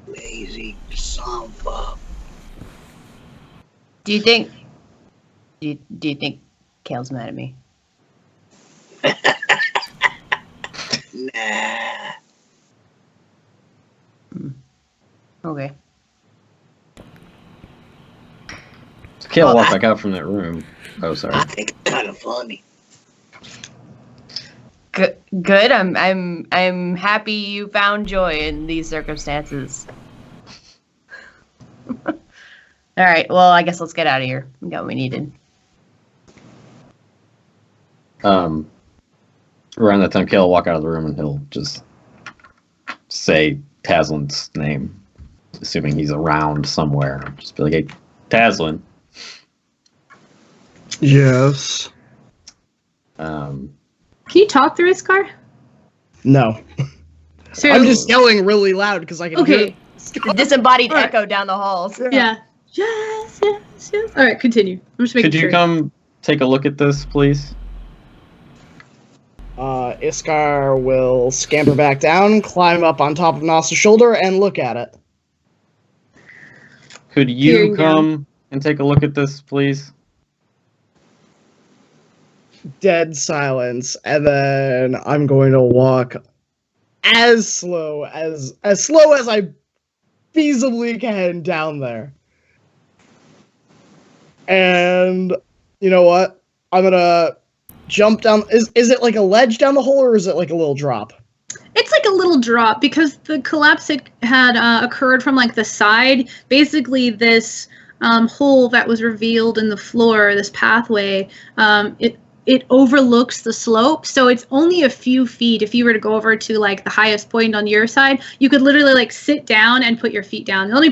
Speaker 5: Lazy son of a...
Speaker 4: Do you think Kale's mad at me?
Speaker 5: Nah.
Speaker 4: Okay.
Speaker 3: So Kale
Speaker 5: Well,
Speaker 3: walked
Speaker 5: I-
Speaker 3: back out from that room. Oh, sorry.
Speaker 5: I think it's kind of funny.
Speaker 4: Good. I'm happy you found joy in these circumstances. All right. Well, I guess let's get out of here. We got what we needed.
Speaker 3: Around that time, Kale will walk out of the room and he'll just say Taslin's name, assuming he's around somewhere. Just be like, "Hey, Taslin."
Speaker 6: Yes.
Speaker 2: Can you talk through Iskar?
Speaker 6: No.
Speaker 2: So,
Speaker 6: I'm just yelling really loud because I can
Speaker 2: Okay.
Speaker 6: hear.
Speaker 4: The disembodied
Speaker 2: All right.
Speaker 4: echo down the halls.
Speaker 2: Yeah. Yes. All right. Continue. I'm just making
Speaker 3: Could you
Speaker 2: sure.
Speaker 3: come take a look at this, please?
Speaker 6: Iskar will scamper back down, climb up on top of Nas's shoulder, and look at it.
Speaker 3: Could you
Speaker 2: Hearing
Speaker 3: come and take a look at this, please?
Speaker 6: Dead silence, and then I'm going to walk as slow as I feasibly can down there. And you know what? I'm gonna jump down. Is it like a ledge down the hole, or is it like a little drop?
Speaker 2: It's like a little drop because the collapse had occurred from like the side. Basically, this hole that was revealed in the floor, this pathway, it overlooks the slope, so it's only a few feet. If you were to go over to like the highest point on your side, you could literally like sit down and put your feet down. The only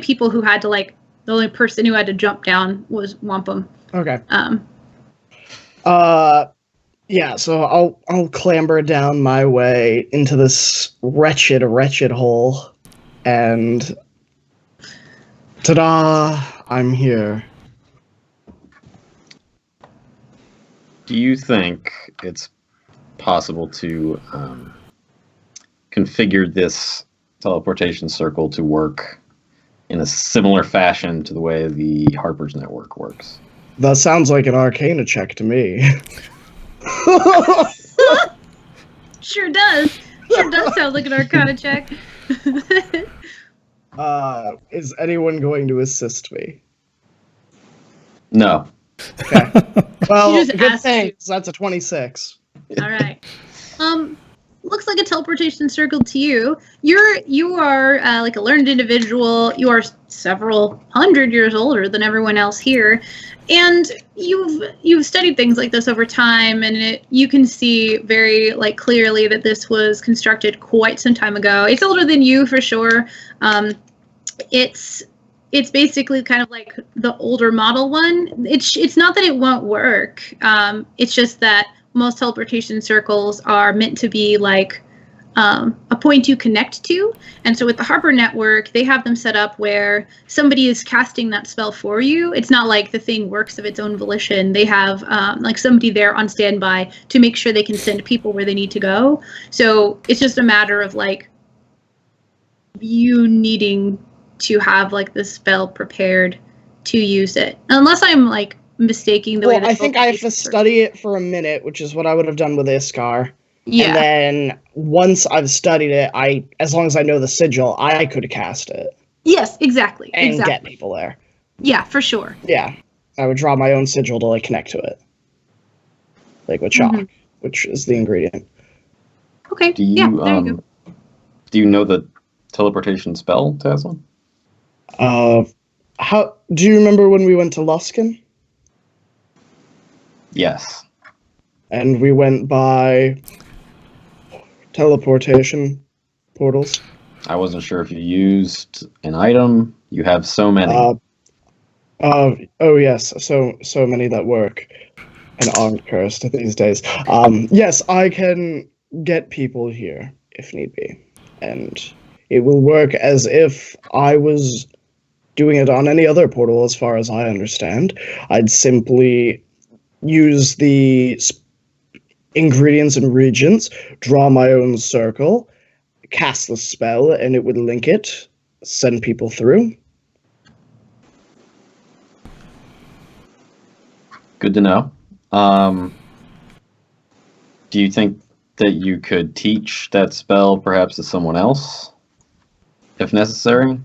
Speaker 2: person who had to jump down was Wampum.
Speaker 6: Okay. Yeah, so I'll clamber down my way into this wretched hole, and ta-da! I'm here.
Speaker 3: Do you think it's possible to configure this teleportation circle to work in a similar fashion to the way the Harper's network works?
Speaker 6: That sounds like an Arcana check to me.
Speaker 2: Sure does. Sure does sound like an Arcana check.
Speaker 6: Is anyone going to assist me?
Speaker 3: No.
Speaker 6: Okay. Well,
Speaker 2: You just
Speaker 6: good
Speaker 2: asked
Speaker 6: thing,
Speaker 2: you.
Speaker 6: 'cause that's a 26.
Speaker 2: All right. Looks like a teleportation circle to you. You are like a learned individual. You are several hundred years older than everyone else here, and you've studied things like this over time, and you can see very like clearly that this was constructed quite some time ago. It's older than you for sure. It's basically kind of like the older model one. It's not that it won't work. It's just that most teleportation circles are meant to be like a point you connect to. And so with the Harper network, they have them set up where somebody is casting that spell for you. It's not like the thing works of its own volition. They have like somebody there on standby to make sure they can send people where they need to go. So it's just a matter of like you needing to have like the spell prepared to use it, unless I'm like mistaking the way.
Speaker 6: Well, I think I have to study it for a minute, which is what I would have done with Iskar.
Speaker 2: Yeah.
Speaker 6: And then once I've studied it, as long as I know the sigil, I could cast it
Speaker 2: Yes, exactly.
Speaker 6: and
Speaker 2: exactly.
Speaker 6: get people there.
Speaker 2: Yeah, for sure.
Speaker 6: Yeah, I would draw my own sigil to like connect to it, like with chalk,
Speaker 2: Mhm.
Speaker 6: which is the ingredient.
Speaker 2: Okay.
Speaker 3: Do you
Speaker 2: yeah. There you go.
Speaker 3: do you know the teleportation spell, Taslim?
Speaker 6: How do you remember when we went to Luskin
Speaker 3: Yes.
Speaker 6: and we went by teleportation portals?
Speaker 3: I wasn't sure if you used an item. You have so many.
Speaker 6: Oh yes, so many that work and aren't cursed these days. Yes, I can get people here if need be, and it will work as if I was doing it on any other portal, as far as I understand. I'd simply use the ingredients and regents, draw my own circle, cast the spell, and it would link it, send people through.
Speaker 3: Good to know. Do you think that you could teach that spell perhaps to someone else, if necessary?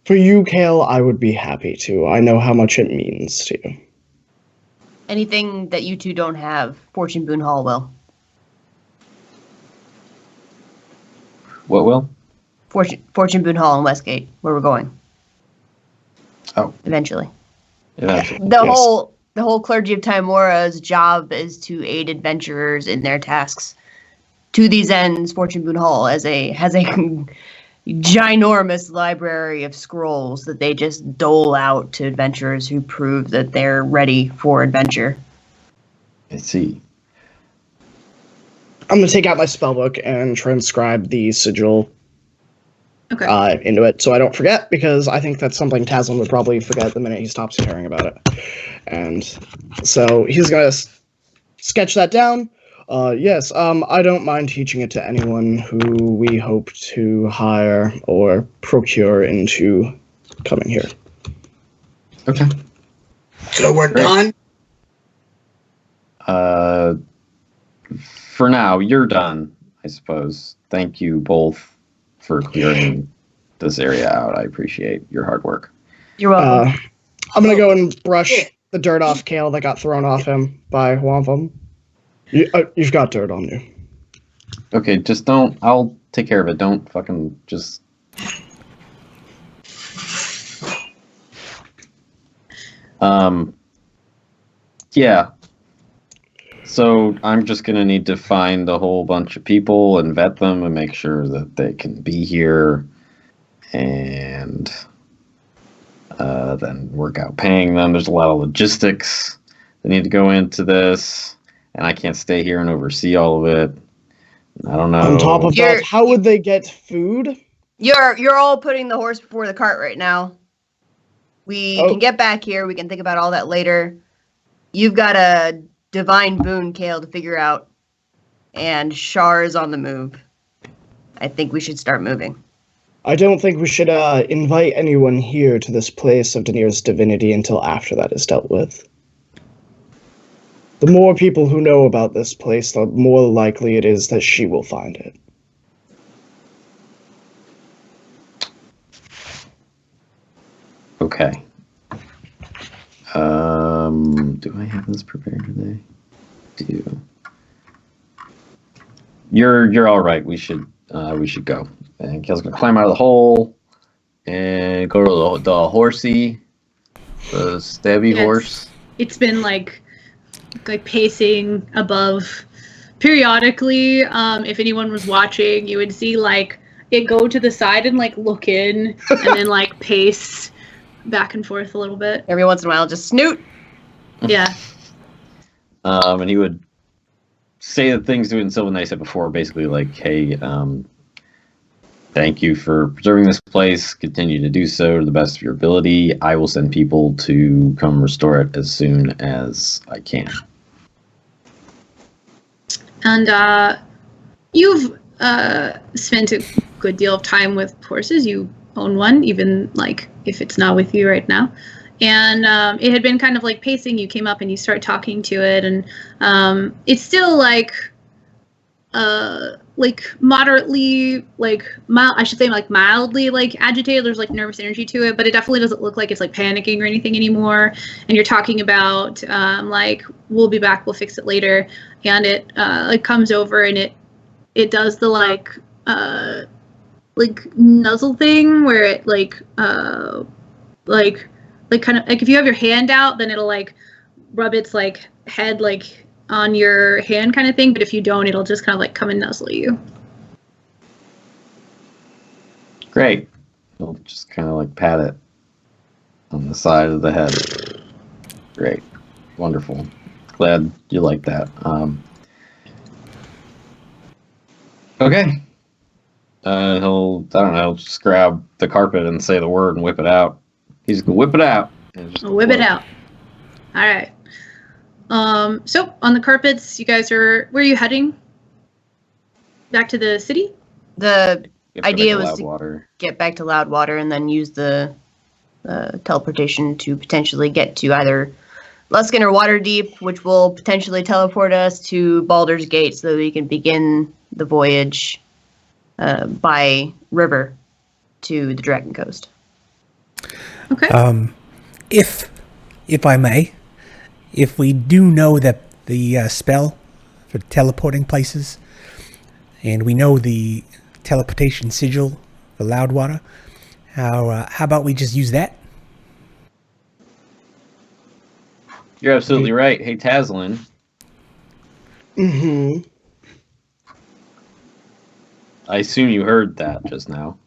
Speaker 6: For you, Kale, I would be happy to. I know how much it means to you.
Speaker 4: Anything that you two don't have, Fortune Boon Hall will.
Speaker 3: What will?
Speaker 4: Fortune Boon Hall in Westgate, where we're going.
Speaker 3: Oh.
Speaker 4: Eventually.
Speaker 3: Eventually.
Speaker 4: The
Speaker 6: Yes.
Speaker 4: whole clergy of Timora's job is to aid adventurers in their tasks. To these ends, Fortune Boon Hall has a ginormous library of scrolls that they just dole out to adventurers who prove that they're ready for adventure.
Speaker 3: I see.
Speaker 6: I'm going to take out my spellbook and transcribe the sigil
Speaker 2: Okay.
Speaker 6: into it so I don't forget, because I think that's something Taslim would probably forget the minute he stops caring about it. And so he's going to sketch that down. Yes, I don't mind teaching it to anyone who we hope to hire or procure into coming here.
Speaker 3: Okay.
Speaker 5: So we're
Speaker 3: Great.
Speaker 5: done.
Speaker 3: For now, you're done, I suppose. Thank you both for clearing this area out. I appreciate your hard work.
Speaker 4: You're welcome.
Speaker 6: I'm going to go and brush the dirt off Kale that got thrown off him by Wampum. You've got dirt on you.
Speaker 3: Okay, just don't. I'll take care of it. Don't fucking just. Yeah. So I'm just gonna need to find a whole bunch of people and vet them and make sure that they can be here, and then work out paying them. There's a lot of logistics that need to go into this, and I can't stay here and oversee all of it. I don't know.
Speaker 6: On top of
Speaker 4: You're-
Speaker 6: that, how would they get food?
Speaker 4: You're all putting the horse before the cart right now. We
Speaker 6: Oh.
Speaker 4: can get back here. We can think about all that later. You've got a divine boon, Kale, to figure out, and Shar is on the move. I think we should start moving.
Speaker 6: I don't think we should invite anyone here to this place of Daenerys' divinity until after that is dealt with. The more people who know about this place, the more likely it is that she will find it.
Speaker 3: Okay. Do I have this prepared today? Do. You're all right. We should go. And Kale's gonna climb out of the hole and go to the horsey, the stabby
Speaker 2: Yes.
Speaker 3: horse.
Speaker 2: It's been like pacing above. Periodically, if anyone was watching, you would see like it go to the side and like look in, and then like pace back and forth a little bit.
Speaker 4: Every once in a while, just snoot.
Speaker 2: Yeah.
Speaker 3: And he would say the things to it in Sylvan I said before, basically like, hey, thank you for preserving this place. Continue to do so to the best of your ability. I will send people to come restore it as soon as I can.
Speaker 2: And you've spent good deal of time with horses. You own one, even like if it's not with you right now. And it had been kind of like pacing. You came up and you start talking to it, and it's still like moderately I should say like mildly like agitated. There's like nervous energy to it, but it definitely doesn't look like it's like panicking or anything anymore. And you're talking about like, we'll be back, we'll fix it later. And it like comes over and it does the like nuzzle thing where it like kind of like if you have your hand out, then it'll like rub its like head like on your hand kind of thing, but if you don't, it'll just kind of like come and nuzzle you.
Speaker 3: Great. We'll just kind of like pat it on the side of the head. Great. Wonderful. Glad you like that. Okay. He'll, I don't know, just grab the carpet and say the word and whip it out. He's gonna whip it out.
Speaker 2: Whip it out. All right. So on the carpets, you guys are, where are you heading? Back to the city?
Speaker 4: The
Speaker 3: Get back
Speaker 4: idea
Speaker 3: to
Speaker 4: was to
Speaker 3: Loudwater.
Speaker 4: get back to Loudwater and then use the teleportation to potentially get to either Luskan or Waterdeep, which will potentially teleport us to Baldur's Gate so that we can begin the voyage by river to the Dragon Coast.
Speaker 2: Okay.
Speaker 1: If I may, if we do know that the spell for teleporting places, and we know the teleportation sigil for Loudwater, how about we just use that?
Speaker 3: You're absolutely right. Hey, Tazlin.
Speaker 6: Mm-hmm.
Speaker 3: I assume you heard that just now.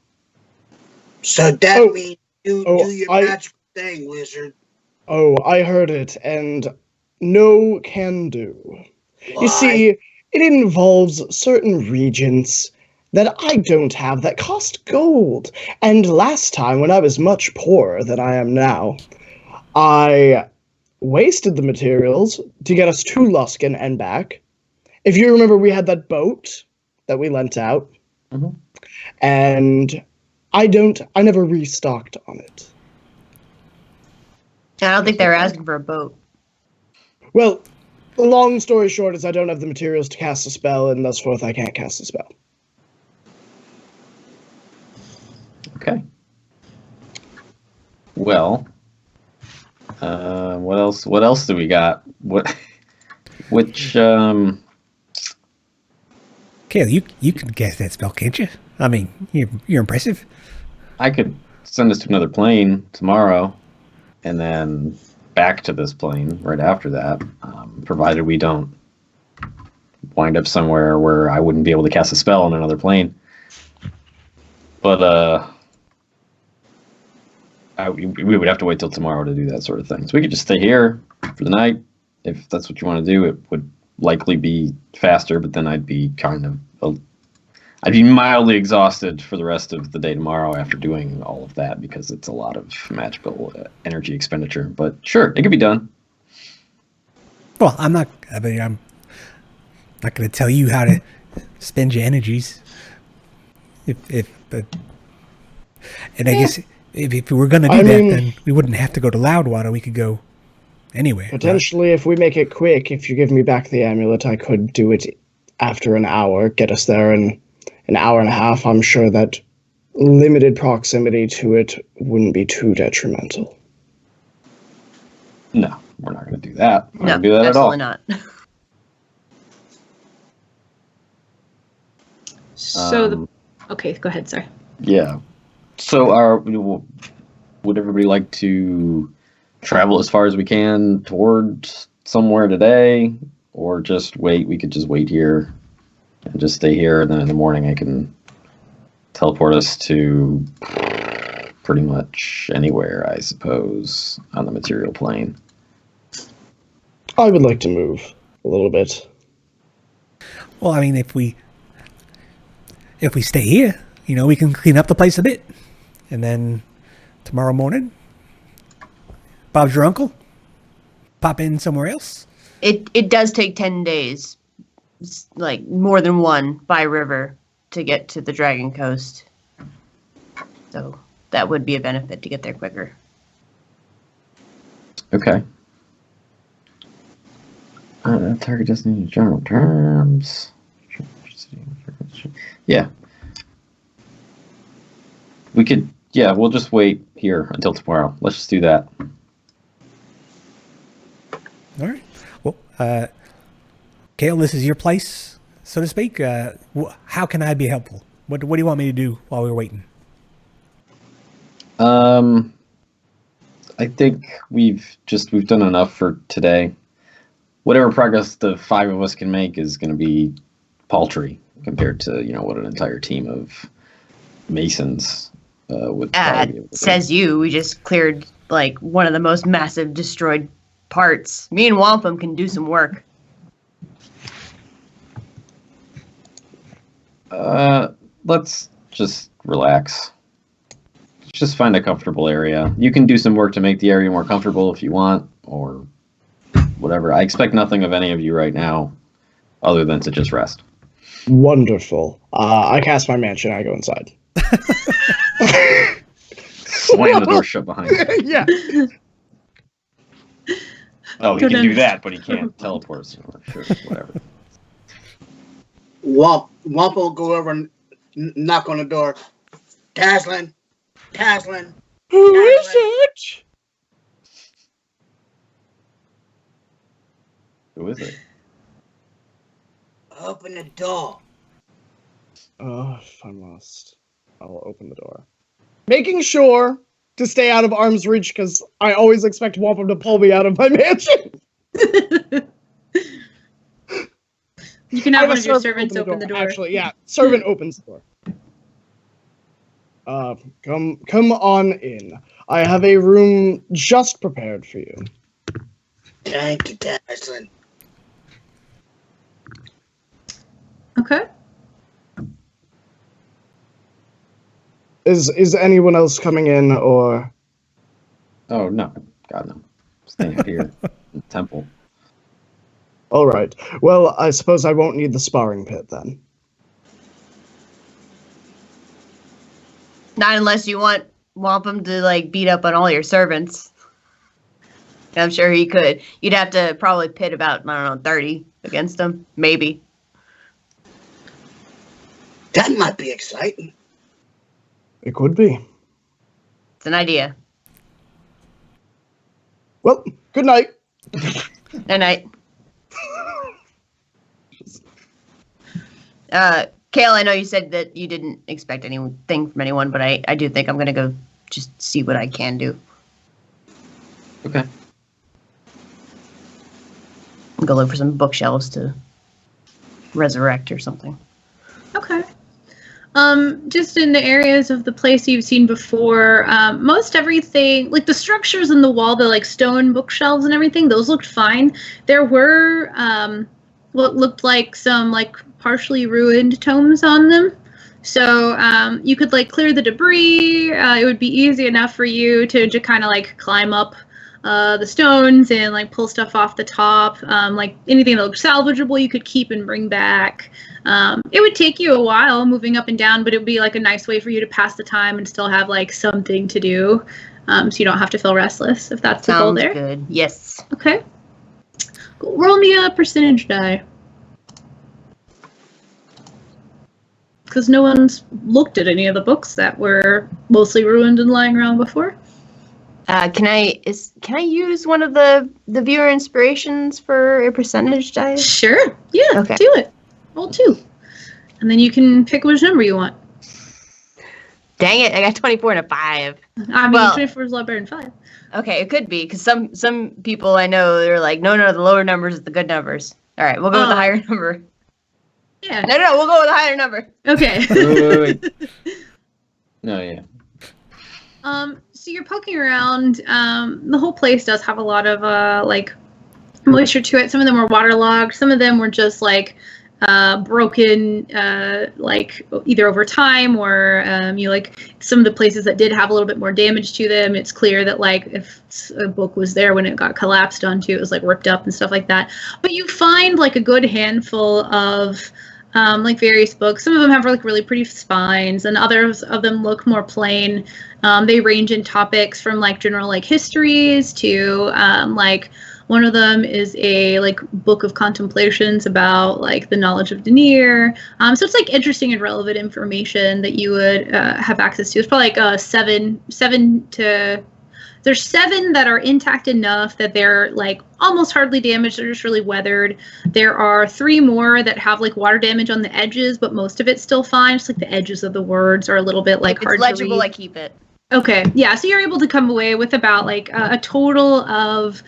Speaker 5: So that means you do your
Speaker 6: I-
Speaker 5: magical thing, wizard.
Speaker 6: Oh, I heard it, and no can do.
Speaker 5: Why?
Speaker 6: You see, it involves certain regents that I don't have that cost gold. And last time, when I was much poorer than I am now, I wasted the materials to get us to Luskan and back. If you remember, we had that boat that we lent out,
Speaker 3: Mhm.
Speaker 6: and I never restocked on it.
Speaker 4: I don't think they were asking for a boat.
Speaker 6: Well, the long story short is I don't have the materials to cast a spell, and thus forth I can't cast a spell.
Speaker 3: Okay. Well, what else? What else do we got? Which?
Speaker 1: Kayla, you can cast that spell, can't you? I mean, you're impressive.
Speaker 3: I could send us to another plane tomorrow, and then back to this plane right after that, provided we don't wind up somewhere where I wouldn't be able to cast a spell on another plane. But we would have to wait till tomorrow to do that sort of thing. So we could just stay here for the night if that's what you want to do. It would likely be faster, but then I'd be I'd be mildly exhausted for the rest of the day tomorrow after doing all of that because it's a lot of magical energy expenditure. But sure, it could be done.
Speaker 1: Well, I'm not going to tell you how to spend your energies. And I guess if we were going to do then we wouldn't have to go to Loudwater. We could go anywhere.
Speaker 6: Potentially, if we make it quick, if you give me back the amulet, I could do it after an hour, get us there in an hour and a half. I'm sure that limited proximity to it wouldn't be too detrimental.
Speaker 3: No, we're not going to do that. We're
Speaker 4: No,
Speaker 3: not going to do that at all.
Speaker 4: absolutely not.
Speaker 2: So okay, go ahead, sorry.
Speaker 3: Yeah. So would everybody like to travel as far as we can towards somewhere today, or just wait? We could just wait here and just stay here, and then in the morning I can teleport us to pretty much anywhere, I suppose, on the material plane.
Speaker 6: I would like to move a little bit.
Speaker 1: Well, I mean, if we stay here, we can clean up the place a bit. And then tomorrow morning, Bob's your uncle. Pop in somewhere else.
Speaker 4: It does take 10 days, like more than one by river, to get to the Dragon Coast. So that would be a benefit to get there quicker.
Speaker 3: Okay. Target destiny in general terms. Yeah. We could, yeah, we'll just wait here until tomorrow. Let's just do that.
Speaker 1: All right. Well, Kale, this is your place, so to speak. How can I be helpful? What do you want me to do while we're waiting?
Speaker 3: I think we've done enough for today. Whatever progress the 5 of us can make is going to be paltry compared to, what an entire team of Masons would probably be able to do.
Speaker 4: Says you. We just cleared like one of the most massive destroyed parts. Me and Wampum can do some work.
Speaker 3: Let's just relax. Just find a comfortable area. You can do some work to make the area more comfortable if you want, or whatever. I expect nothing of any of you right now, other than to just rest.
Speaker 6: Wonderful. I cast my mansion. I go inside.
Speaker 3: Slam the door shut behind you.
Speaker 6: Yeah.
Speaker 3: Oh, he can do that, but he can't teleport. Sure, whatever.
Speaker 5: Wamp will go over and knock on the door. Taslin.
Speaker 6: Who is it?
Speaker 3: Who is it?
Speaker 5: Open the door.
Speaker 6: Oh, if I must, I'll open the door. Making sure to stay out of arm's reach, because I always expect Wampum to pull me out of my mansion.
Speaker 2: You can have one of your servants open the door.
Speaker 6: Actually, yeah, servant opens the door. Come on in. I have a room just prepared for you.
Speaker 5: Thank you, Taslin.
Speaker 2: Okay.
Speaker 6: Is anyone else coming in, or?
Speaker 3: Oh, no. God, no. Staying here in the temple.
Speaker 6: All right. Well, I suppose I won't need the sparring pit then.
Speaker 4: Not unless you want Wampum to like beat up on all your servants. I'm sure he could. You'd have to probably pit about, 30 against him. Maybe.
Speaker 5: That might be exciting.
Speaker 6: It could be.
Speaker 4: It's an idea.
Speaker 6: Well, good night.
Speaker 4: Good night. Kale, I know you said that you didn't expect anything from anyone, but I do think I'm going to go just see what I can do.
Speaker 3: Okay.
Speaker 4: Go look for some bookshelves to resurrect or something.
Speaker 2: Okay. Just in the areas of the place you've seen before, most everything, like the structures in the wall, the like stone bookshelves and everything, those looked fine. There were what looked like some like partially ruined tomes on them. So you could like clear the debris. It would be easy enough for you to kind of like climb up the stones and like pull stuff off the top. Like anything that looked salvageable you could keep and bring back. It would take you a while moving up and down, but it would be like a nice way for you to pass the time and still have like something to do. So you don't have to feel restless, if that's the goal there.
Speaker 4: Sounds good. Yes.
Speaker 2: Okay. Cool. Roll me a percentage die. Because no one's looked at any of the books that were mostly ruined and lying around before.
Speaker 4: Can I use one of the viewer inspirations for a percentage die?
Speaker 2: Sure. Yeah,
Speaker 4: Okay.
Speaker 2: do it. Roll 2. And then you can pick which number you want.
Speaker 4: Dang it, I got 24 and a 5.
Speaker 2: I mean,
Speaker 4: Well-
Speaker 2: 24 is a lot better than 5.
Speaker 4: Okay, it could be, because some people I know, they're like, no, the lower numbers is the good numbers. All right, we'll go with the higher number.
Speaker 2: Yeah.
Speaker 4: No, we'll go with the higher number.
Speaker 2: Okay.
Speaker 3: Wait. No, yeah.
Speaker 2: So you're poking around. The whole place does have a lot of like moisture to it. Some of them were waterlogged. Some of them were just like broken, like either over time or you like some of the places that did have a little bit more damage to them. It's clear that like if a book was there when it got collapsed onto, it was like ripped up and stuff like that. But you find like a good handful of like various books. Some of them have like really pretty spines, and others of them look more plain. They range in topics from like general like histories to like one of them is a like book of contemplations about like the knowledge of Denier. So it's like interesting and relevant information that you would have access to. It's probably like seven to. There's 7 that are intact enough that they're like almost hardly damaged. They're just really weathered. There are 3 more that have like water damage on the edges, but most of it's still fine. Just like the edges of the words are a little bit like
Speaker 4: If
Speaker 2: hard
Speaker 4: it's legible,
Speaker 2: to
Speaker 4: I
Speaker 2: read.
Speaker 4: keep it.
Speaker 2: Okay, yeah. So you're able to come away with about like a total of,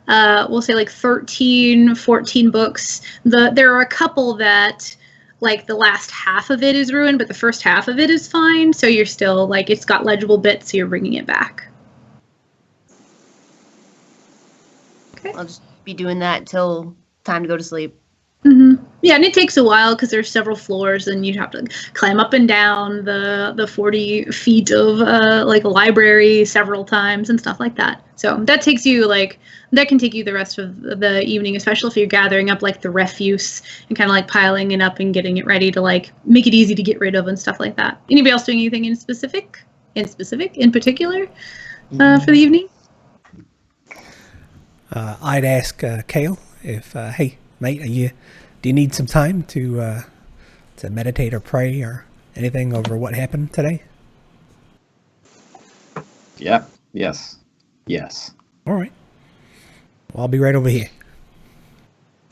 Speaker 2: we'll say like 13, 14 books. There are a couple that like the last half of it is ruined, but the first half of it is fine. So you're still like, it's got legible bits, so you're bringing it back.
Speaker 4: I'll just be doing that until time to go to sleep.
Speaker 2: Mm-hmm. Yeah, and it takes a while because there's several floors, and you have to climb up and down the 40 feet of like a library several times and stuff like that. So that takes you like that can take you the rest of the evening, especially if you're gathering up like the refuse and kind of like piling it up and getting it ready to like make it easy to get rid of and stuff like that. Anybody else doing anything in particular for the evening?
Speaker 1: I'd ask Kale if, hey, mate, do you need some time to meditate or pray or anything over what happened today?
Speaker 3: Yeah. Yes. Yes.
Speaker 1: All right. Well, I'll be right over here.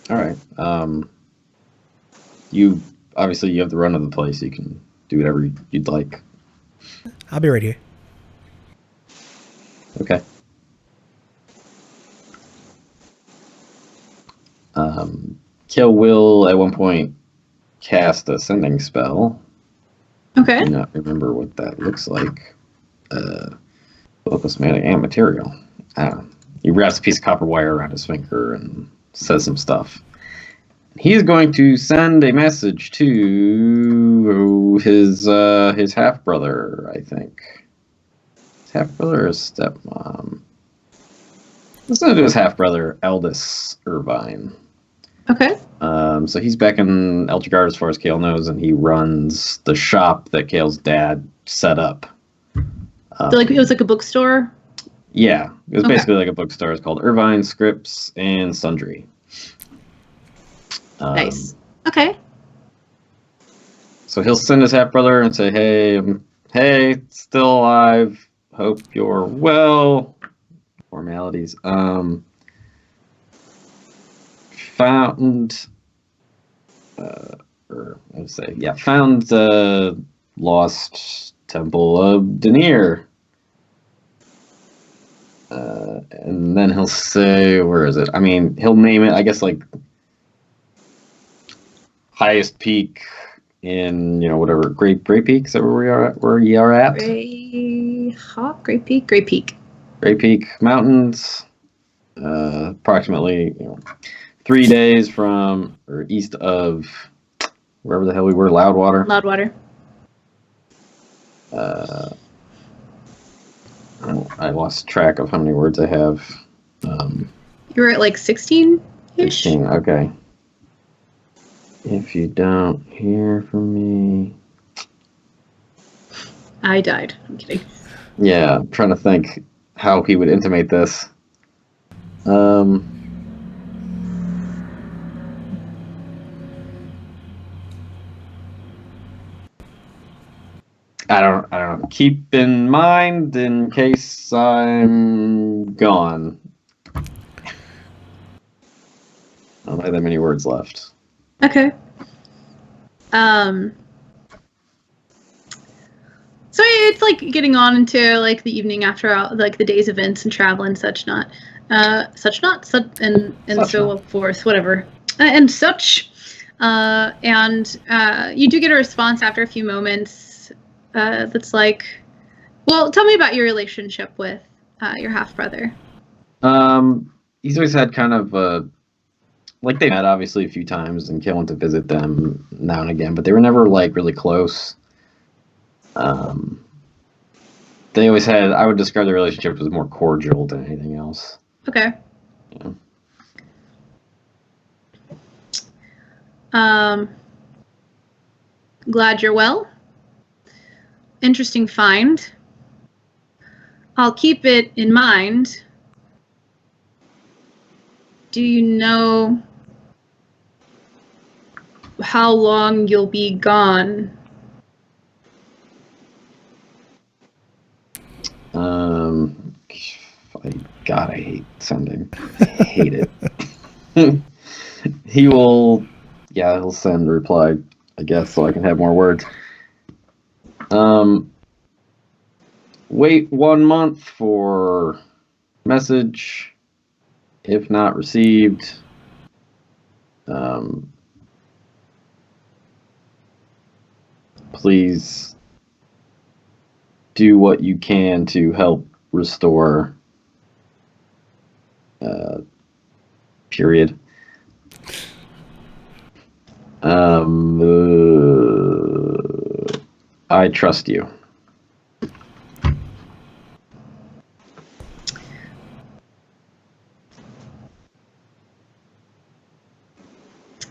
Speaker 3: All right. You obviously you have the run of the place. You can do whatever you'd like.
Speaker 1: I'll be right here.
Speaker 3: Okay. Kill will at one point cast a sending spell.
Speaker 2: Okay.
Speaker 3: I do not remember what that looks like. Focus manic and material. He wraps a piece of copper wire around his finger and says some stuff. He's going to send a message to his half brother, I think. His half brother or his stepmom? Let's send it to his half brother, Aldous Irvine.
Speaker 2: Okay.
Speaker 3: So he's back in Elchegard as far as Kale knows, and he runs the shop that Kale's dad set up.
Speaker 2: So like it was like a bookstore.
Speaker 3: Yeah, it was
Speaker 2: Okay.
Speaker 3: basically like a bookstore. It's called Irvine Scripts and Sundry.
Speaker 2: Nice. Okay.
Speaker 3: So he'll send his half brother and say, "Hey, still alive. Hope you're well." Formalities. Found the lost Temple of Denier. And then he'll say, where is it? I mean, he'll name it, I guess, like highest peak in, whatever, Great Peak, is that where you are at?
Speaker 2: Great Peak.
Speaker 3: Great Peak Mountains, approximately 3 days from or east of wherever the hell we were,
Speaker 2: Loudwater.
Speaker 3: I lost track of how many words I have.
Speaker 2: You were at like 16-ish?
Speaker 3: 16, okay. If you don't hear from me...
Speaker 2: I died. I'm kidding.
Speaker 3: Yeah, I'm trying to think how he would intimate this. I don't know. Keep in mind in case I'm gone. I don't have that many words left.
Speaker 2: Okay. So it's like getting on into like the evening after like the day's events and travel and such so forth, whatever, and such. And you do get a response after a few moments that's like, well, tell me about your relationship with your half brother.
Speaker 3: He's always had kind of like they met obviously a few times, and Kale went to visit them now and again, but they were never like really close. They always had, I would describe their relationship as more cordial than anything else.
Speaker 2: Okay.
Speaker 3: Yeah.
Speaker 2: Glad you're well. Interesting find. I'll keep it in mind. Do you know how long you'll be gone?
Speaker 3: God, I hate sending. I hate it. He'll send a reply, I guess, so I can have more words. Wait 1 month for message. If not received, please do what you can to help restore. Period. I trust you.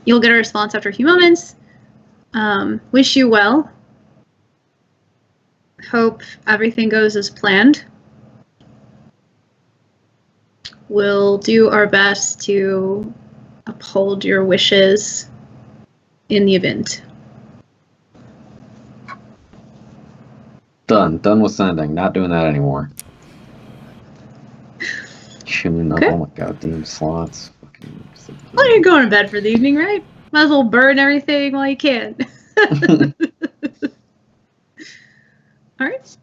Speaker 2: You'll get a response after a few moments. Wish you well. Hope everything goes as planned. We'll do our best to uphold your wishes in the event.
Speaker 3: Done with sending. Not doing that anymore. Chewing up
Speaker 2: Okay.
Speaker 3: all my goddamn slots.
Speaker 2: Well, you're going to bed for the evening, right? Might as well burn everything while you can. All right.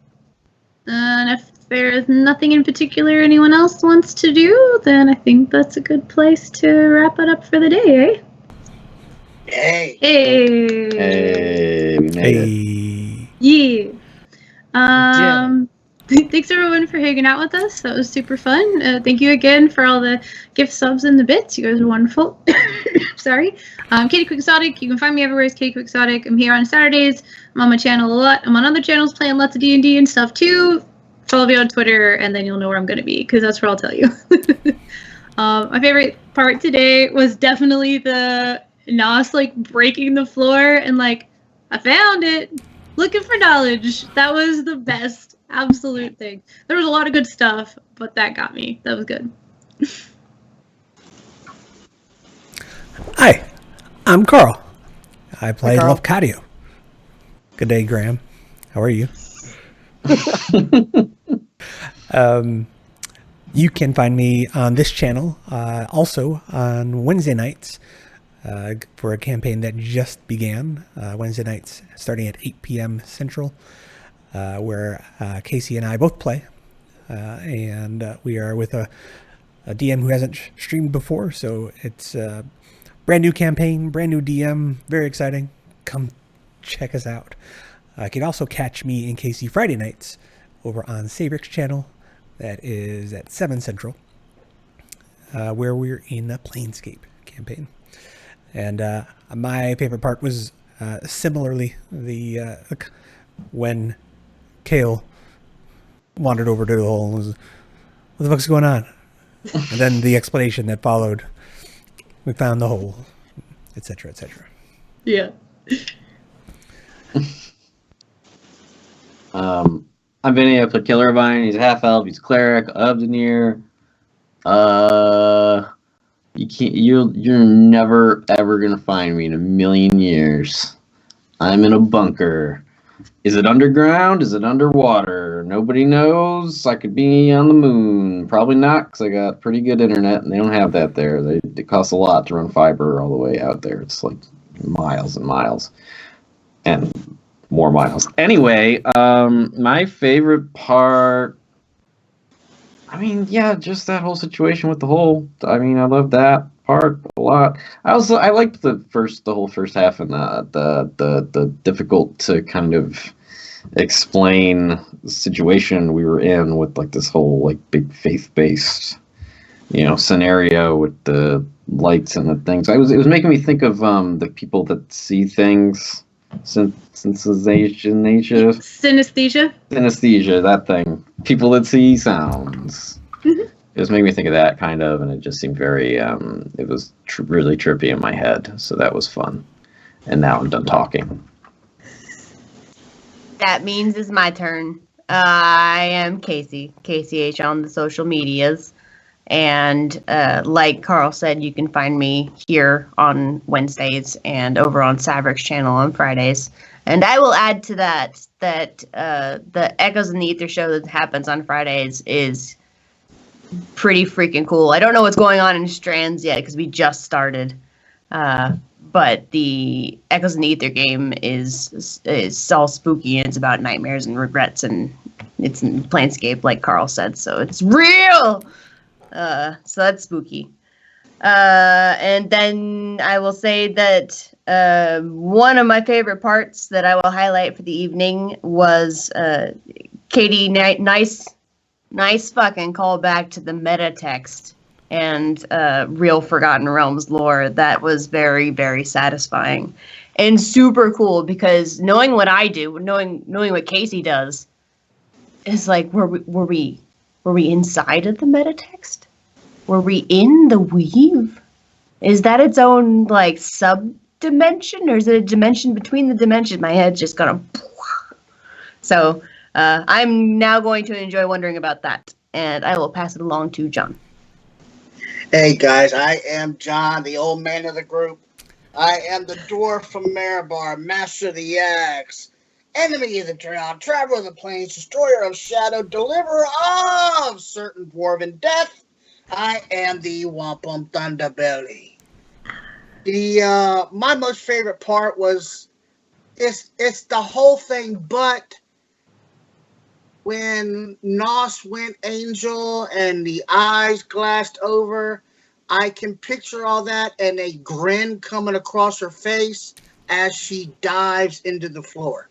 Speaker 2: And if there's nothing in particular anyone else wants to do, then I think that's a good place to wrap it up for the day, eh?
Speaker 5: Hey.
Speaker 2: Hey.
Speaker 3: Hey, we made it.
Speaker 2: Yeah. Thanks everyone for hanging out with us. That was super fun. Thank you again for all the gift subs and the bits. You guys are wonderful. Sorry. Katie Quixotic. You can find me everywhere as Katie Quixotic. I'm here on Saturdays. I'm on my channel a lot. I'm on other channels playing lots of D&D and stuff too. Follow me on Twitter and then you'll know where I'm going to be because that's where I'll tell you. My favorite part today was definitely the Nos like breaking the floor and like, I found it. Looking for knowledge. That was the best absolute thing. There was a lot of good stuff, but that got me. That was good.
Speaker 1: Hi, I'm Carl. I play
Speaker 6: Carl.
Speaker 1: Lafcadio. Good day, Graham. How are you? You can find me on this channel, also on Wednesday nights for a campaign that just began. Wednesday nights starting at 8 p.m. Central, where Casey and I both play. And we are with a DM who hasn't streamed before, so it's a brand new campaign, brand new DM, very exciting. Come check us out. You can also catch me and Casey Friday nights over on Sabrix channel. That is at 7 Central, where we're in a Planescape campaign. And my favorite part was similarly the when Kale wandered over to the hole and was, what the fuck's going on? And then the explanation that followed. We found the hole, etc., etc.
Speaker 2: Yeah.
Speaker 3: I'm Vinny. I play Killer Vine. He's a half elf. He's a cleric of Denir. You're never ever gonna find me in a million years. I'm in a bunker. Is it underground? Is it underwater? Nobody knows. I could be on the moon. Probably not, because I got pretty good internet, and they don't have that there. It costs a lot to run fiber all the way out there. It's like miles and miles. And more miles. Anyway, my favorite part, I mean, yeah, just that whole situation with the hole. I mean, I love that part a lot. I liked the whole first half and the difficult to kind of explain situation we were in with like this whole like big faith-based, scenario with the lights and the things. It was making me think of the people that see things. Synesthesia, that thing. People that see sounds.
Speaker 2: Mm-hmm.
Speaker 3: It was making me think of that kind of, and it just seemed very, it was really trippy in my head, so that was fun. And now I'm done talking.
Speaker 4: That means it's my turn. I am Casey, KCH on the social medias. And like Carl said, you can find me here on Wednesdays and over on Savric's channel on Fridays. And I will add to that the Echoes in the Ether show that happens on Fridays is pretty freaking cool. I don't know what's going on in Strands yet because we just started. But the Echoes in the Ether game is all spooky, and it's about nightmares and regrets, and it's in Planescape, like Carl said, so it's real! So that's spooky. And then I will say that one of my favorite parts that I will highlight for the evening was Katie, nice fucking callback to the meta text and real Forgotten Realms lore. That was very, very satisfying and super cool, because knowing what I do, knowing what Casey does, is like, were we inside of the meta text? Were we in the weave? Is that its own like sub dimension, or is it a dimension between the dimensions? My head's just gonna. So I'm now going to enjoy wondering about that, and I will pass it along to John.
Speaker 5: Hey guys, I am John, the old man of the group. I am the dwarf from Marabar, master of the axe, enemy of the drowned, traveler of the plains, destroyer of shadow, deliverer of certain dwarven death. I am the Wampum Thunderbelly. My most favorite part was it's the whole thing, but when Nos went angel and the eyes glassed over, I can picture all that and a grin coming across her face as she dives into the floor.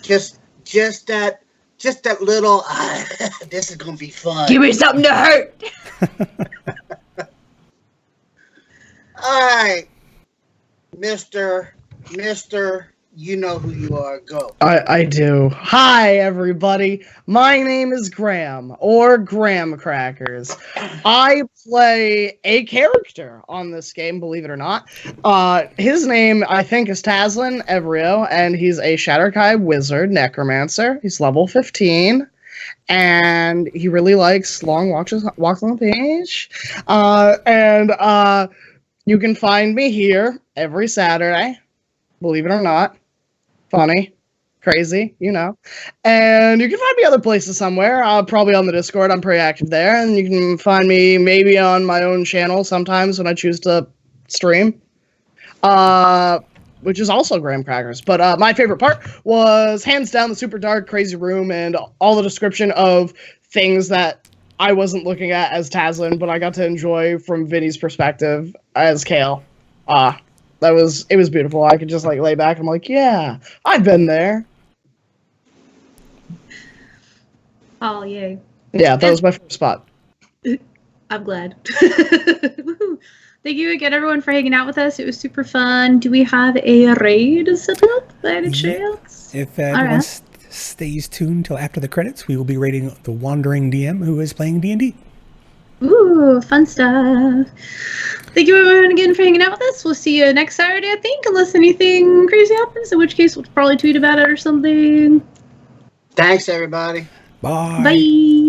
Speaker 5: Just that little, this is going to be fun.
Speaker 4: Give me something to hurt!
Speaker 5: All right, Mr. You know who you are. Go.
Speaker 6: I do. Hi, everybody. My name is Graham, or Graham Crackers. I play a character on this game, believe it or not. His name, I think, is Tazlin Evrio, and he's a Shatterkai wizard, necromancer. He's level 15, and he really likes long walks on the page. You can find me here every Saturday, believe it or not. Funny, crazy, you know. And you can find me other places somewhere, probably on the Discord. I'm pretty active there. And you can find me maybe on my own channel sometimes when I choose to stream, which is also Graham Crackers. But my favorite part was hands down the super dark, crazy room and all the description of things that I wasn't looking at as Tazlin, but I got to enjoy from Vinny's perspective as Kale. It was beautiful. I could just like lay back and I'm like, yeah, I've been there.
Speaker 2: Oh, yay.
Speaker 6: Yeah, that was my first spot.
Speaker 2: I'm glad. Woohoo. Thank you again, everyone, for hanging out with us. It was super fun. Do we have a raid set up by any chance?
Speaker 1: If everyone stays tuned till after the credits, we will be raiding the Wandering DM, who is playing D&D.
Speaker 2: Ooh, fun stuff. Thank you everyone again for hanging out with us. We'll see you next Saturday, I think, unless anything crazy happens, in which case we'll probably tweet about it or something.
Speaker 5: Thanks, everybody.
Speaker 1: Bye.
Speaker 2: Bye.